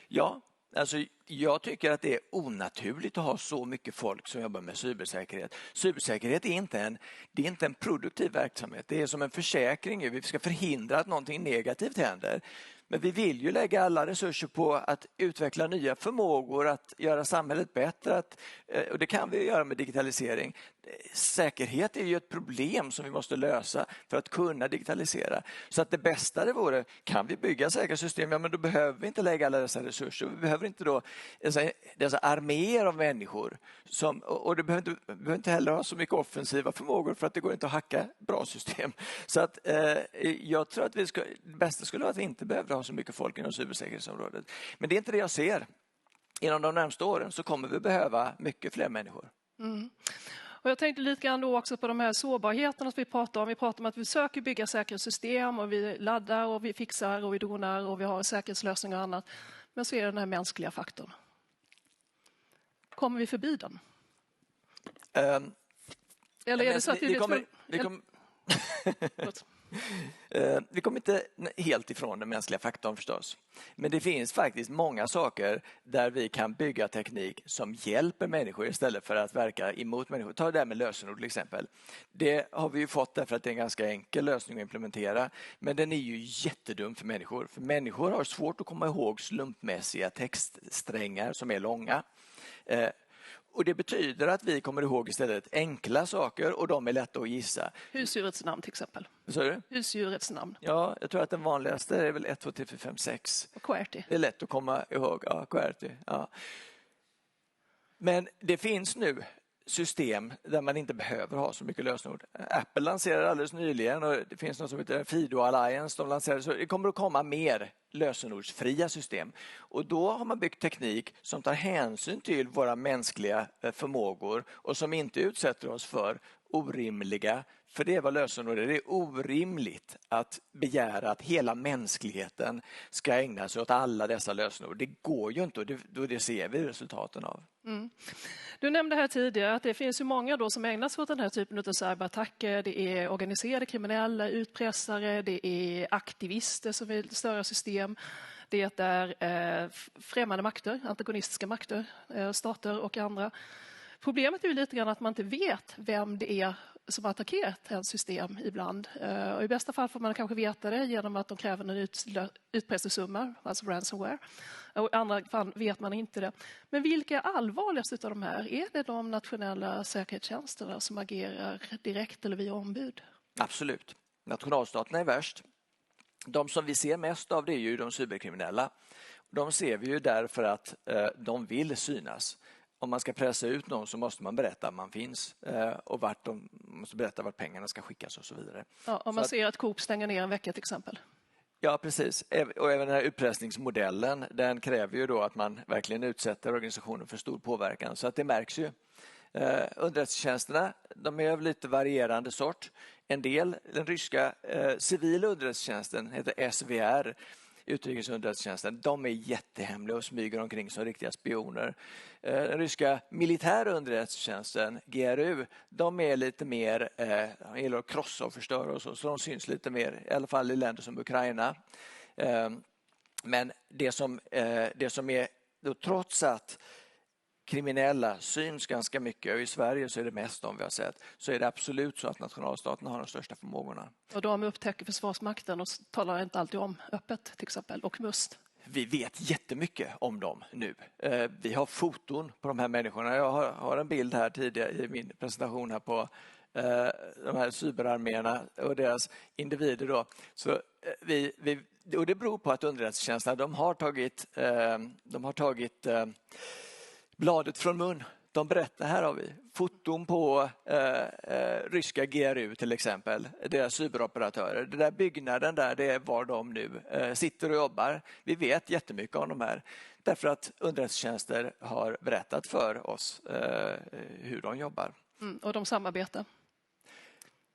Ja. Alltså, jag tycker att det är onaturligt att ha så mycket folk som jobbar med cybersäkerhet. Cybersäkerhet är inte en produktiv verksamhet. Det är som en försäkring. Vi ska förhindra att någonting negativt händer. Men vi vill ju lägga alla resurser på att utveckla nya förmågor, att göra samhället bättre. Och det kan vi göra med digitalisering. Säkerhet är ju ett problem som vi måste lösa för att kunna digitalisera. Så att det bästa det vore, kan vi bygga säkra system, ja men då behöver vi inte lägga alla dessa resurser. Vi behöver inte då dessa arméer av människor. Och det behöver inte heller ha så mycket offensiva förmågor för att det går inte att hacka bra system. Så att jag tror att det bästa skulle vara att vi inte behöver ha så mycket folk inom cybersäkerhetsområdet. Men det är inte det jag ser. Inom de närmaste åren så kommer vi behöva mycket fler människor. Mm. Och jag tänkte lite grann då också på de här sårbarheterna som vi pratar om. Vi pratar om att vi söker bygga säkerhetssystem och vi laddar och vi fixar och vi donar och vi har säkerhetslösningar och annat. Men så är det den här mänskliga faktorn. Kommer vi förbi den? Eller är det så att vi vi kommer inte helt ifrån den mänskliga faktorn förstås. Men det finns faktiskt många saker där vi kan bygga teknik som hjälper människor istället för att verka emot människor. Ta det där med lösenord till exempel. Det har vi ju fått därför att det är en ganska enkel lösning att implementera. Men den är ju jättedum för människor. För människor har svårt att komma ihåg slumpmässiga textsträngar som är långa. Och det betyder att vi kommer ihåg istället enkla saker och de är lätta att gissa. Husdjurets namn till exempel. Sorry? Husdjurets namn. Ja, jag tror att den vanligaste är väl 1, 2, 3, 4, 5, 6. Och QWERTY. Det är lätt att komma ihåg. Ja, QWERTY. Ja. Men det finns nu system där man inte behöver ha så mycket lösenord. Apple lanserade alldeles nyligen och det finns något som heter FIDO Alliance. De lanserade, så det kommer att komma mer lösenordsfria system. Och då har man byggt teknik som tar hänsyn till våra mänskliga förmågor och som inte utsätter oss för orimliga, för det är vad lösenord är. Det är orimligt att begära att hela mänskligheten ska ägna sig åt alla dessa lösenord. Det går ju inte och det ser vi resultaten av. Mm. Du nämnde här tidigare att det finns ju många då som ägnar sig åt den här typen av cyberattacker. Det är organiserade kriminella, utpressare, det är aktivister som vill störa system. Det är främmande makter, antagonistiska makter, stater och andra. Problemet är ju lite grann att man inte vet vem det är som har attackerat ens system ibland. Och i bästa fall får man kanske veta det genom att de kräver en utpressningssumma, alltså ransomware. Och i andra fall vet man inte det. Men vilka är allvarligast av de här? Är det de nationella säkerhetstjänsterna som agerar direkt eller via ombud? Absolut. Nationalstaterna är värst. De som vi ser mest av det är ju de cyberkriminella. De ser vi ju därför att de vill synas. Om man ska pressa ut någon så måste man berätta att man finns och man måste berätta vart pengarna ska skickas och så vidare. Ja, om man ser att Coop stänger ner en vecka till exempel. Ja, precis. Och även den här utpressningsmodellen, den kräver ju då att man verkligen utsätter organisationen för stor påverkan. Så att det märks ju. Underrättelsetjänsterna, de är av lite varierande sort. En del, den ryska civila underrättelsetjänsten heter SVR. utrikesunderrättelsetjänsten, de är jättehemliga och smyger omkring som riktiga spioner. Den ryska militära underrättelsetjänsten, GRU, de är lite mer, de gillar att krossa och förstöra och så de syns lite mer, i alla fall i länder som Ukraina. Men det som är, då, trots att kriminella syns ganska mycket, och i Sverige så är det mest de vi har sett, så är det absolut så att nationalstaterna har de största förmågorna. Och de upptäcker Försvarsmakten och talar inte alltid om öppet till exempel, och MUST. Vi vet jättemycket om dem nu. Vi har foton på de här människorna. Jag har en bild här tidigare i min presentation här på de här cyberarméerna och deras individer. Då. Så och det beror på att underrättelsetjänsterna de har tagit bladet från mun. De berättar, här har vi foton på ryska GRU till exempel, deras cyberoperatörer. Den där byggnaden där, det är var de nu sitter och jobbar. Vi vet jättemycket om de här därför att underrättelsetjänster har berättat för oss hur de jobbar. Och de samarbetar?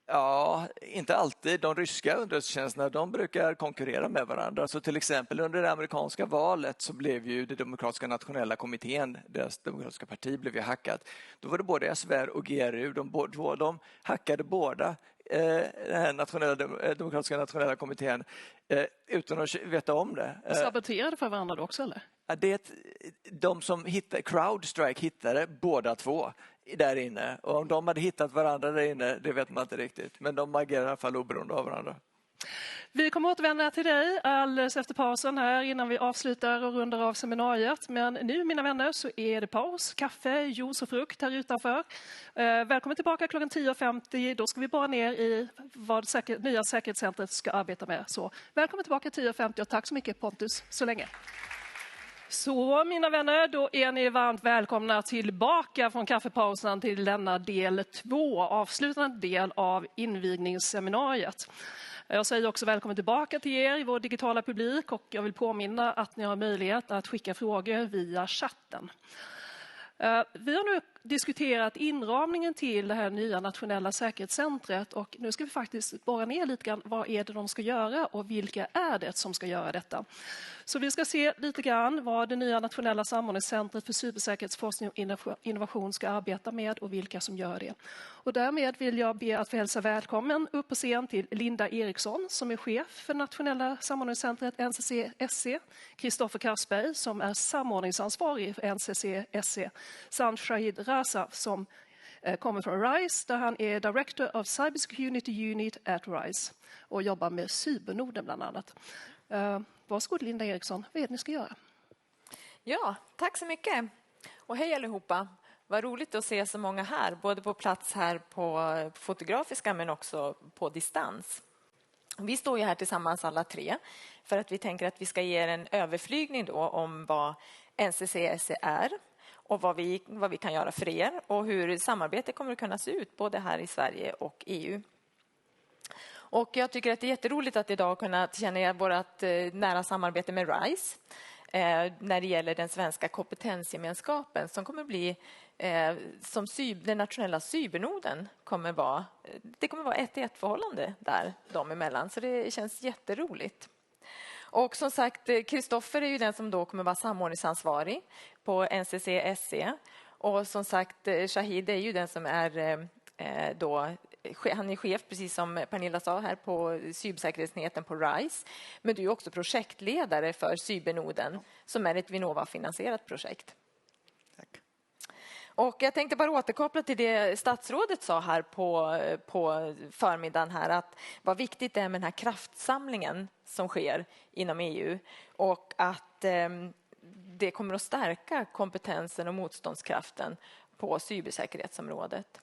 Ja, inte alltid. De ryska underrättelsetjänsterna, de brukar konkurrera med varandra. Så till exempel under det amerikanska valet så blev ju det demokratiska nationella kommittén, deras demokratiska parti, blev ju hackat. Då var det både SVR och GRU, de hackade båda den här demokratiska nationella kommittén utan att veta om det. Saboterade för varandra då också, eller? De som hittade, CrowdStrike hittade båda två där inne. Och om de hade hittat varandra där inne, det vet man inte riktigt. Men de agerar i alla fall oberoende av varandra. Vi kommer återvända till dig alldeles efter pausen här innan vi avslutar och rundar av seminariet. Men nu, mina vänner, så är det paus, kaffe, juice och frukt här utanför. Välkommen tillbaka klockan 10.50. Då ska vi bara ner i vad nya säkerhetscentret ska arbeta med. Så välkommen tillbaka 10.50 och tack så mycket Pontus så länge. Så mina vänner, då är ni varmt välkomna tillbaka från kaffepausen till denna del 2, avslutande del av invigningsseminariet. Jag säger också välkommen tillbaka till er i vår digitala publik och jag vill påminna att ni har möjlighet att skicka frågor via chatten. Vi har nu diskuterat inramningen till det här nya nationella säkerhetscentret och nu ska vi faktiskt borra ner lite grann vad är det de ska göra och vilka är det som ska göra detta. Så vi ska se lite grann vad det nya nationella samordningscentret för cybersäkerhetsforskning och innovation ska arbeta med och vilka som gör det. Och därmed vill jag be att få hälsa välkommen upp på scen till Linda Eriksson som är chef för nationella samordningscentret NCC-SC, Kristoffer Karsberg som är samordningsansvarig för NCC-SC, samt Shahid Raza som kommer från RISE där han är Director of Cybersecurity Unit at RISE och jobbar med Cybernorden bland annat. Varsågod Linda Eriksson, vad är det ni ska göra? Ja, tack så mycket. Och hej allihopa. Vad roligt att se så många här, både på plats här på Fotografiska men också på distans. Vi står ju här tillsammans alla tre för att vi tänker att vi ska ge er en överflygning då om vad NCC-SC är och vad vi kan göra för er och hur samarbetet kommer att kunna se ut både här i Sverige och EU. Och jag tycker att det är jätteroligt att idag kunna tillkännage vårt nära samarbete med RISE när det gäller den svenska kompetensgemenskapen som kommer bli som den nationella cybernoden kommer vara. Det kommer vara 1-1 förhållande där de emellan, så det känns jätteroligt. Och som sagt, Kristoffer är ju den som då kommer vara samordningsansvarig på NCC-SC och som sagt Shahid är ju den som är han är chef, precis som Pernilla sa här, på cybersäkerhetsenheten på RISE. Men du är också projektledare för Cybernoden som är ett Vinnova-finansierat projekt. Tack. Och jag tänkte bara återkoppla till det statsrådet sa här på förmiddagen här, att vad viktigt det är med den här kraftsamlingen som sker inom EU och att det kommer att stärka kompetensen och motståndskraften på cybersäkerhetsområdet.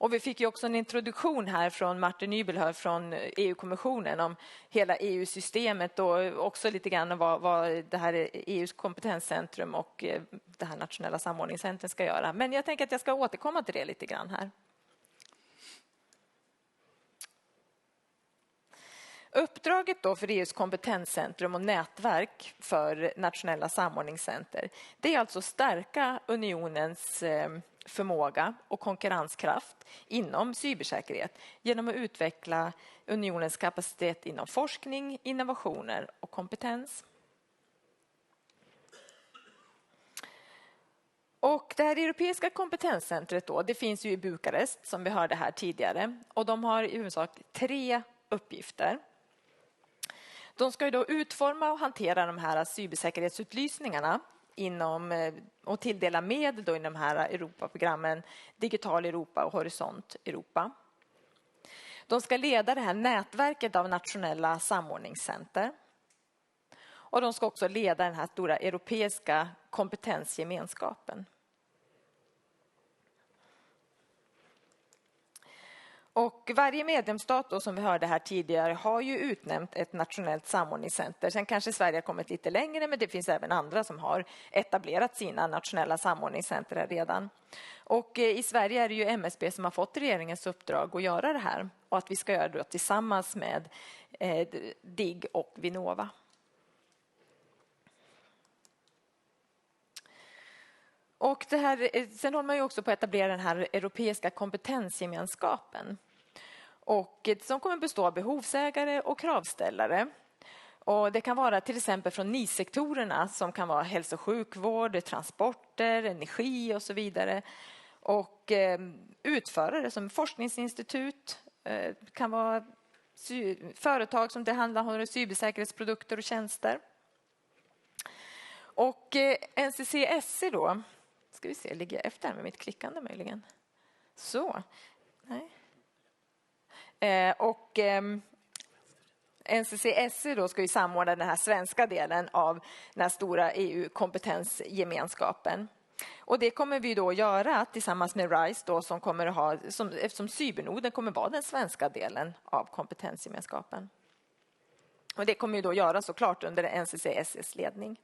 Och vi fick ju också en introduktion här från Martin Nybelhör från EU-kommissionen om hela EU-systemet och också lite grann vad det här EUs kompetenscentrum och det här nationella samordningscentret ska göra. Men jag tänker att jag ska återkomma till det lite grann här. Uppdraget då för EUs kompetenscentrum och nätverk för nationella samordningscenter, det är alltså stärka unionens förmåga och konkurrenskraft inom cybersäkerhet genom att utveckla unionens kapacitet inom forskning, innovationer och kompetens. Och det här europeiska kompetenscentret då, det finns ju i Bukarest som vi hörde här tidigare, och de har i huvudsak 3 uppgifter. De ska ju då utforma och hantera de här cybersäkerhetsutlysningarna och tilldela medel då i de här Europaprogrammen Digital Europa och Horisont Europa. De ska leda det här nätverket av nationella samordningscenter. Och de ska också leda den här stora europeiska kompetensgemenskapen. Och varje medlemsstat då, som vi hörde här tidigare, har ju utnämnt ett nationellt samordningscenter. Sen kanske Sverige har kommit lite längre, men det finns även andra som har etablerat sina nationella samordningscenter redan. Och i Sverige är det ju MSB som har fått regeringens uppdrag att göra det här. Och att vi ska göra det tillsammans med DIGG och Vinnova. Och det här, sen håller man ju också på att etablera den här europeiska kompetensgemenskapen. Och som kommer bestå av behovsägare och kravställare. Och det kan vara till exempel från NIS-sektorerna som kan vara hälso- och sjukvård, transporter, energi och så vidare. Och utförare som forskningsinstitut, kan vara företag som tillhandahåller cybersäkerhetsprodukter och tjänster. Och NCC-SE då, ska vi se, ligger jag efter med mitt klickande möjligen? Så, nej. Och NCC-SE då ska ju samordna den här svenska delen av den här stora EU-kompetensgemenskapen. Och det kommer vi då göra tillsammans med RISE då, som kommer att ha, eftersom cybernoden kommer vara den svenska delen av kompetensgemenskapen. Och det kommer ju då göras såklart under NCC-SEs ledning.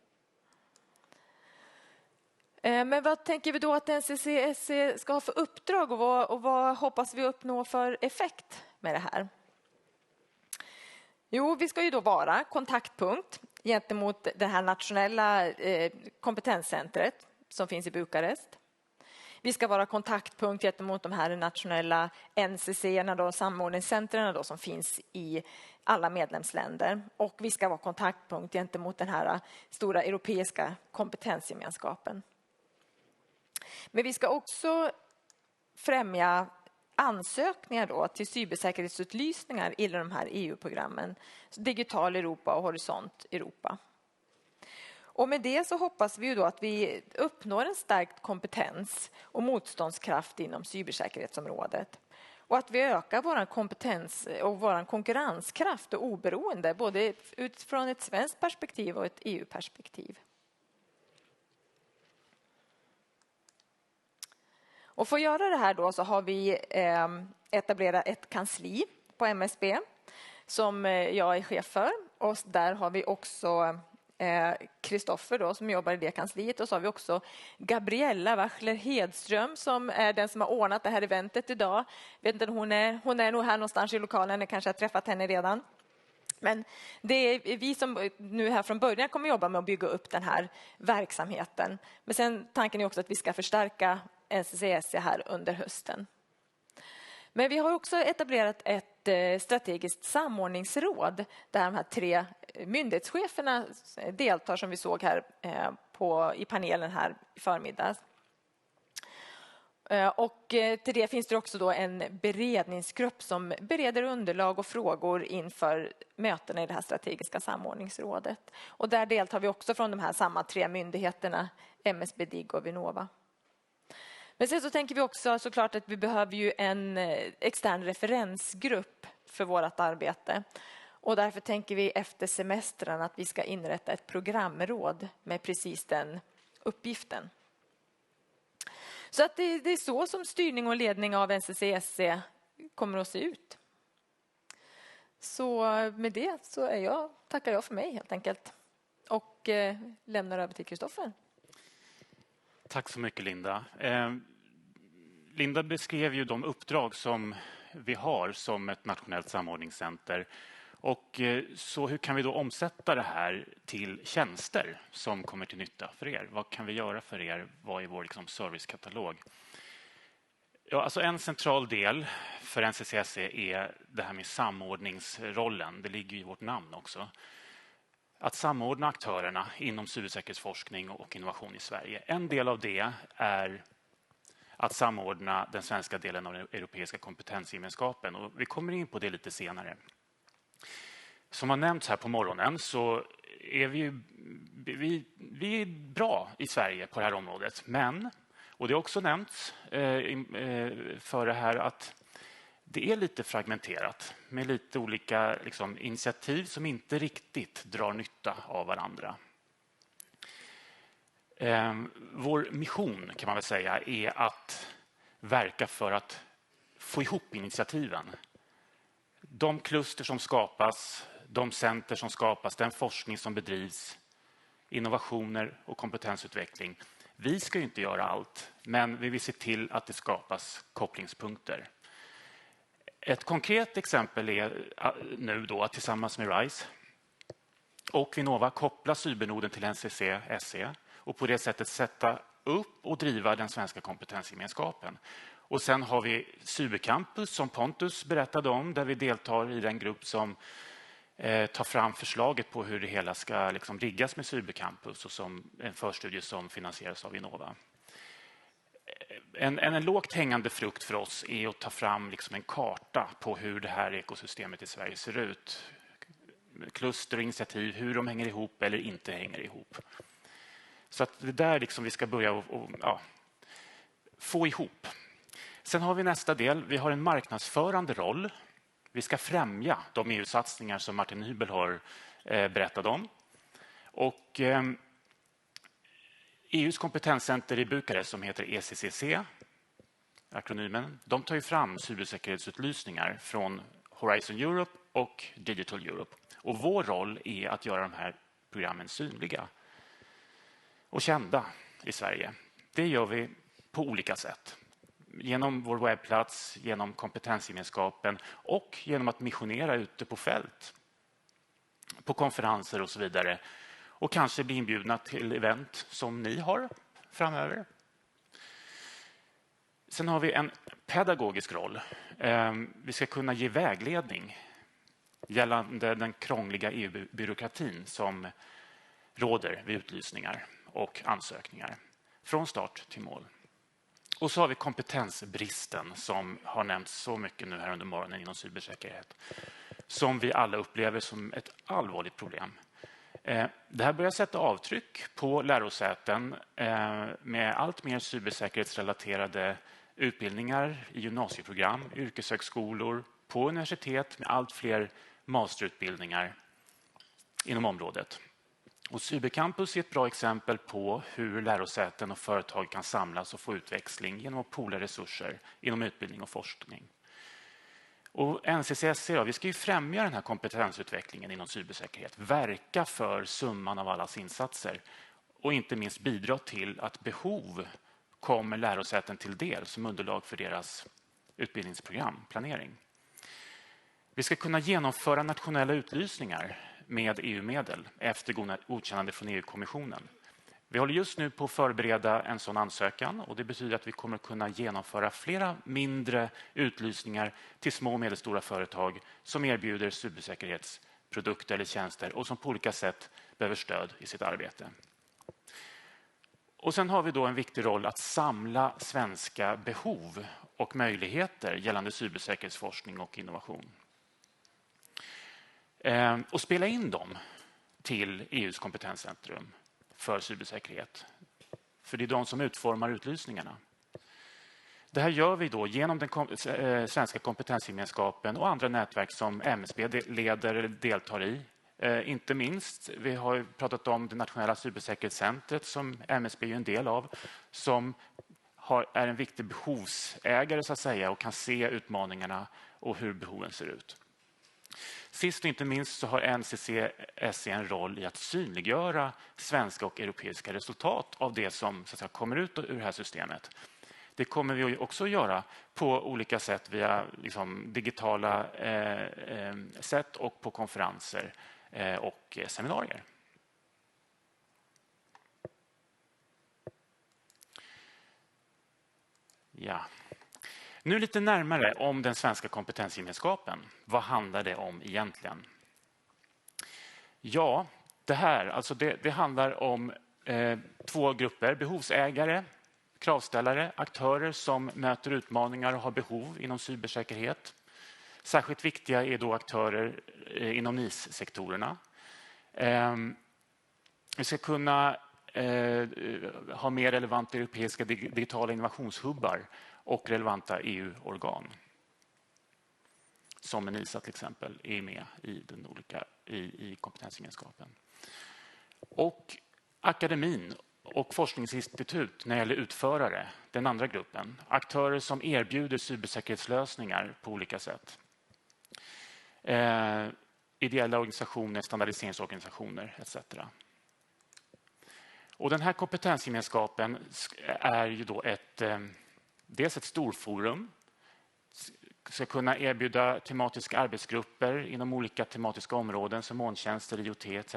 Men vad tänker vi då att NCC-SE ska ha för uppdrag och vad hoppas vi uppnå för effekt med det här? Jo, vi ska ju då vara kontaktpunkt gentemot det här nationella kompetenscentret som finns i Bukarest. Vi ska vara kontaktpunkt gentemot de här nationella NCC-erna då, samordningscentren då, som finns i alla medlemsländer. Och vi ska vara kontaktpunkt gentemot den här stora europeiska kompetensgemenskapen. Men vi ska också främja ansökningar då till cybersäkerhetsutlysningar i de här EU-programmen. Digital Europa och Horisont Europa. Och med det så hoppas vi ju då att vi uppnår en stärkt kompetens och motståndskraft inom cybersäkerhetsområdet. Och att vi ökar vår kompetens och vår konkurrenskraft och oberoende både utifrån ett svenskt perspektiv och ett EU-perspektiv. Och för att göra det här då så har vi etablerat ett kansli på MSB som jag är chef för. Och där har vi också Kristoffer då som jobbar i det kansliet. Och så har vi också Gabriella Wachler Hedström som är den som har ordnat det här eventet idag. Vet inte, hon är nog här någonstans i lokalen, ni kanske har träffat henne redan. Men det är vi som nu här från början kommer jobba med att bygga upp den här verksamheten. Men sen tanken är också att vi ska förstärka NCC-SE här under hösten. Men vi har också etablerat ett strategiskt samordningsråd där de här 3 myndighetscheferna deltar som vi såg här i panelen här i förmiddags. Och till det finns det också då en beredningsgrupp som bereder underlag och frågor inför mötena i det här strategiska samordningsrådet. Och där deltar vi också från de här samma 3 myndigheterna, MSB, DIGG och Vinnova. Men sen så tänker vi också såklart att vi behöver ju en extern referensgrupp för vårt arbete. Och därför tänker vi efter semestern att vi ska inrätta ett programråd med precis den uppgiften. Så att det är så som styrning och ledning av NCC-SE kommer att se ut. Så med det så tackar jag för mig helt enkelt. Och lämnar över till Kristoffer. Tack så mycket Linda. Linda beskrev ju de uppdrag som vi har som ett nationellt samordningscenter. Och så hur kan vi då omsätta det här till tjänster som kommer till nytta för er? Vad kan vi göra för er? Vad är vår servicekatalog? Ja, alltså en central del för NCCSC är det här med samordningsrollen. Det ligger i vårt namn också. Att samordna aktörerna inom cybersäkerhetsforskning och innovation i Sverige. En del av det är att samordna den svenska delen av den europeiska kompetensgemenskapen. Och vi kommer in på det lite senare. Som har nämnts här på morgonen så är vi är bra i Sverige på det här området. Men, och det har också nämnts för det här, att det är lite fragmenterat med lite olika initiativ som inte riktigt drar nytta av varandra. Vår mission kan man väl säga är att verka för att få ihop initiativen. De kluster som skapas, de center som skapas, den forskning som bedrivs, innovationer och kompetensutveckling. Vi ska ju inte göra allt, men vi vill se till att det skapas kopplingspunkter. Ett konkret exempel är nu då att tillsammans med RISE och Vinnova koppla cybernoden till NCC-SE och på det sättet sätta upp och driva den svenska kompetensgemenskapen. Och sen har vi Cybercampus som Pontus berättade om, där vi deltar i den grupp som tar fram förslaget på hur det hela ska riggas med Cybercampus och som en förstudie som finansieras av Vinnova. En lågt hängande frukt för oss är att ta fram en karta på hur det här ekosystemet i Sverige ser ut. Kluster och initiativ, hur de hänger ihop eller inte hänger ihop. Så att det där vi ska börja få ihop. Sen har vi nästa del. Vi har en marknadsförande roll. Vi ska främja de EU-satsningar som Martin Nybel har berättat om. Och EUs kompetenscenter i Bukarest som heter ECCC, akronymen, de tar ju fram cybersäkerhetsutlysningar från Horizon Europe och Digital Europe. Och vår roll är att göra de här programmen synliga och kända i Sverige. Det gör vi på olika sätt. Genom vår webbplats, genom kompetensgemenskapen och genom att missionera ute på fält. På konferenser och så vidare. Och kanske bli inbjudna till event som ni har framöver. Sen har vi en pedagogisk roll. Vi ska kunna ge vägledning gällande den krångliga EU-byråkratin som råder vid utlysningar och ansökningar. Från start till mål. Och så har vi kompetensbristen som har nämnts så mycket nu här under morgonen inom cybersäkerhet. Som vi alla upplever som ett allvarligt problem. Det här börjar sätta avtryck på lärosäten med allt mer cybersäkerhetsrelaterade utbildningar i gymnasieprogram, yrkeshögskolor, på universitet med allt fler masterutbildningar inom området. Och Cybercampus är ett bra exempel på hur lärosäten och företag kan samlas och få utväxling genom att poola resurser inom utbildning och forskning. Och NCCSC, vi ska ju främja den här kompetensutvecklingen inom cybersäkerhet, verka för summan av allas insatser och inte minst bidra till att behov kommer lärosäten till del som underlag för deras utbildningsprogram, planering. Vi ska kunna genomföra nationella utlysningar med EU-medel efter godkännande från EU-kommissionen. Vi håller just nu på att förbereda en sån ansökan och det betyder att vi kommer kunna genomföra flera mindre utlysningar till små och medelstora företag som erbjuder cybersäkerhetsprodukter eller tjänster och som på olika sätt behöver stöd i sitt arbete. Och sen har vi då en viktig roll att samla svenska behov och möjligheter gällande cybersäkerhetsforskning och innovation. Och spela in dem till EUs kompetenscentrum för cybersäkerhet. För det är de som utformar utlysningarna. Det här gör vi då genom den svenska kompetensgemenskapen och andra nätverk som MSB leder eller deltar i. Inte minst, vi har pratat om det nationella cybersäkerhetscentret som MSB är en del av, som är en viktig behovsägare så att säga och kan se utmaningarna och hur behoven ser ut. Sist och inte minst så har NCCSC en roll i att synliggöra svenska och europeiska resultat av det som så att säga, kommer ut ur det här systemet. Det kommer vi också göra på olika sätt via digitala sätt och på konferenser och seminarier. Ja. Nu lite närmare om den svenska kompetensgemenskapen. Vad handlar det om egentligen? Ja, det handlar om två grupper, behovsägare, kravställare, aktörer som möter utmaningar och har behov inom cybersäkerhet. Särskilt viktiga är då aktörer inom NIS-sektorerna. Vi ska kunna ha mer relevanta europeiska digitala innovationshubbar och relevanta EU-organ. Som NISA till exempel är med i kompetensgemenskapen. Och akademin och forskningsinstitut när det gäller utförare, den andra gruppen. Aktörer som erbjuder cybersäkerhetslösningar på olika sätt. Ideella organisationer, standardiseringsorganisationer etc. Och den här kompetensgemenskapen är ju då dels ett storforum, ska kunna erbjuda tematiska arbetsgrupper inom olika tematiska områden som molntjänster, IoT etc.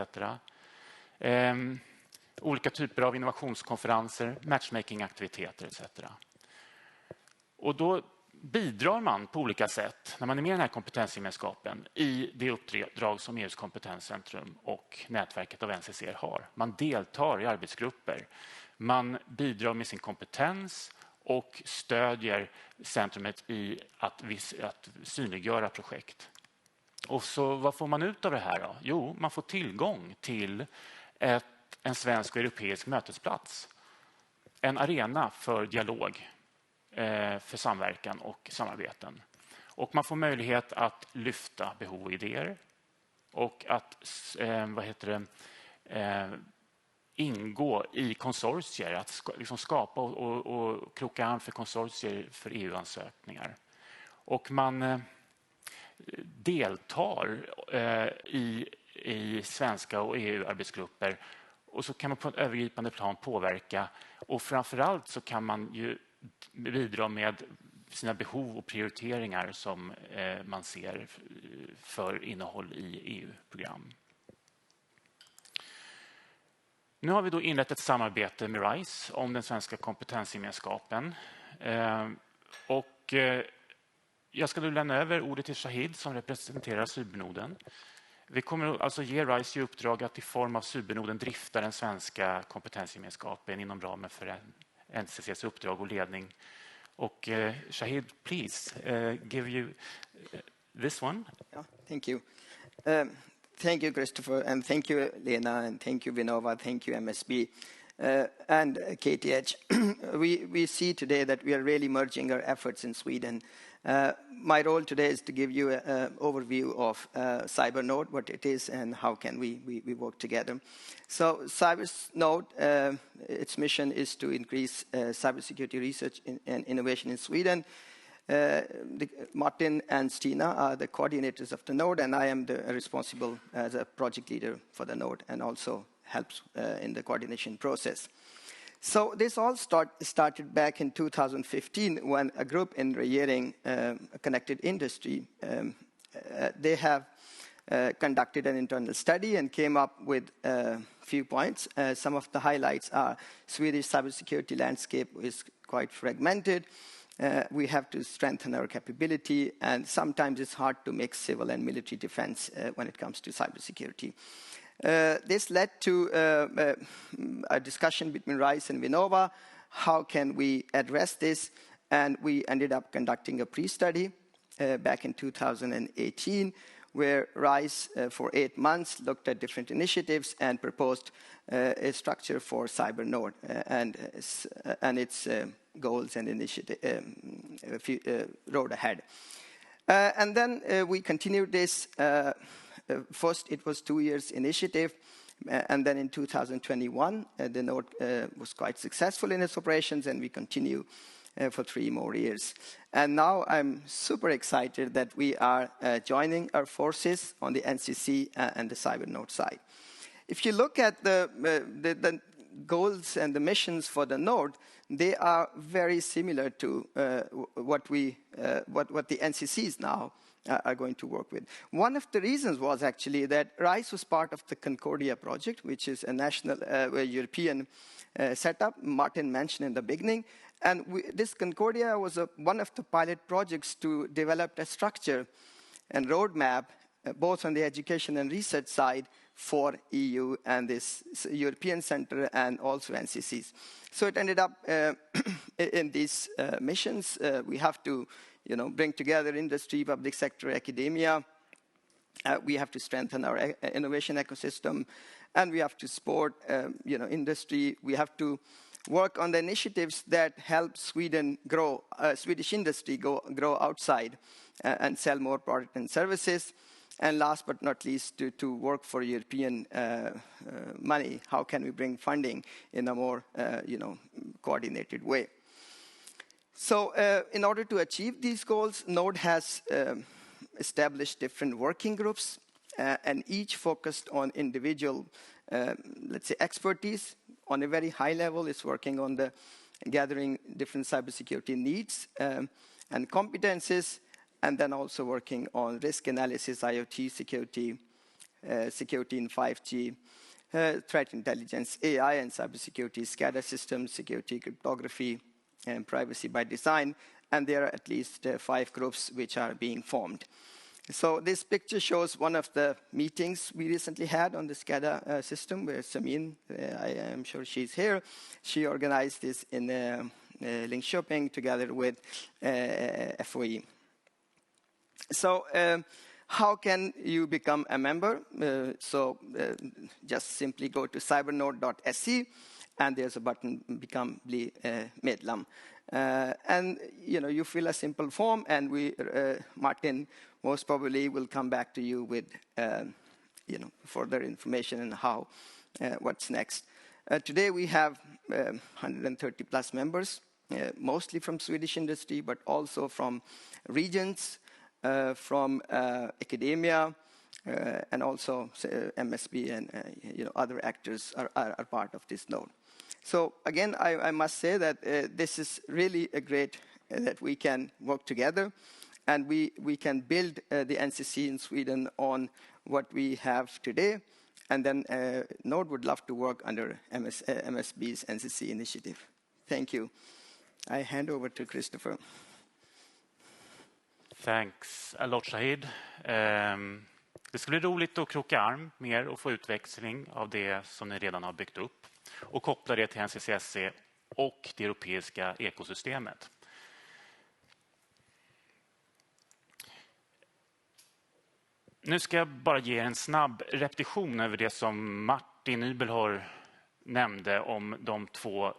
Olika typer av innovationskonferenser, matchmaking-aktiviteter etc. Och då bidrar man på olika sätt när man är med i den här kompetensgemenskapen i det uppdrag som EUs kompetenscentrum och nätverket av NCC har. Man deltar i arbetsgrupper, man bidrar med sin kompetens och stödjer centrumet i att synliggöra projekt. Och så vad får man ut av det här då? Jo, man får tillgång till en svensk och europeisk mötesplats. En arena för dialog, för samverkan och samarbeten. Och man får möjlighet att lyfta behov och idéer och att ingå i konsortier, att liksom skapa och kroka an för konsortier för EU-ansökningar. Och man deltar i svenska och EU-arbetsgrupper och så kan man på ett övergripande plan påverka och framförallt så kan man ju bidra med sina behov och prioriteringar som man ser för innehåll i EU-program. Nu har vi då inlett ett samarbete med RISE om den svenska kompetensgemenskapen. Och jag ska nu lämna över ordet till Shahid som representerar Cybernoden. Vi kommer alltså ge RISE i uppdrag att i form av Cybernoden drifta den svenska kompetensgemenskapen inom ramen för NCCs uppdrag och ledning. Och Shahid, please give you this one. Yeah, thank you. Thank you, Christopher, and thank you, Lena, and thank you, Vinnova, thank you, MSB, and KTH. We see today that we are really merging our efforts in Sweden. My role today is to give you an overview of CyberNode, what it is, and how can we work together. So CyberNode, its mission is to increase cybersecurity research and innovation in Sweden. Martin and Stina are the coordinators of the node, and I am responsible as a project leader for the node and also helps in the coordination process. So this all started back in 2015 when a group in Regering, Connected Industry, they have conducted an internal study and came up with a few points. Some of the highlights are Swedish cybersecurity landscape is quite fragmented. We have to strengthen our capability, and sometimes it's hard to mix civil and military defense when it comes to cybersecurity. This led to a discussion between RISE and Vinnova. How can we address this? And we ended up conducting a pre-study back in 2018, where RISE for 8 months looked at different initiatives and proposed a structure for CyberNode and its goals and initiative road ahead. And then we continued this. First, it was 2 years initiative, and then in 2021, the node was quite successful in its operations, and we continue for 3 more years. And now I'm super excited that we are joining our forces on the NCC and the CyberNode side. If you look at the goals and the missions for the node, they are very similar to what the NCCs now are going to work with. One of the reasons was actually that RISE was part of the Concordia project, which is a national European setup Martin mentioned in the beginning, And this Concordia was one of the pilot projects to develop a structure and roadmap, both on the education and research side, for EU and this European Center and also NCCs. So it ended up in these missions. We have to, bring together industry, public sector, academia. We have to strengthen our innovation ecosystem, and we have to support, industry. We have to work on the initiatives that help Sweden grow, Swedish industry grow outside and sell more product and services. And last but not least, to work for European money. How can we bring funding in a more, coordinated way? So in order to achieve these goals, Nord has established different working groups, and each focused on individual, let's say, expertise. On a very high level, it's working on the gathering different cybersecurity needs and competences, and then also working on risk analysis, IoT security, security in 5G, threat intelligence, AI and cybersecurity, SCADA systems, security, cryptography, and privacy by design. And there are at least 5 groups which are being formed. So this picture shows one of the meetings we recently had on the SCADA system, where Samin, I am sure she's here, she organized this in Linköping together with FOE. So how can you become a member? Just simply go to cybernode.se, and there's a button, Become medlem. And you fill a simple form, and Martin most probably will come back to you with further information on how what's next. Today we have 130 plus members, mostly from Swedish industry, but also from regions, from academia, and also MSB and other actors are part of this node. So again, I must say that this is really a great that we can work together, and we can build the NCC in Sweden on what we have today, and then Nord would love to work under MSB's NCC initiative. Thank you. I hand over to Christopher. Thanks a lot, Shahid. Det ska bli roligt att kroka arm mer och få utväxling av det som ni redan har byggt upp och koppla det till NCCSC och det europeiska ekosystemet. Nu ska jag bara ge en snabb repetition över det som Martin Nybelhor nämnde om de 2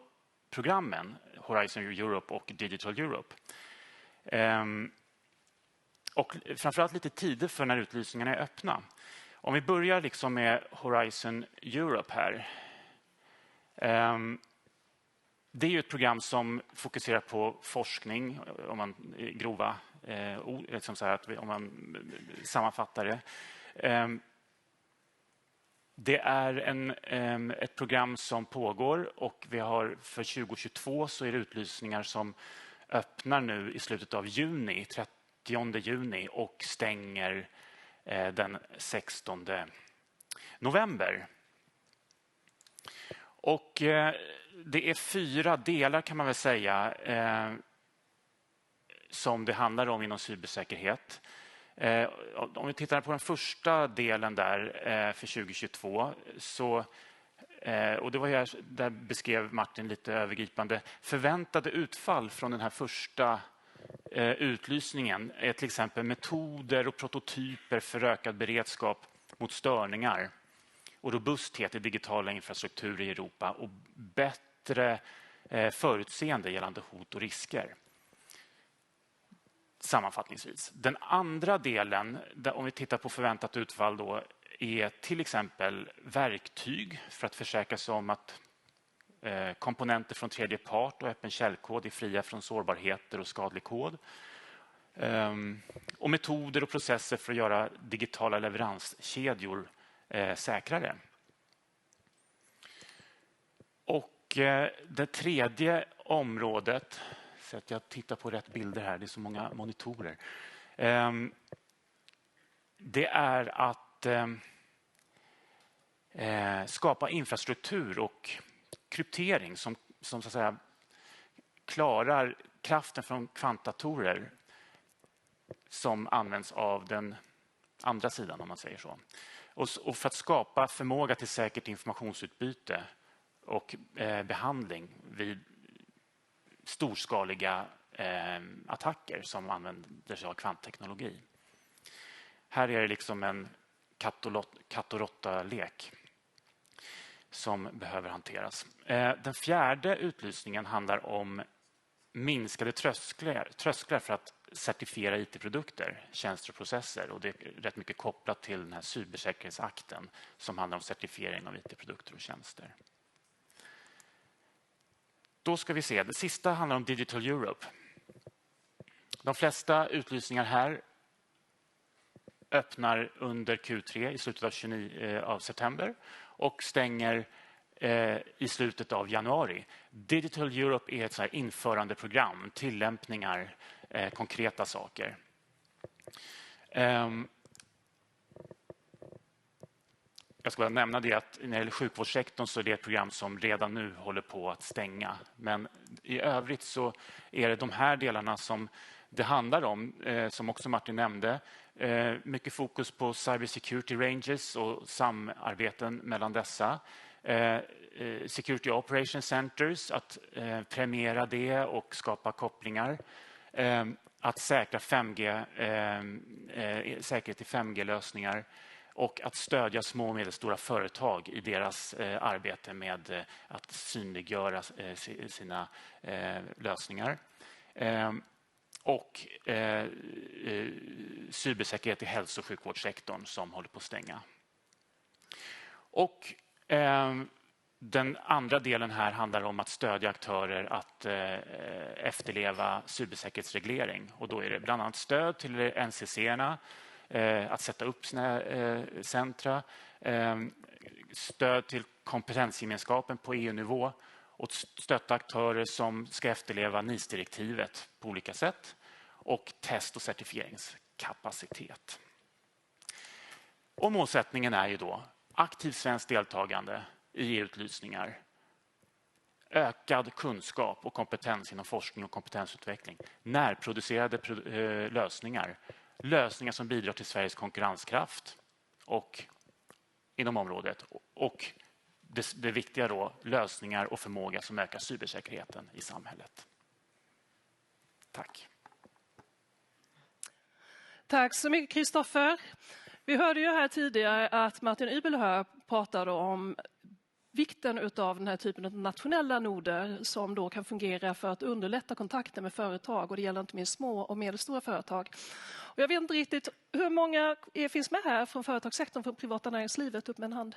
programmen, Horizon Europe och Digital Europe. Och framförallt lite tider för när utlysningarna är öppna. Om vi börjar liksom med Horizon Europe här. Det är ju ett program som fokuserar på forskning, om man grova liksom så här, att om man sammanfattar det. Det är ett program som pågår, och vi har för 2022 så är det utlysningar som öppnar nu i slutet av juni, 30 juni, och stänger den 16 november. Och det är 4 delar, kan man väl säga, som det handlar om inom cybersäkerhet. Om vi tittar på den första delen där för 2022, så, och det var här, där beskrev Martin lite övergripande, förväntade utfall från den här första utlysningen är till exempel metoder och prototyper för ökad beredskap mot störningar och robusthet i digitala infrastrukturer i Europa och bättre förutseende gällande hot och risker. Sammanfattningsvis. Den andra delen, om vi tittar på förväntat utfall då, är till exempel verktyg för att försäkra sig om att komponenter från tredje part och öppen källkod är fria från sårbarheter och skadlig kod. Och metoder och processer för att göra digitala leveranskedjor säkrare. Och det tredje området, så att jag tittar på rätt bilder här, det är så många monitorer. Det är att skapa infrastruktur och kryptering som så att säga klarar kraften från kvantdatorer som används av den andra sidan, om man säger så. Och för att skapa förmåga till säkert informationsutbyte och behandling vid storskaliga attacker som använder sig av kvantteknologi. Här är det liksom en katt och råtta-lek som behöver hanteras. Den fjärde utlysningen handlar om minskade trösklar för att certifiera IT-produkter, tjänster och processer. Och det är rätt mycket kopplat till den här cybersäkerhetsakten som handlar om certifiering av IT-produkter och tjänster. Då ska vi se, det sista handlar om Digital Europe. De flesta utlysningar här öppnar under Q3 i slutet av september och stänger i slutet av januari. Digital Europe är ett så här införandeprogram, tillämpningar, konkreta saker. Jag ska bara nämna det att när det gäller sjukvårdssektorn så är det ett program som redan nu håller på att stänga. Men i övrigt så är det de här delarna som det handlar om, som också Martin nämnde. Mycket fokus på cybersecurity ranges och samarbeten mellan dessa. Security Operation Centers, att premiera det och skapa kopplingar. Att säkra 5G, säkerhet i 5G-lösningar och att stödja små och medelstora företag i deras arbete med att synliggöra sina lösningar. Och cybersäkerhet i hälso- och sjukvårdssektorn som håller på att stänga. Och den andra delen här handlar om att stödja aktörer att efterleva cybersäkerhetsreglering. Och då är det bland annat stöd till NCC-erna, att sätta upp sina centra, stöd till kompetensgemenskapen på EU-nivå och stötta aktörer som ska efterleva NIS-direktivet på olika sätt och test- och certifieringskapacitet. Och målsättningen är ju då aktivt svenskt deltagande i EU-utlysningar, ökad kunskap och kompetens inom forskning och kompetensutveckling, närproducerade lösningar som bidrar till Sveriges konkurrenskraft och inom området och det viktiga då, lösningar och förmåga som ökar cybersäkerheten i samhället. Tack. Tack så mycket, Kristoffer. Vi hörde ju här tidigare att Martin Übelhör pratade om vikten av den här typen av nationella noder som då kan fungera för att underlätta kontakter med företag, och det gäller inte minst små och medelstora företag. Och jag vet inte riktigt hur många finns med här från företagssektorn, från privata näringslivet, upp med en hand.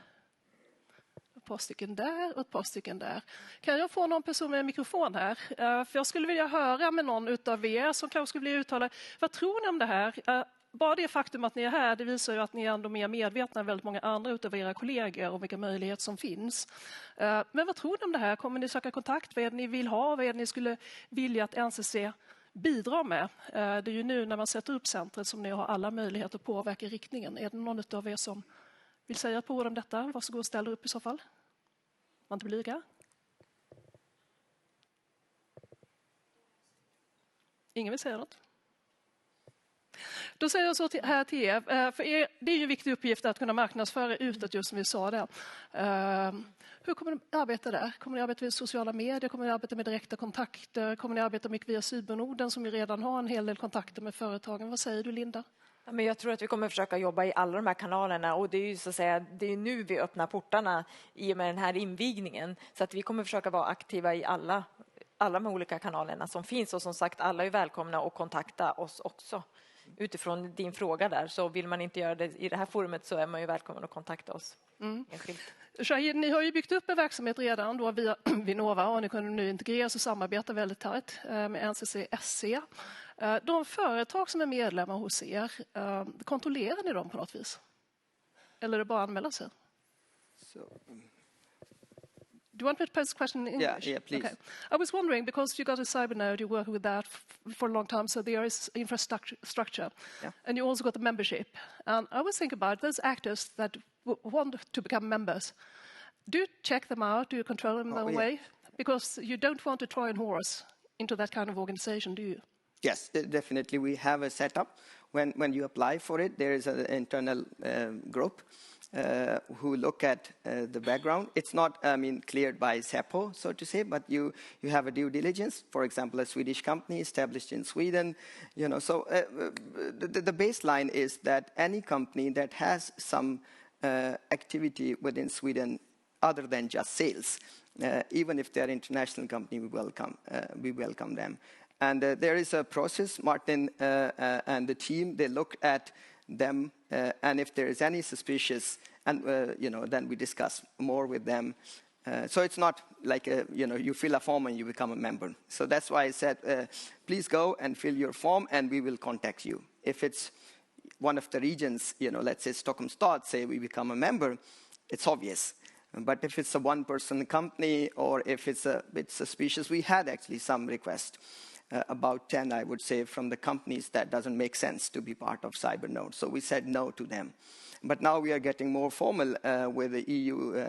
Ett par stycken där och ett par stycken där. Kan jag få någon person med en mikrofon här? För jag skulle vilja höra med någon utav er som kanske skulle vilja uttala, vad tror ni om det här? Bara det faktum att ni är här, det visar ju att ni är ändå mer medvetna än väldigt många andra utav era kollegor om vilka möjligheter som finns. Men vad tror ni om det här? Kommer ni söka kontakt? Vad är det ni vill ha? Vad är det ni skulle vilja att NCC bidrar med? Det är ju nu när man sätter upp centret som ni har alla möjligheter att påverka riktningen. Är det någon av er som vill säga ett par ord om detta? Varsågod och ställ upp i så fall. Man inte blyga. Ingen vill säga något? Då säger jag så här till er, för er, det är ju en viktig uppgift att kunna marknadsföra utåt, just som vi sa där. Hur kommer ni arbeta där? Kommer ni arbeta med sociala medier? Kommer ni arbeta med direkta kontakter? Kommer ni arbeta mycket via Cybernorden som ju redan har en hel del kontakter med företagen? Vad säger du, Linda? Men jag tror att vi kommer försöka jobba i alla de här kanalerna, och det är ju så att säga, det är nu vi öppnar portarna i och med den här invigningen, så att vi kommer försöka vara aktiva i alla de olika kanalerna som finns, och som sagt, alla är välkomna att kontakta oss också. Utifrån din fråga där, så vill man inte göra det i det här forumet så är man ju välkommen att kontakta oss. Shahid, ni har ju byggt upp en verksamhet redan då via Vinnova, och ni kunde nu integreras och samarbeta väldigt tätt med NCC-SC. De företag som är medlemmar hos er, kontrollerar ni dem på något vis? Eller är det bara att anmäla sig? Do you want me to pose a question in English? Yeah, please. Okay. I was wondering, because you got a Cybernode, you work with that for a long time, so there is infrastructure. Yeah. And you also got the membership. And I was thinking about those actors that want to become members. Do you check them out? Do you control them in that way? Because you don't want a Trojan horse into that kind of organization, do you? Yes, definitely. We have a setup. When you apply for it, there is an internal group who look at the background. It's not, cleared by SEPO, so to say, but you have a due diligence. For example, a Swedish company established in Sweden. So the baseline is that any company that has some activity within Sweden other than just sales, even if they're an international company, we welcome them. And there is a process. Martin and the team, they look at them, and if there is any suspicious, and then we discuss more with them. So it's not like you fill a form and you become a member. So that's why I said, please go and fill your form, and we will contact you. If it's one of the regions, let's say Stockholm Stad, say we become a member, it's obvious. But if it's a one-person company or if it's a bit suspicious, we had actually some requests. About 10, I would say, from the companies that doesn't make sense to be part of Cybernode. So we said no to them. But now we are getting more formal with the EU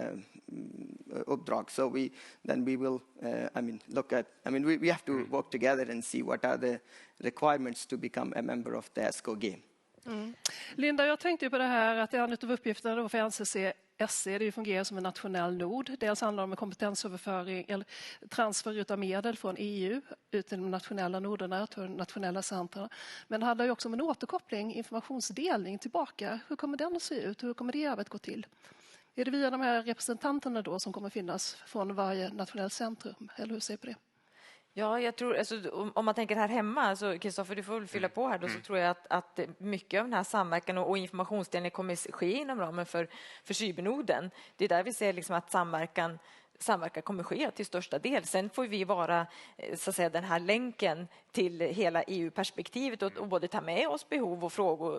uppdrag. So we will, look at, we have to work together and see what are the requirements to become a member of the SKG. Linda, jag tänkte ju på det här att en av uppgifterna för NCC-SE det fungerar som en nationell nod. Dels handlar det om en kompetensöverföring eller transfer utav medel från EU ut till de nationella noderna, till de nationella centren. Men det handlar ju också om en återkoppling, informationsdelning tillbaka. Hur kommer den att se ut? Hur kommer det arbetet gå till? Är det via de här representanterna då som kommer finnas från varje nationellt centrum? Eller hur ser du på det? Ja, jag tror, om man tänker här hemma, så Kristoffer, du får väl fylla på här då, så tror jag att mycket av den här samverkan och informationsdelningen kommer ske inom ramen för cybernoden. Det är där vi ser liksom att samverkan kommer ske till största del. Sen får vi vara så att säga, den här länken till hela EU-perspektivet och både ta med oss behov och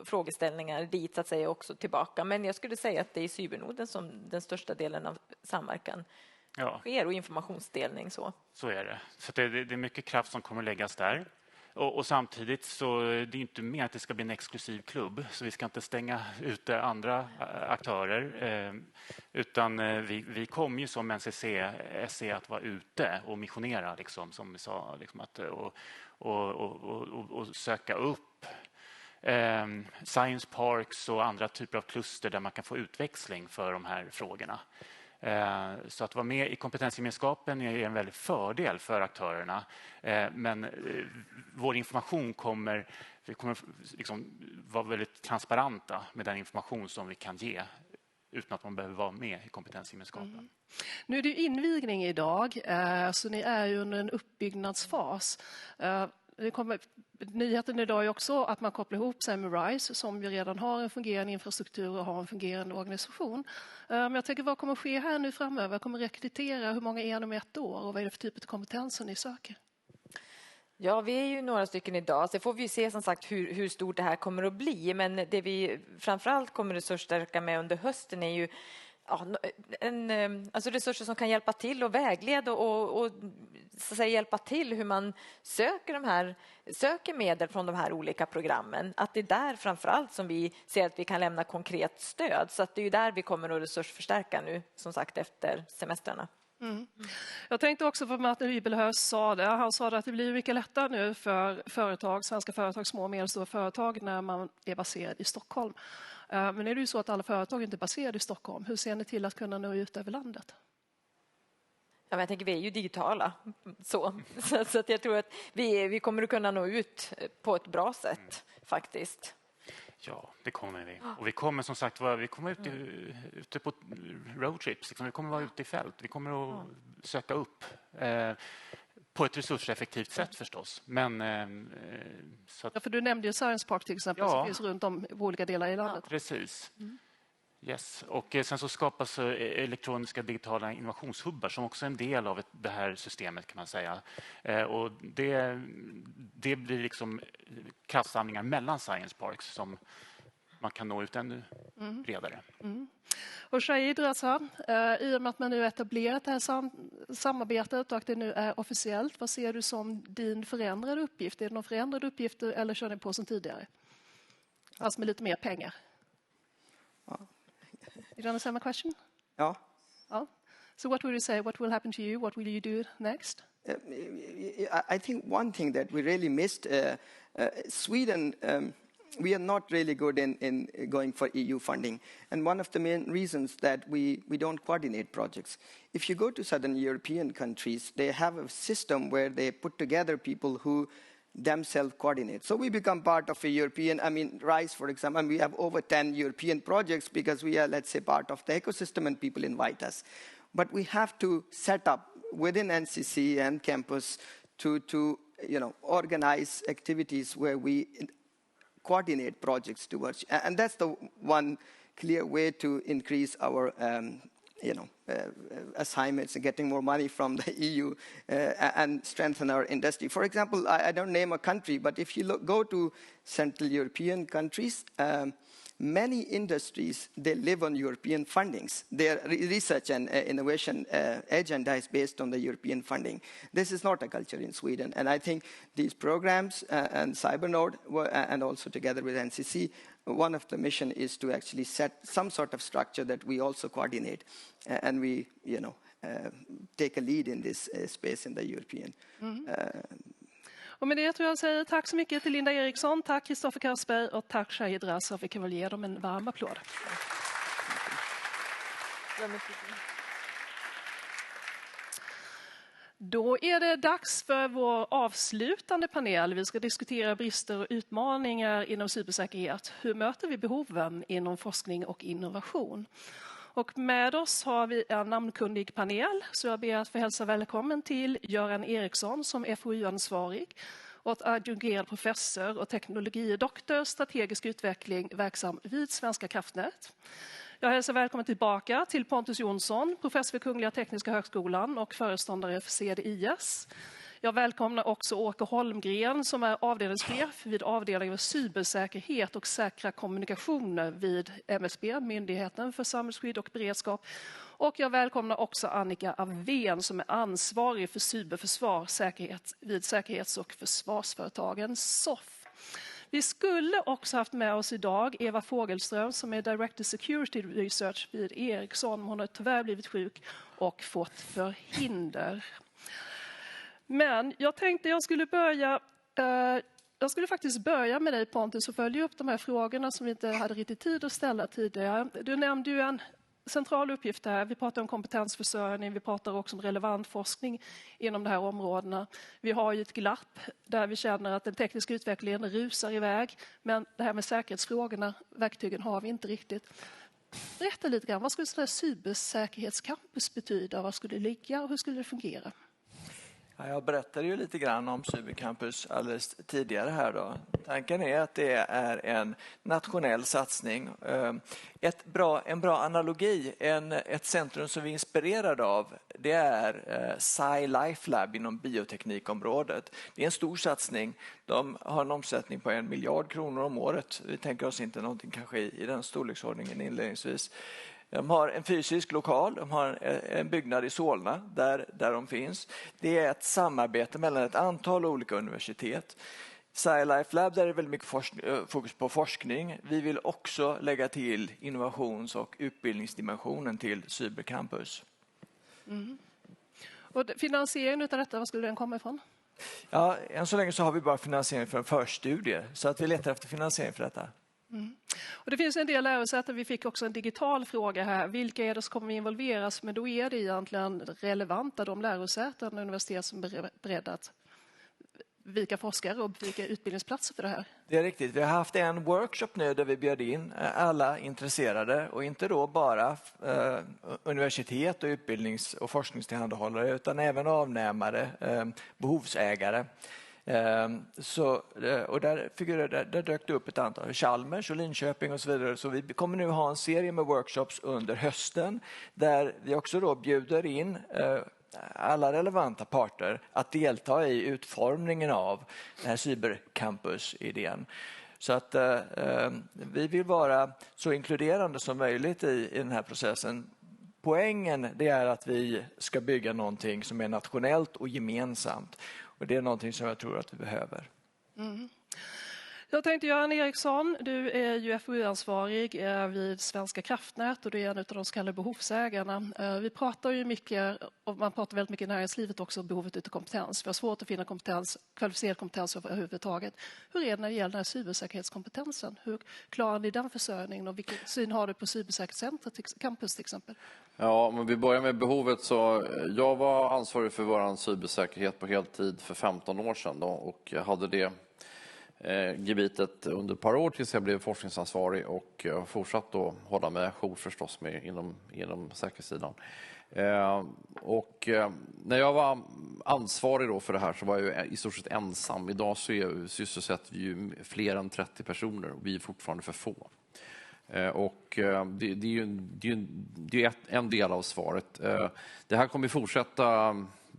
frågeställningar dit så att säga också tillbaka. Men jag skulle säga att det är cybernoden som den största delen av samverkan sker och informationsdelning. Så är det. Så det är mycket kraft som kommer läggas där. Och samtidigt så är det inte mer att det ska bli en exklusiv klubb. Så vi ska inte stänga ute andra aktörer. Utan vi kommer ju som NCC att vara ute och missionera, liksom, som vi sa. Liksom, och söka upp science parks och andra typer av kluster där man kan få utväxling för de här frågorna. Så att vara med i kompetensgemenskapen är en väldig fördel för aktörerna. Men vår information kommer liksom vara väldigt transparenta med den information som vi kan ge utan att man behöver vara med i kompetensgemenskapen. Nu är det ju invigning idag, så ni är ju under en uppbyggnadsfas. Det kommer, nyheten idag är också att man kopplar ihop sig med RISE som ju redan har en fungerande infrastruktur och har en fungerande organisation. Men jag tänker, vad kommer ske här nu framöver? Kommer rekrytera? Hur många är det om 1 år? Och vad är det för typ av kompetenser ni söker? Ja, vi är ju några stycken idag. Så får vi se som sagt hur stort det här kommer att bli. Men det vi framförallt kommer resursstärka med under hösten är ju alltså resurser som kan hjälpa till och vägleda och så att säga, hjälpa till hur man söker medel från de här olika programmen. Att det är där framförallt som vi ser att vi kan lämna konkret stöd. Så att det är ju där vi kommer att resursförstärka nu, som sagt, efter semestrarna. Jag tänkte också på Martin Rybelhös sa det. Han sa att det blir mycket lättare nu för företag, svenska företag, små och medelstora företag när man är baserad i Stockholm. Men är det ju så att alla företag inte är baserade i Stockholm. Hur ser ni till att kunna nå ut över landet? Ja, men jag tänker vi är ju digitala. Så att jag tror att vi kommer att kunna nå ut på ett bra sätt faktiskt. Ja, det kommer vi. Och vi kommer som sagt vi kommer ute på roadtrips. Liksom. Vi kommer vara ute i fält. Vi kommer att söka upp på ett resurseffektivt sätt förstås. Men, så att... för du nämnde ju Science Park till exempel som finns runt om i olika delar i landet. Ja, precis. Yes. Och sen så skapas elektroniska digitala innovationshubbar som också är en del av det här systemet kan man säga. Och det blir liksom kraftsamlingar mellan science parks som man kan nå ut ännu bredare. Och Shahid Reza, i och med att man nu etablerat det här samarbetet och att det nu är officiellt, vad ser du som din förändrade uppgift? Är det någon förändrad uppgift eller kör ni på som tidigare? Alltså med lite mer pengar. You understand my question? Ja. So what will you say? What will happen to you? What will you do next? I think one thing that we really missed, Sweden, we are not really good in going for EU funding. And one of the main reasons that we don't coordinate projects. If you go to southern European countries, they have a system where they put together people who themselves coordinate. So we become part of a European, RISE, for example, and we have over 10 European projects because we are, let's say, part of the ecosystem and people invite us. But we have to set up within NCC and campus to organize activities where we coordinate projects towards, and that's the one clear way to increase our, assignments and getting more money from the EU and strengthen our industry. For example, I don't name a country, but if you go to Central European countries, many industries, they live on European fundings. Their research and innovation agenda is based on the European funding. This is not a culture in Sweden. And I think these programs and CyberNode, and also together with NCC, one of the mission is to actually set some sort of structure that we also coordinate. And we, take a lead in this space in the European. Och med det tror jag säger tack så mycket till Linda Eriksson, tack Kristoffer Karsberg och tack Shahid Razov. Vi kan väl ge dem en varm applåd. Då är det dags för vår avslutande panel. Vi ska diskutera brister och utmaningar inom cybersäkerhet. Hur möter vi behoven inom forskning och innovation? Och med oss har vi en namnkunnig panel, så jag ber att få hälsa välkommen till Göran Eriksson som FoU-ansvarig och adjungerad professor och teknologidoktor strategisk utveckling verksam vid Svenska kraftnät. Jag hälsar välkommen tillbaka till Pontus Jonsson, professor vid Kungliga Tekniska högskolan och föreståndare för CDIS. Jag välkomnar också Åke Holmgren som är avdelningschef vid avdelningen för cybersäkerhet och säkra kommunikationer vid MSB, Myndigheten för samhällsskydd och beredskap. Och jag välkomnar också Annika Avén som är ansvarig för cyberförsvar vid säkerhets- och försvarsföretagen SOFF. Vi skulle också haft med oss idag Eva Fogelström som är Director Security Research vid Ericsson. Hon har tyvärr blivit sjuk och fått förhinder. Men jag tänkte jag skulle faktiskt börja med dig Pontus och följa upp de här frågorna som vi inte hade riktigt tid att ställa tidigare. Du nämnde ju en central uppgift här. Vi pratar om kompetensförsörjning, vi pratar också om relevant forskning inom de här områdena. Vi har ju ett glapp där vi känner att den tekniska utvecklingen rusar iväg, men det här med säkerhetsfrågorna, verktygen har vi inte riktigt. Berätta lite grann, vad skulle sådana här cybersäkerhetscampus betyda? Vad skulle det ligga och hur skulle det fungera? Ja, jag berättade ju lite grann om Cybercampus alldeles tidigare här då. Tanken är att det är en nationell satsning. En bra analogi, ett centrum som vi är inspirerade av, det är SciLife Lab inom bioteknikområdet. Det är en stor satsning. De har en omsättning på 1 miljard kronor om året. Vi tänker oss inte någonting kanske i den storleksordningen inledningsvis. De har en fysisk lokal, de har en byggnad i Solna där de finns. Det är ett samarbete mellan ett antal olika universitet. SciLife Lab, där är det väldigt mycket fokus på forskning. Vi vill också lägga till innovations- och utbildningsdimensionen till Cybercampus. Mm. Och finansieringen av detta, var skulle den komma ifrån? Ja, än så länge så har vi bara finansiering för en förstudie, så att vi letar efter finansiering för detta. Mm. Och det finns en del lärosäten, vi fick också en digital fråga här. Vilka är det som kommer involveras? Men då är det egentligen relevanta de lärosäten och universitet som är beredda att vika forskare och vika utbildningsplatser för det här. Det är riktigt. Vi har haft en workshop nu där vi bjöd in alla intresserade och inte då bara universitet och utbildnings- och forskningstillhandahållare utan även avnämare, behovsägare. Och där dök det upp ett antal, Chalmers och Linköping och så vidare. Så vi kommer nu ha en serie med workshops under hösten där vi också då bjuder in alla relevanta parter att delta i utformningen av den här cybercampus-idén. Så att vi vill vara så inkluderande som möjligt i den här processen. Poängen det är att vi ska bygga någonting som är nationellt och gemensamt. Och det är någonting som jag tror att vi behöver. Mm. Jag tänkte Göran Eriksson, du är ju FoU-ansvarig vid Svenska kraftnät och du är en av de så kallade behovsägarna. Vi pratar ju mycket, och man pratar väldigt mycket i näringslivet också om behovet av kompetens. Vi har svårt att finna kvalificerad kompetens överhuvudtaget. Hur är det när det gäller den här cybersäkerhetskompetensen? Hur klarar ni den försörjningen och vilken syn har du på cybersäkerhetscentret campus till exempel? Ja, om vi börjar med behovet så jag var ansvarig för vår cybersäkerhet på heltid för 15 år sedan då, och jag hade det gebitet under ett par år tills jag blev forskningsansvarig och fortsatt då hålla mig jour förstås med inom säkerhetssidan. När jag var ansvarig då för det här så var jag i stort sett ensam. Idag så sysselsätter vi ju fler än 30 personer och vi är fortfarande för få. Det är ju en del av svaret. Det här kommer fortsätta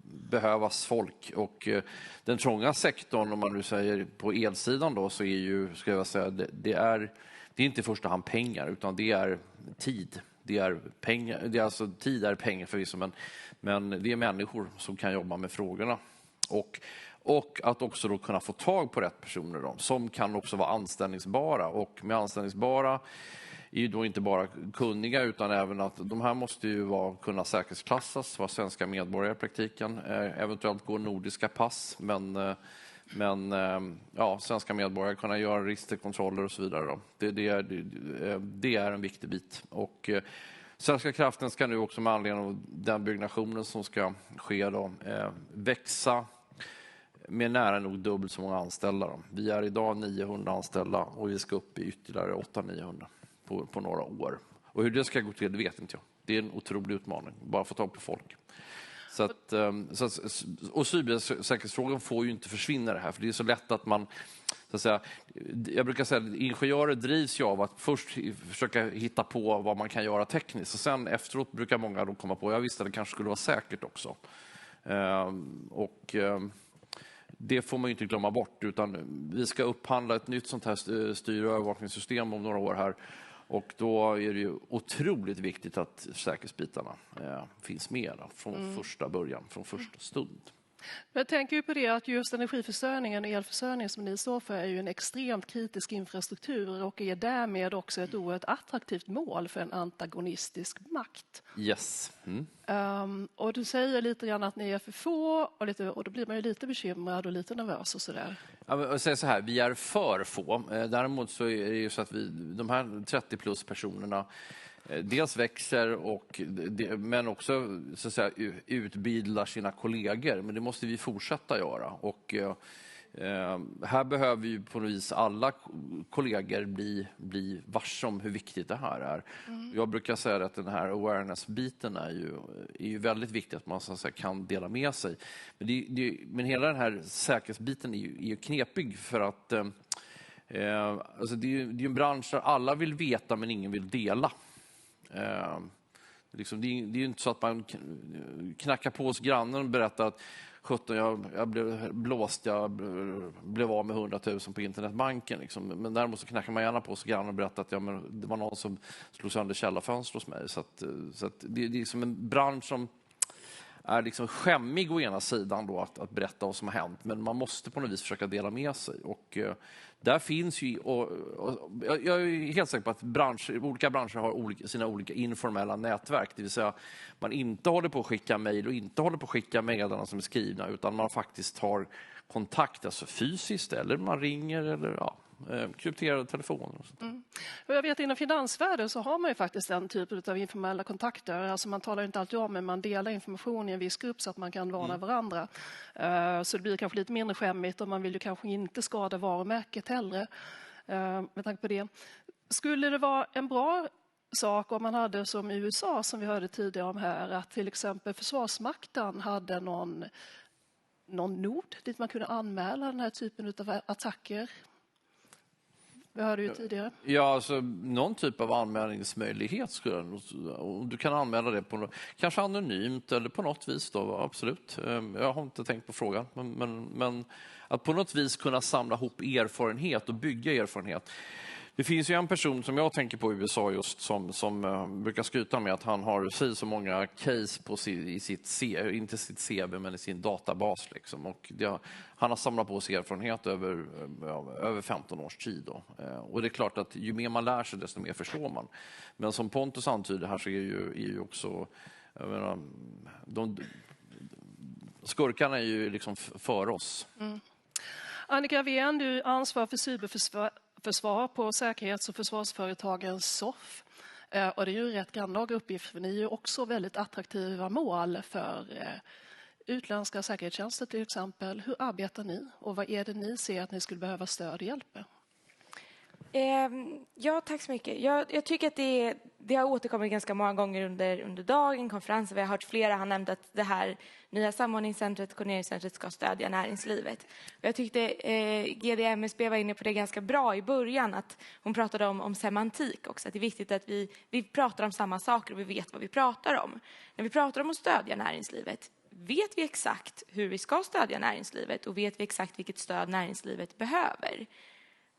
behövas folk och den trånga sektorn, om man nu säger på elsidan då, så är ju, ska jag säga, det är inte i första hand pengar utan det är tid. Det är pengar, det är alltså tid är pengar förvisso, men det är människor som kan jobba med frågorna och att också då kunna få tag på rätt personer då, som kan också vara anställningsbara, och med anställningsbara är ju då inte bara kunniga utan även att de här måste ju kunna säkerhetsklassas, vara svenska medborgare i praktiken, eventuellt gå nordiska pass, men svenska medborgare kunna göra registerkontroller och så vidare då. Det är en viktig bit. Och Svenska kraftnät ska nu också med anledning av den byggnationen som ska ske då, växa med nära nog dubbelt så många anställda då. Vi är idag 900 anställda och vi ska upp i ytterligare 800-900 på några år. Och hur det ska gå till, det vet inte jag. Det är en otrolig utmaning, bara få tag på folk. Och cybersäkerhetsfrågan får ju inte försvinna det här, för det är så lätt att man, så att säga, jag brukar säga att ingenjörer drivs ju av att först försöka hitta på vad man kan göra tekniskt och sen efteråt brukar många då komma på, jag visste att det kanske skulle vara säkert också. Det får man ju inte glömma bort, utan vi ska upphandla ett nytt sånt här styr- och övervakningssystem om några år här. Och då är det ju otroligt viktigt att säkerhetsbitarna finns med då, från första början, från första stund. Jag tänker ju på det att just energiförsörjningen och elförsörjningen som ni står för är ju en extremt kritisk infrastruktur och är därmed också ett oerhört attraktivt mål för en antagonistisk makt. Yes. Och du säger lite grann att ni är för få och då blir man ju lite bekymrad och lite nervös och sådär. Jag säger så här, vi är för få. Däremot så är det ju så att de här 30 plus personerna dels växer men också så att säga, utbildar sina kollegor. Men det måste vi fortsätta göra. Och här behöver ju på något vis alla kollegor bli varse om hur viktigt det här är. Jag brukar säga att den här awareness-biten är ju väldigt viktig, att man så att säga, kan dela med sig. Men hela den här säkerhetsbiten är ju knepig för att alltså det är ju en bransch där alla vill veta men ingen vill dela. Det är ju inte så att man knackar på hos grannen och berättar att 17, jag blev blåst, jag blev av med 100 000 på internetbanken. Liksom. Men däremot så knackar man gärna på hos grannen och berättar att det var någon som slog sönder källarfönster hos mig. Så att det är liksom en bransch som är liksom skämmig å ena sidan då att berätta vad som har hänt. Men man måste på något vis försöka dela med sig. Och där finns ju, och jag är helt säker på att olika branscher har sina olika informella nätverk. Det vill säga man inte håller på att skicka mejl och inte håller på att skicka meddelanden som är skrivna, utan man faktiskt har kontakt, alltså fysiskt, eller man ringer eller krypterade telefoner. Och sånt. Jag vet inom finansvärlden så har man ju faktiskt den typen av informella kontakter. Alltså man talar inte alltid om, men man delar information i en viss grupp så att man kan varna varandra. Så det blir kanske lite mindre skämmigt och man vill ju kanske inte skada varumärket heller med tanke på det. Skulle det vara en bra sak om man hade som i USA, som vi hörde tidigare om här, att till exempel Försvarsmakten hade någon nod dit man kunde anmäla den här typen av attacker? Vi hörde ju tidigare. Ja, alltså någon typ av anmälningsmöjlighet skulle och du kan anmäla det på kanske anonymt eller på något vis då, absolut. Jag har inte tänkt på frågan, men att på något vis kunna samla ihop erfarenhet och bygga erfarenhet. Det finns ju en person som jag tänker på i USA just som brukar skryta med att han har så många case på i sitt inte sitt CV men i sin databas liksom. Och han har samlat på sig erfarenhet över 15 års tid då. Och det är klart att ju mer man lär sig desto mer förstår man. Men som Pontus antyder här så är ju också jag menar, skurkarna är ju liksom för oss. Annika Wen, du ansvarar för cyberförsvar på säkerhets- och försvarsföretagen SOFF. Och det är ju en rätt grannlaga uppgift, för ni är ju också väldigt attraktiva mål för utländska säkerhetstjänster till exempel. Hur arbetar ni och vad är det ni ser att ni skulle behöva stöd och hjälp med? Ja, tack så mycket. Jag tycker att det har återkommit ganska många gånger under dagen, konferenser. Vi har hört flera har nämnt att det här nya samordningscentret, koordineringscentret, ska stödja näringslivet. Och jag tyckte GDMSB var inne på det ganska bra i början, att hon pratade om semantik också. Att det är viktigt att vi pratar om samma saker och vi vet vad vi pratar om. När vi pratar om att stödja näringslivet, vet vi exakt hur vi ska stödja näringslivet och vet vi exakt vilket stöd näringslivet behöver?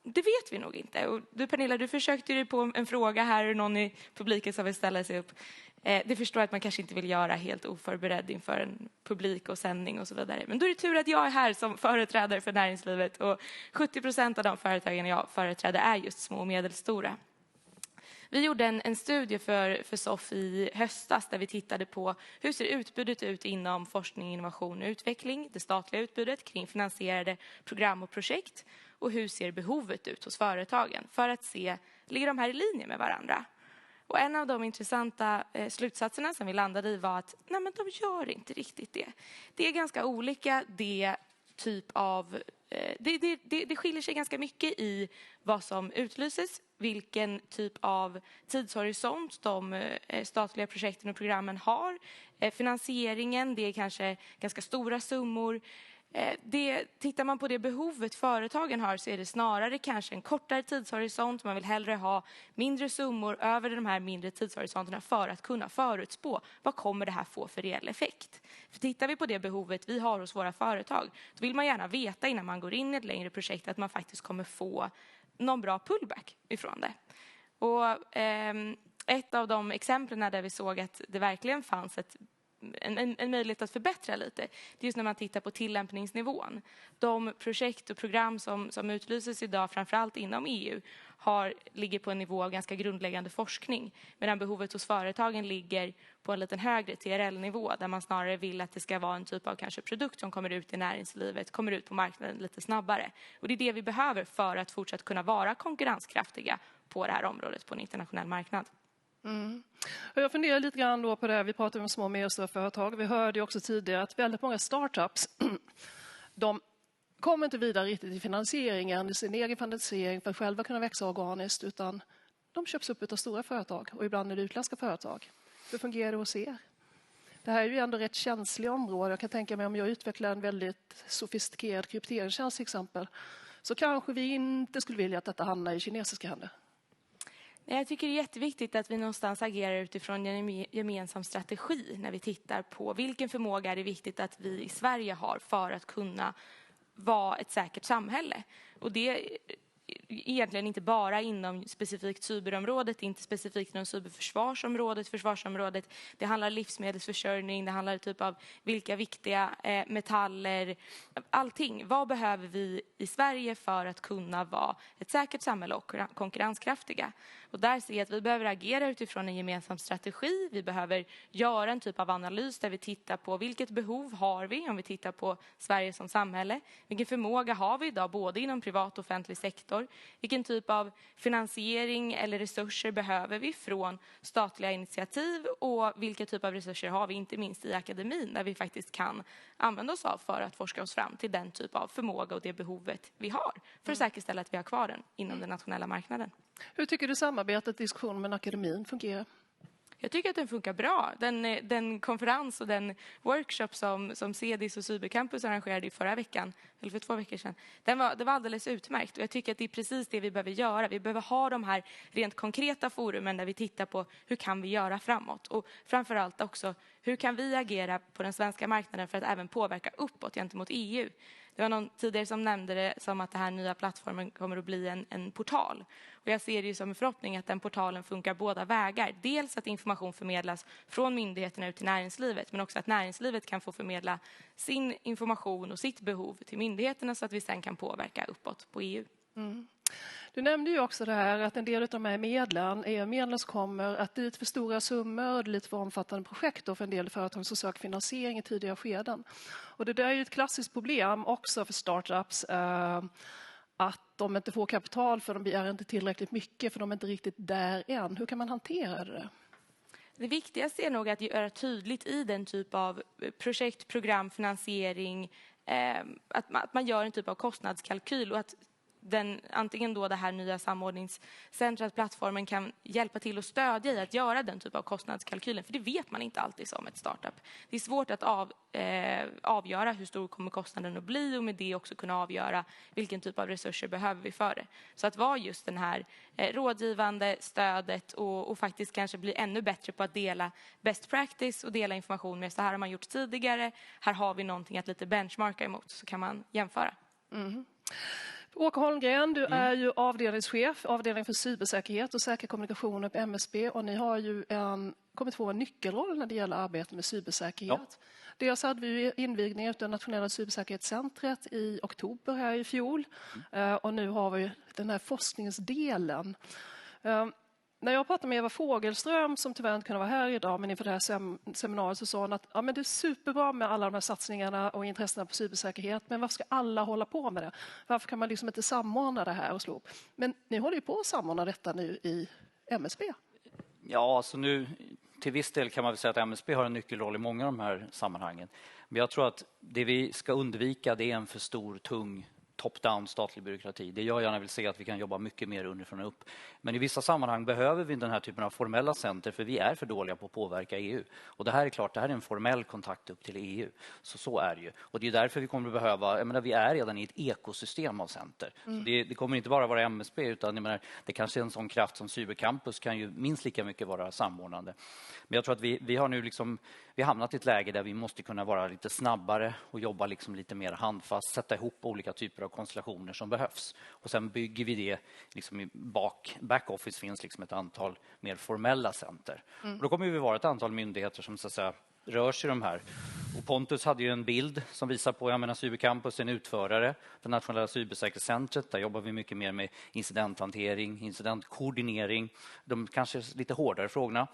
Det vet vi nog inte. Och du, Pernilla, du försökte ju på en fråga här, någon i publiken som vill ställa sig upp. Det förstår jag att man kanske inte vill göra helt oförberedd inför en publik och sändning och så vidare. Men då är det tur att jag är här som företrädare för näringslivet. Och 70% av de företagen jag företräder är just små och medelstora. Vi gjorde en studie för SOFF i höstas där vi tittade på hur ser utbudet ut inom forskning, innovation och utveckling, det statliga utbudet kring finansierade program och projekt, och hur ser behovet ut hos företagen för att se, ligger de här i linje med varandra? Och en av de intressanta slutsatserna som vi landade i var att nej, men de gör inte riktigt det. Det är ganska olika, det skiljer sig ganska mycket i vad som utlyses, vilken typ av tidshorisont de statliga projekten och programmen har. Finansieringen, det är kanske ganska stora summor. Tittar man på det behovet företagen har så är det snarare kanske en kortare tidshorisont. Man vill hellre ha mindre summor över de här mindre tidshorisonterna för att kunna förutspå vad kommer det här få för reell effekt. För tittar vi på det behovet vi har hos våra företag, då vill man gärna veta innan man går in i ett längre projekt att man faktiskt kommer få någon bra pullback ifrån det. Och ett av de exemplen där vi såg att det verkligen fanns en möjlighet att förbättra lite, det är just när man tittar på tillämpningsnivån. De projekt och program som utlyses idag, framförallt inom EU, ligger på en nivå av ganska grundläggande forskning, medan behovet hos företagen ligger på en liten högre TRL-nivå, där man snarare vill att det ska vara en typ av kanske produkt som kommer ut i näringslivet, kommer ut på marknaden lite snabbare. Och det är det vi behöver för att fortsatt kunna vara konkurrenskraftiga på det här området på en internationell marknad. Jag funderar lite grann då på det här. Vi pratar om små och medelstora företag. Vi hörde ju också tidigare att väldigt många startups de kommer inte vidare riktigt i finansieringen, i sin egen finansiering för att själva kunna växa organiskt, utan de köps upp av stora företag och ibland är det utländska företag. Hur fungerar det hos er? Det här är ju ändå rätt känsliga områden. Jag kan tänka mig om jag utvecklar en väldigt sofistikerad krypteringstjänst till exempel, så kanske vi inte skulle vilja att detta hamnar i kinesiska händer. Jag tycker det är jätteviktigt att vi någonstans agerar utifrån en gemensam strategi när vi tittar på vilken förmåga är det viktigt att vi i Sverige har för att kunna vara ett säkert samhälle. Och det egentligen inte bara inom specifikt cyberområdet, inte specifikt inom cyberförsvarsområdet, försvarsområdet. Det handlar livsmedelsförsörjning, det handlar typ av vilka viktiga metaller, allting. Vad behöver vi i Sverige för att kunna vara ett säkert samhälle och konkurrenskraftiga? Och där ser jag att vi behöver agera utifrån en gemensam strategi. Vi behöver göra en typ av analys där vi tittar på vilket behov har vi om vi tittar på Sverige som samhälle. Vilken förmåga har vi idag både inom privat och offentlig sektor? Vilken typ av finansiering eller resurser behöver vi från statliga initiativ? Och vilka typ av resurser har vi inte minst i akademin där vi faktiskt kan använda oss av för att forska oss fram till den typ av förmåga och det behovet vi har för att säkerställa att vi har kvar den inom den nationella marknaden. Hur tycker du samarbetet, diskussionen med akademin fungerar? Jag tycker att den funkar bra. Den konferens och den workshop som CEDIS och Cybercampus arrangerade i förra veckan, eller för 2 veckor sedan, det var alldeles utmärkt. Och jag tycker att det är precis det vi behöver göra. Vi behöver ha de här rent konkreta forumen där vi tittar på hur kan vi göra framåt. Och framförallt också hur kan vi agera på den svenska marknaden för att även påverka uppåt gentemot EU. Det var någon tidigare som nämnde det som att den här nya plattformen kommer att bli en portal. Och jag ser det ju som en förhoppning att den portalen funkar båda vägar. Dels att information förmedlas från myndigheterna ut till näringslivet, men också att näringslivet kan få förmedla sin information och sitt behov till myndigheterna så att vi sen kan påverka uppåt på EU. Mm. Du nämnde ju också det här att en del av de här medlen som kommer att dit för stora summor och lite för omfattande projekt för en del företag som söker finansiering i tidiga skeden. Och det där är ju ett klassiskt problem också för startups att de inte får kapital för de begär inte tillräckligt mycket för de är inte riktigt där än. Hur kan man hantera det? Det viktigaste är nog att göra tydligt i den typ av projekt, program, finansiering att man gör en typ av kostnadskalkyl och att antingen då det här nya samordningscentret, plattformen kan hjälpa till att stödja i att göra den typ av kostnadskalkylen. För det vet man inte alltid som ett startup. Det är svårt att avgöra hur stor kommer kostnaden att bli och med det också kunna avgöra vilken typ av resurser behöver vi för det. Så att vara just den här rådgivande stödet och faktiskt kanske bli ännu bättre på att dela best practice och dela information med så här har man gjort tidigare. Här har vi någonting att lite benchmarka emot så kan man jämföra. Mm. Åke Holmgren, du är ju avdelningschef, avdelning för cybersäkerhet och säker kommunikationer på MSB och ni har ju kommit få en nyckelroll när det gäller arbete med cybersäkerhet. Ja. Dels hade vi invigningen av det nationella cybersäkerhetscentret i oktober här i fjol och nu har vi den här forskningsdelen. När jag pratade med Eva Fågelström som tyvärr inte kunde vara här idag men inför det här seminariet så sa hon att men det är superbra med alla de här satsningarna och intressena på cybersäkerhet men varför ska alla hålla på med det? Varför kan man liksom inte samordna det här och slå upp? Men ni håller ju på att samordna detta nu i MSB. Ja, alltså nu till viss del kan man väl säga att MSB har en nyckelroll i många av de här sammanhangen. Men jag tror att det vi ska undvika det är en för stor, tung top-down statlig byråkrati. Det jag gärna vill se att vi kan jobba mycket mer underifrån och upp. Men i vissa sammanhang behöver vi den här typen av formella center för vi är för dåliga på att påverka EU. Och det här är klart, det här är en formell kontakt upp till EU. Så är det ju. Och det är därför vi kommer att behöva, jag menar vi är redan i ett ekosystem av center. Så det kommer inte bara vara MSB utan jag menar, det kanske är en sån kraft som Cybercampus kan ju minst lika mycket vara samordnande. Men jag tror att vi har nu liksom, vi har hamnat i ett läge där vi måste kunna vara lite snabbare och jobba liksom lite mer handfast, sätta ihop olika typer av konstellationer som behövs. Och sen bygger vi det liksom i backoffice finns liksom ett antal mer formella center. Och då kommer vi vara ett antal myndigheter som så att säga rör sig de här. Och Pontus hade ju en bild som visar på, jag menar Cybercampus är en utförare för nationella cybersäkerhetscentret. Där jobbar vi mycket mer med incidenthantering, incidentkoordinering, de kanske lite hårdare frågorna.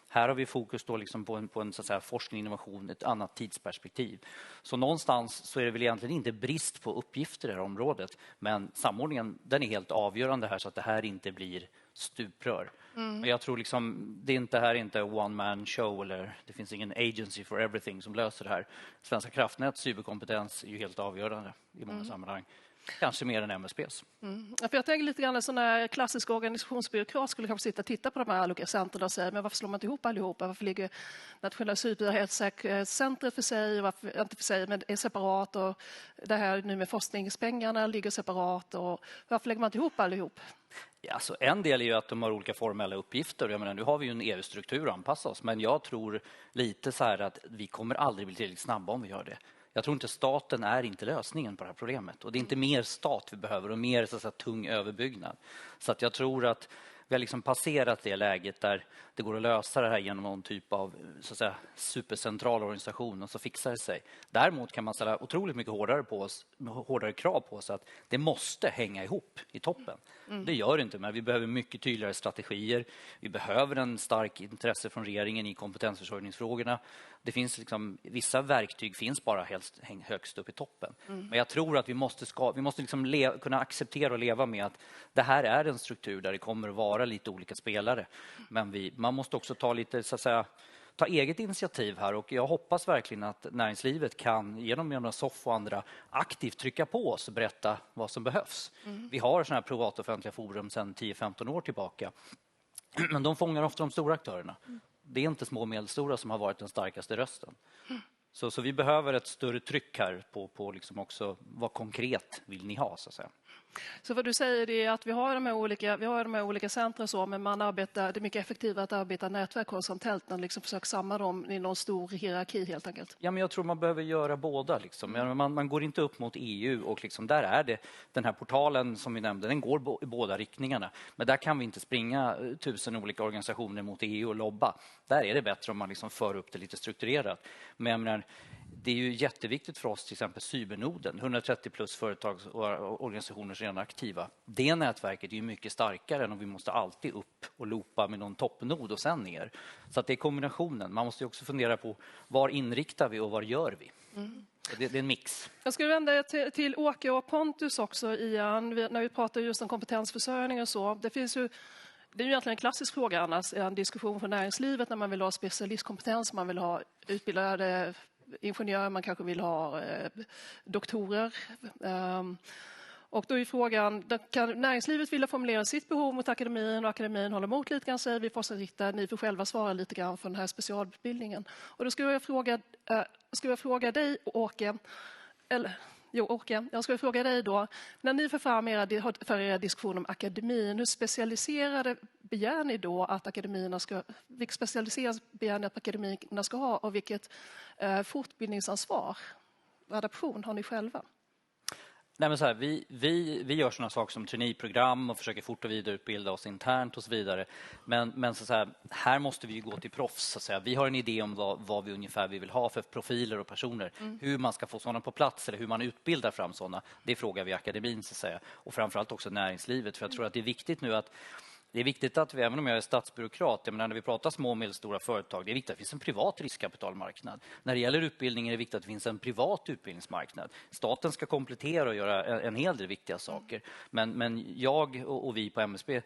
Här har vi fokus då liksom på en så att säga, forskning, innovation, ett annat tidsperspektiv. Så någonstans så är det väl egentligen inte brist på uppgifter i det här området. Men samordningen, den är helt avgörande här så att det här inte blir stuprör. Men jag tror liksom, det här är inte en one-man show eller det finns ingen agency for everything som löser det här. Svenska kraftnät, cyberkompetens är ju helt avgörande i många sammanhang. Kanske mer än MSBs. Ja, för jag tänker lite grann en sån här klassisk organisationsbyråkrat skulle kanske sitta och titta på de här olika centren och säga men varför slår man inte ihop allihopa? Varför ligger nationella cybersäkerhetscentret för sig, varför inte för sig men är separat och det här nu med forskningspengarna ligger separat och varför lägger man inte ihop allihop? Ja, så en del är ju att de har olika formella uppgifter. Jag menar, nu har vi ju en EU-struktur att anpassa oss men jag tror lite så här att vi kommer aldrig bli tillräckligt snabba om vi gör det. Jag tror inte staten är inte lösningen på det här problemet. Och det är inte mer stat vi behöver och mer så att säga, tung överbyggnad. Så att jag tror att vi har liksom passerat det läget där det går att lösa det här genom någon typ av så att säga, supercentral organisation och så fixar det sig. Däremot kan man ställa otroligt mycket hårdare krav på oss att det måste hänga ihop i toppen. Det gör det inte, men vi behöver mycket tydligare strategier. Vi behöver en stark intresse från regeringen i kompetensförsörjningsfrågorna. Det finns liksom, vissa verktyg finns bara helst högst upp i toppen. Men jag tror att vi måste liksom kunna acceptera och leva med att det här är en struktur där det kommer att vara lite olika spelare. Men man måste också ta lite så att säga ta eget initiativ här och jag hoppas verkligen att näringslivet kan genom SOF och andra aktivt trycka på oss och berätta vad som behövs. Vi har sådana här privatoffentliga forum sedan 10-15 år tillbaka. Men de fångar ofta de stora aktörerna. Det är inte små och medelstora som har varit den starkaste rösten. Så vi behöver ett större tryck här på liksom också vad konkret vill ni ha, så att säga. Så vad du säger är att vi har de här olika centra så, men det är mycket effektivare att arbeta nätverk horisontellt än liksom försöka samla dem i någon stor hierarki helt enkelt. Ja, men jag tror man behöver göra båda. Liksom. Man går inte upp mot EU och liksom, där är det den här portalen som vi nämnde, den går i båda riktningarna. Men där kan vi inte springa 1000 olika organisationer mot EU och lobba. Där är det bättre om man liksom för upp det lite strukturerat. Men jag menar, det är ju jätteviktigt för oss, till exempel Cybernoden, 130 plus företag och organisationer som är aktiva. Det nätverket är ju mycket starkare än om vi måste alltid upp och loopa med någon toppnod och sen ner. Så att det är kombinationen. Man måste ju också fundera på var inriktar vi och vad gör vi? Det är en mix. Jag skulle vända till Åke och Pontus också igen, när vi pratar just om kompetensförsörjning och så. Det är ju egentligen en klassisk fråga annars, en diskussion från näringslivet när man vill ha specialistkompetens, man vill ha utbildade ingenjörer, man kanske vill ha doktorer. Och då är frågan, kan näringslivet vilja formulera sitt behov mot akademin och akademin håller emot lite grann, säger vi forskningsriktare, ni får själva svara lite grann för den här specialutbildningen. Och då skulle jag fråga dig, Åke, jag skulle fråga dig då, när ni för era diskussioner om akademin, hur specialiserade begär ni då att akademierna vilket specialiserat begär ni att akademierna ska ha och vilket fortbildningsansvar, adaption har ni själva? Nej, men så här, vi gör sådana saker som traineeprogram och försöker fort och vidareutbilda oss internt och så vidare. Men så här måste vi ju gå till proffs. Så att säga. Vi har en idé om vad vi ungefär vill ha för profiler och personer. Hur man ska få sådana på plats eller hur man utbildar fram sådana. Det frågar vi akademin, så att säga. Och framförallt också näringslivet. För jag tror att det är viktigt nu att det är viktigt att vi, även om jag är statsbyråkrat, jag menar, när vi pratar små och medelstora företag, det är viktigt att det finns en privat riskkapitalmarknad. När det gäller utbildning är det viktigt att det finns en privat utbildningsmarknad. Staten ska komplettera och göra en hel del viktiga saker. Men jag och vi på MSB,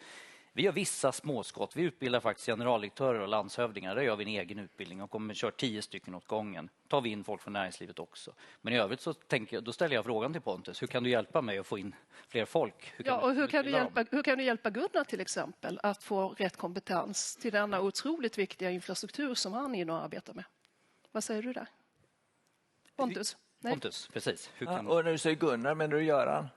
vi gör vissa småskott. Vi utbildar faktiskt generaldirektörer och landshövdingar. Där gör vi en egen utbildning och kommer köra 10 stycken åt gången. Tar vi in folk från näringslivet också. Men i övrigt så då ställer jag frågan till Pontus. Hur kan du hjälpa mig att få in fler folk? Hur kan du hjälpa Gunnar till exempel att få rätt kompetens till denna otroligt viktiga infrastruktur som han är inne och arbetar med? Vad säger du där? Pontus? Pontus, precis. Och när du säger Gunnar, menar du Göran?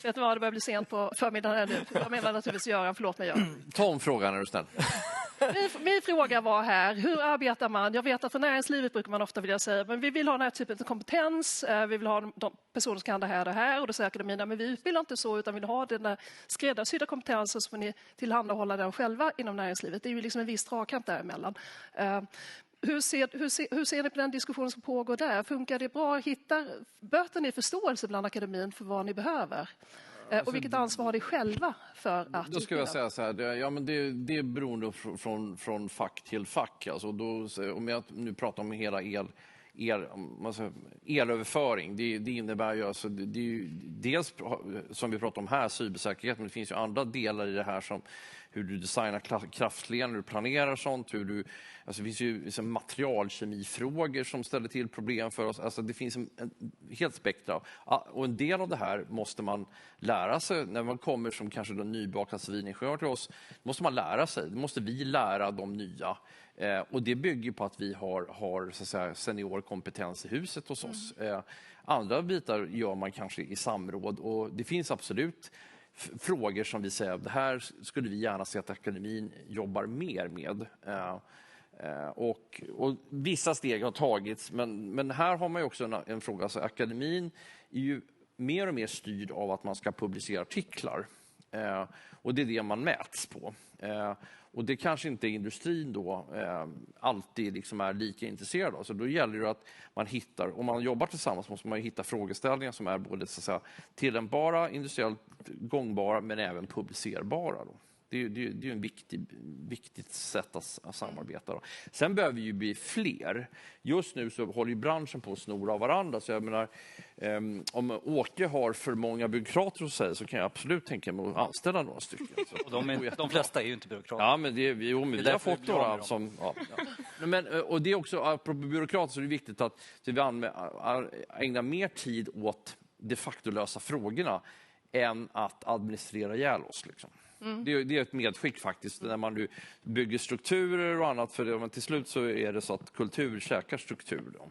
Vet du vad, det börjar bli sent på förmiddagen nu. Jag menar naturligtvis Göran, förlåt mig Göran. Ta om frågan, är du snäll. Min fråga var här, hur arbetar man? Jag vet att för näringslivet brukar man ofta vilja säga, men vi vill ha den här typen av kompetens, vi vill ha de personer som kan det här och då säger akademin, men vi utbildar inte så utan vill ha den där skräddarsydda kompetensen som ni tillhandahåller den själva inom näringslivet. Det är ju liksom en viss dragkamp däremellan. Hur ser ni på den diskussionen som pågår där? Funkar det bra? Böter ni förståelse bland akademin för vad ni behöver? Och vilket ansvar har ni själva för att... Då ska jag säga så här, det är beroende från fack till fack. Alltså då, om jag nu pratar om hela elöverföring, det innebär ju, alltså, det är ju dels som vi pratar om här, cybersäkerhet, men det finns ju andra delar i det här som hur du designar kraftledningar, hur du planerar sånt, alltså det finns ju liksom materialkemifrågor som ställer till problem för oss. Alltså det finns en helt spektra. Och en del av det här måste man lära sig när man kommer som kanske en nybakad civilingenjör till oss. Måste man lära sig. Det måste vi lära de nya. Och det bygger på att vi har så att säga, seniorkompetens i huset hos oss. Andra bitar gör man kanske i samråd och det finns absolut frågor som vi säger, det här skulle vi gärna se att akademin jobbar mer med. Och vissa steg har tagits, men här har man ju också en fråga. Alltså, akademin är ju mer och mer styrd av att man ska publicera artiklar. Och det är det man mäts på. Och det kanske inte industrin då alltid liksom är lika intresserad av. Så då gäller det att man hittar, om man jobbar tillsammans måste man hitta frågeställningar som är både så att säga, tillämpbara, industriellt gångbara men även publicerbara. Då. Det är ju en viktigt sätt att samarbeta. Då. Sen behöver vi ju bli fler. Just nu så håller ju branschen på att snora av varandra. Så jag menar, om Åke har för många byråkrater hos sig så kan jag absolut tänka mig att anställa några stycken. Och de flesta är ju inte byråkrater. Ja, men vi har fått några som... Ja. Och det är också, apropå byråkrater, så är det viktigt att vi ägnar mer tid åt de facto lösa frågorna än att administrera ihjäl oss. Liksom. Det är ett medskick faktiskt, när man nu bygger strukturer och annat, för till slut så är det så att kultur käkar struktur. Då.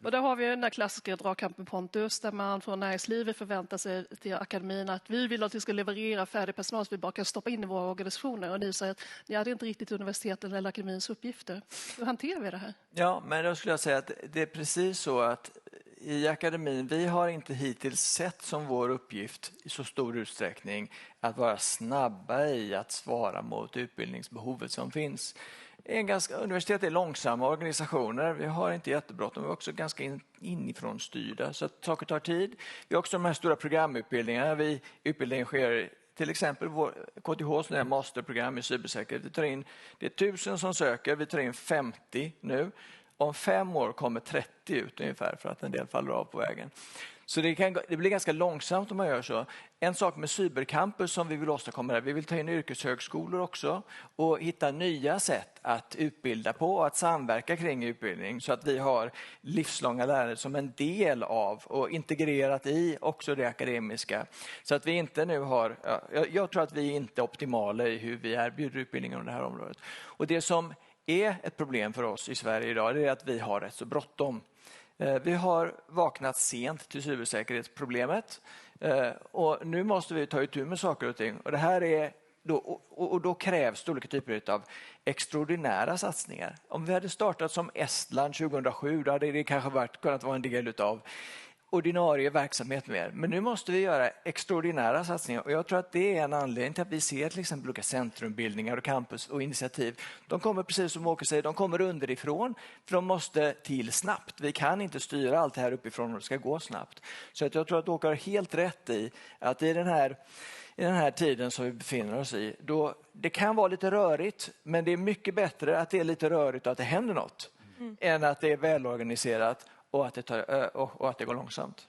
Och där har vi den där klassiska dragkampen Pontus, där man från näringslivet förväntar sig till akademin att vi vill att vi ska leverera färdig personal så vi bara kan stoppa in i våra organisationer. Och ni säger att det är inte riktigt universiteten eller akademins uppgifter. Hur hanterar vi det här? Ja, men då skulle jag säga att det är precis så att i akademin, vi har inte hittills sett som vår uppgift i så stor utsträckning att vara snabba i att svara mot utbildningsbehovet som finns. Universitet är långsamma organisationer, vi har inte jättebråttom, vi är också ganska inifrån styrda så att saker tar tid. Vi har också de här stora programutbildningarna, utbildningen sker till exempel KTHs nya masterprogram i cybersäkerhet. Det är 1000 som söker, vi tar in 50 nu. Om 5 år kommer 30 ut ungefär för att en del faller av på vägen. Så det blir ganska långsamt om man gör så. En sak med cybercampus som vi vill åstadkomma är, vi vill ta in yrkeshögskolor också och hitta nya sätt att utbilda på och att samverka kring utbildning så att vi har livslånga lärare som en del av och integrerat i också det akademiska. Så att vi inte nu har, jag tror att vi är inte optimala i hur vi erbjuder utbildning inom det här området. Och det som är ett problem för oss i Sverige idag är att vi har rätt så bråttom. Vi har vaknat sent till cybersäkerhetsproblemet och nu måste vi ta itu med saker och ting. Och det här är då krävs det olika typer av extraordinära satsningar. Om vi hade startat som Estland 2007 då hade det kanske kunnat vara en del av ordinarie verksamhet mer. Men nu måste vi göra extraordinära satsningar och jag tror att det är en anledning till att vi ser till exempel olika centrumbildningar och campus och initiativ. De kommer precis som Åke säger, de kommer underifrån för de måste till snabbt. Vi kan inte styra allt det här uppifrån och det ska gå snabbt. Så att jag tror att Åke har helt rätt i att i den här tiden som vi befinner oss i, då det kan vara lite rörigt men det är mycket bättre att det är lite rörigt och att det händer något än att det är välorganiserat och att det går långsamt.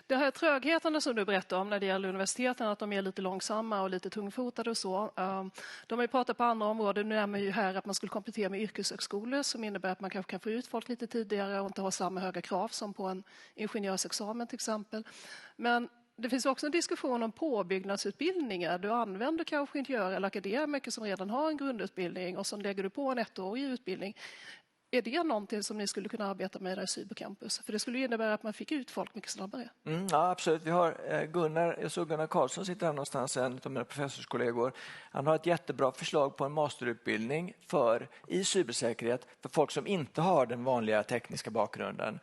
Det här trögheten som du berättar om när det gäller universiteten, att de är lite långsamma och lite tungfotade och så. De har ju pratat på andra områden. Nu nämner ju här att man skulle komplettera med yrkeshögskolor som innebär att man kanske kan få ut folk lite tidigare och inte ha samma höga krav som på en ingenjörsexamen till exempel. Men det finns också en diskussion om påbyggnadsutbildningar. Du använder kanske ingenjörer eller akademiker som redan har en grundutbildning och så lägger du på en 1-årig utbildning. Är det någonting som ni skulle kunna arbeta med där i Cybercampus? För det skulle innebära att man fick ut folk mycket snabbare. Ja, absolut. Vi har Gunnar Karlsson sitter här någonstans, en av mina professorskollegor. Han har ett jättebra förslag på en masterutbildning i cybersäkerhet för folk som inte har den vanliga tekniska bakgrunden.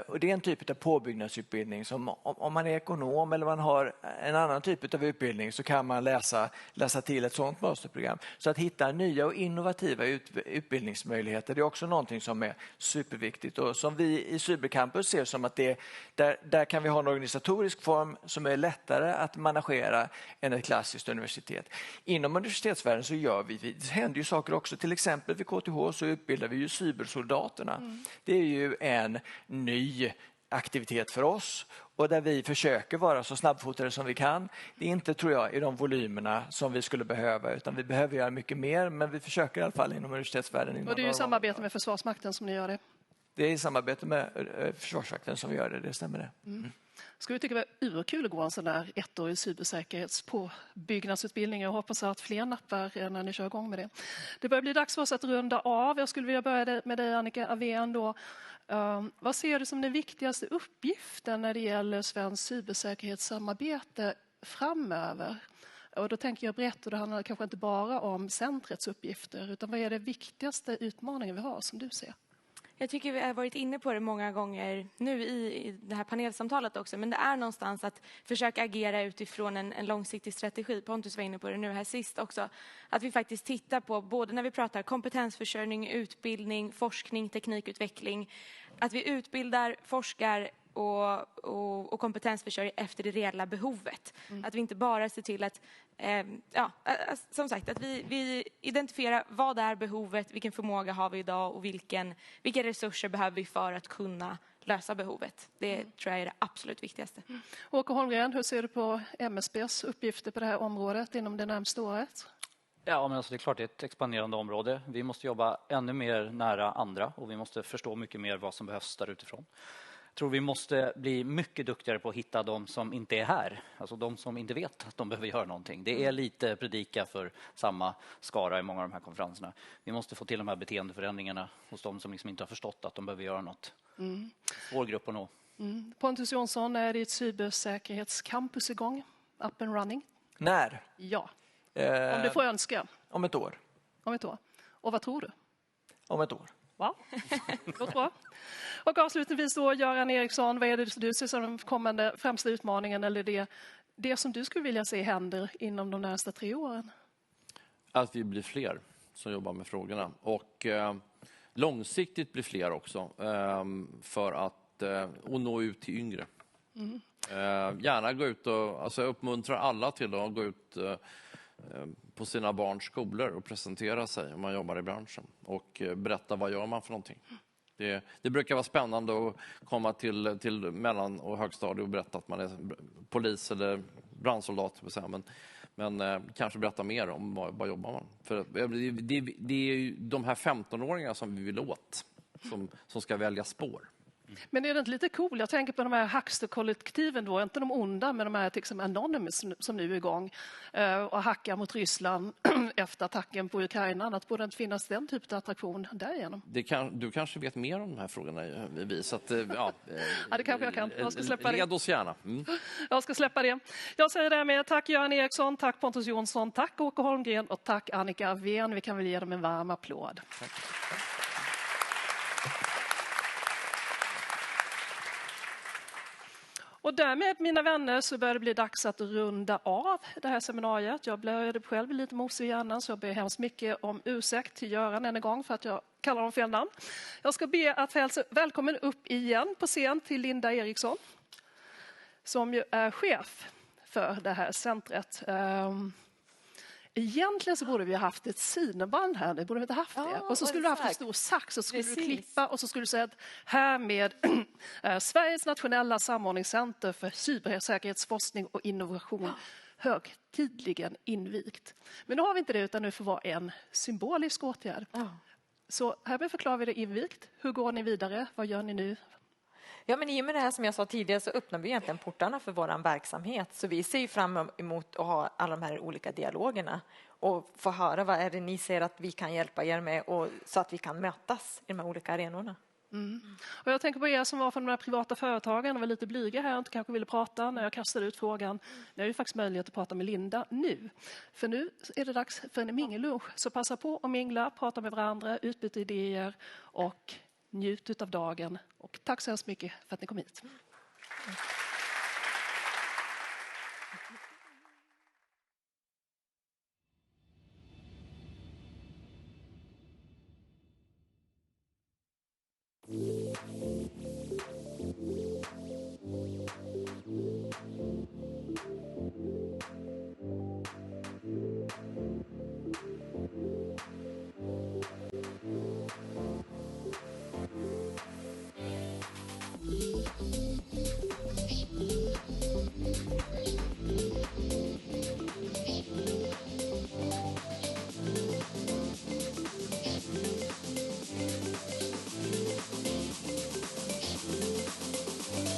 Och det är en typ av påbyggnadsutbildning som om man är ekonom eller man har en annan typ av utbildning så kan man läsa till ett sådant masterprogram. Så att hitta nya och innovativa utbildningsmöjligheter, det är också någonting som är superviktigt och som vi i Cybercampus ser som att där kan vi ha en organisatorisk form som är lättare att managera än ett klassiskt universitet. Inom universitetsvärlden så det händer ju saker också, till exempel vid KTH så utbildar vi ju cybersoldaterna. Det är ju en ny aktivitet för oss och där vi försöker vara så snabbfotade som vi kan. Det är inte, tror jag, i de volymerna som vi skulle behöva utan vi behöver göra mycket mer men vi försöker i alla fall inom universitetsvärlden. Och det är ju samarbete med Försvarsmakten som ni gör det. Det är i samarbete med Försvarsmakten som vi gör det stämmer det. Skulle tycka det var urkul att gå en sån där 1-årig cybersäkerhetspåbyggnadsutbildning. Jag hoppas att fler nappar när ni kör igång med det. Det börjar bli dags för oss att runda av. Jag skulle vilja börja med dig Annika Avén då. Vad ser du som den viktigaste uppgiften när det gäller svensk cybersäkerhetssamarbete framöver? Och då tänker jag brett och det handlar kanske inte bara om centrets uppgifter utan vad är det viktigaste utmaningen vi har som du ser? Jag tycker vi har varit inne på det många gånger nu i det här panelsamtalet också. Men det är någonstans att försöka agera utifrån en långsiktig strategi. Pontus var inne på det nu här sist också. Att vi faktiskt tittar på både när vi pratar kompetensförsörjning, utbildning, forskning, teknikutveckling. Att vi utbildar, forskar och kompetensförsörjer efter det reella behovet. Att vi inte bara ser till att, som sagt, att vi identifierar vad är behovet, vilken förmåga har vi idag och vilka resurser behöver vi för att kunna lösa behovet. Det tror jag är det absolut viktigaste. Åke Holmgren, hur ser du på MSBs uppgifter på det här området inom det närmaste året? Ja, men alltså det är klart det är ett expanderande område. Vi måste jobba ännu mer nära andra och vi måste förstå mycket mer vad som behövs där utifrån. Jag tror vi måste bli mycket duktigare på att hitta de som inte är här. Alltså de som inte vet att de behöver göra någonting. Det är lite predika för samma skara i många av de här konferenserna. Vi måste få till de här beteendeförändringarna hos de som liksom inte har förstått att de behöver göra något. Svår grupp att nå. Pontus Jonsson, är ditt cybersäkerhetscampus igång? Up and running? När? Ja, om du får önska. Om ett år. Om ett år. Och vad tror du? Om ett år. Va? Låter bra. Och avslutningsvis då, Göran Eriksson, vad är det du ser som den kommande främsta utmaningen eller det som du skulle vilja se händer inom de närmaste 3 åren? Att vi blir fler som jobbar med frågorna och långsiktigt blir fler också för att och nå ut till yngre. Gärna gå ut och alltså, uppmuntra alla till att gå ut på sina barns skolor och presentera sig om man jobbar i branschen och berätta vad gör man för någonting. Det brukar vara spännande att komma till mellan- och högstadiet och berätta att man är polis eller brandsoldat. Men kanske berätta mer om vad jobbar man. För det är ju de här 15-åringarna som vi vill åt som ska välja spår. Men är det inte lite cool? Jag tänker på de här hackster-kollektiven då, inte de onda, men de här till exempel Anonymous som nu är igång och hackar mot Ryssland efter attacken på Ukraina. Att borde inte finnas den typen av attraktion därigenom. Du kanske vet mer om de här frågorna, vi. Så att, ja, det kanske jag kan. Jag ska släppa det. Led oss gärna. Jag ska släppa det. Jag säger därmed tack Göran Eriksson, tack Pontus Jonsson, tack Åke Holmgren och tack Annika Ven. Vi kan väl ge dem en varm applåd. Tack. Och därmed, mina vänner, så börjar det bli dags att runda av det här seminariet. Jag blev själv lite mosig i hjärnan, så jag ber hemskt mycket om ursäkt till Göran en gång för att jag kallar dem fel namn. Jag ska be att hälsa välkommen upp igen på scen till Linda Eriksson, som ju är chef för det här centret. Egentligen så borde vi ha haft ett sineband här, det borde vi inte haft det. Och så skulle du haft en stor sax och så skulle du klippa och så skulle du säga att härmed Sveriges nationella samordningscenter för cybersäkerhetsforskning och innovation högtidligen invigt. Men nu har vi inte det, utan nu får vara en symbolisk åtgärd. Så härmed förklarar vi det invigt. Hur går ni vidare? Vad gör ni nu? Ja, men i och med det här som jag sa tidigare så öppnar vi egentligen portarna för vår verksamhet. Så vi ser ju fram emot att ha alla de här olika dialogerna och få höra vad är det ni ser att vi kan hjälpa er med och så att vi kan mötas i de här olika arenorna. Och jag tänker på er som var från de här privata företagen och var lite blyga här och inte kanske ville prata när jag kastade ut frågan. Ni har ju faktiskt möjlighet att prata med Linda nu. För nu är det dags för en mingellunch. Så passa på att mingla, prata med varandra, utbyta idéer och njut av dagen. Och tack så hemskt mycket för att ni kom hit.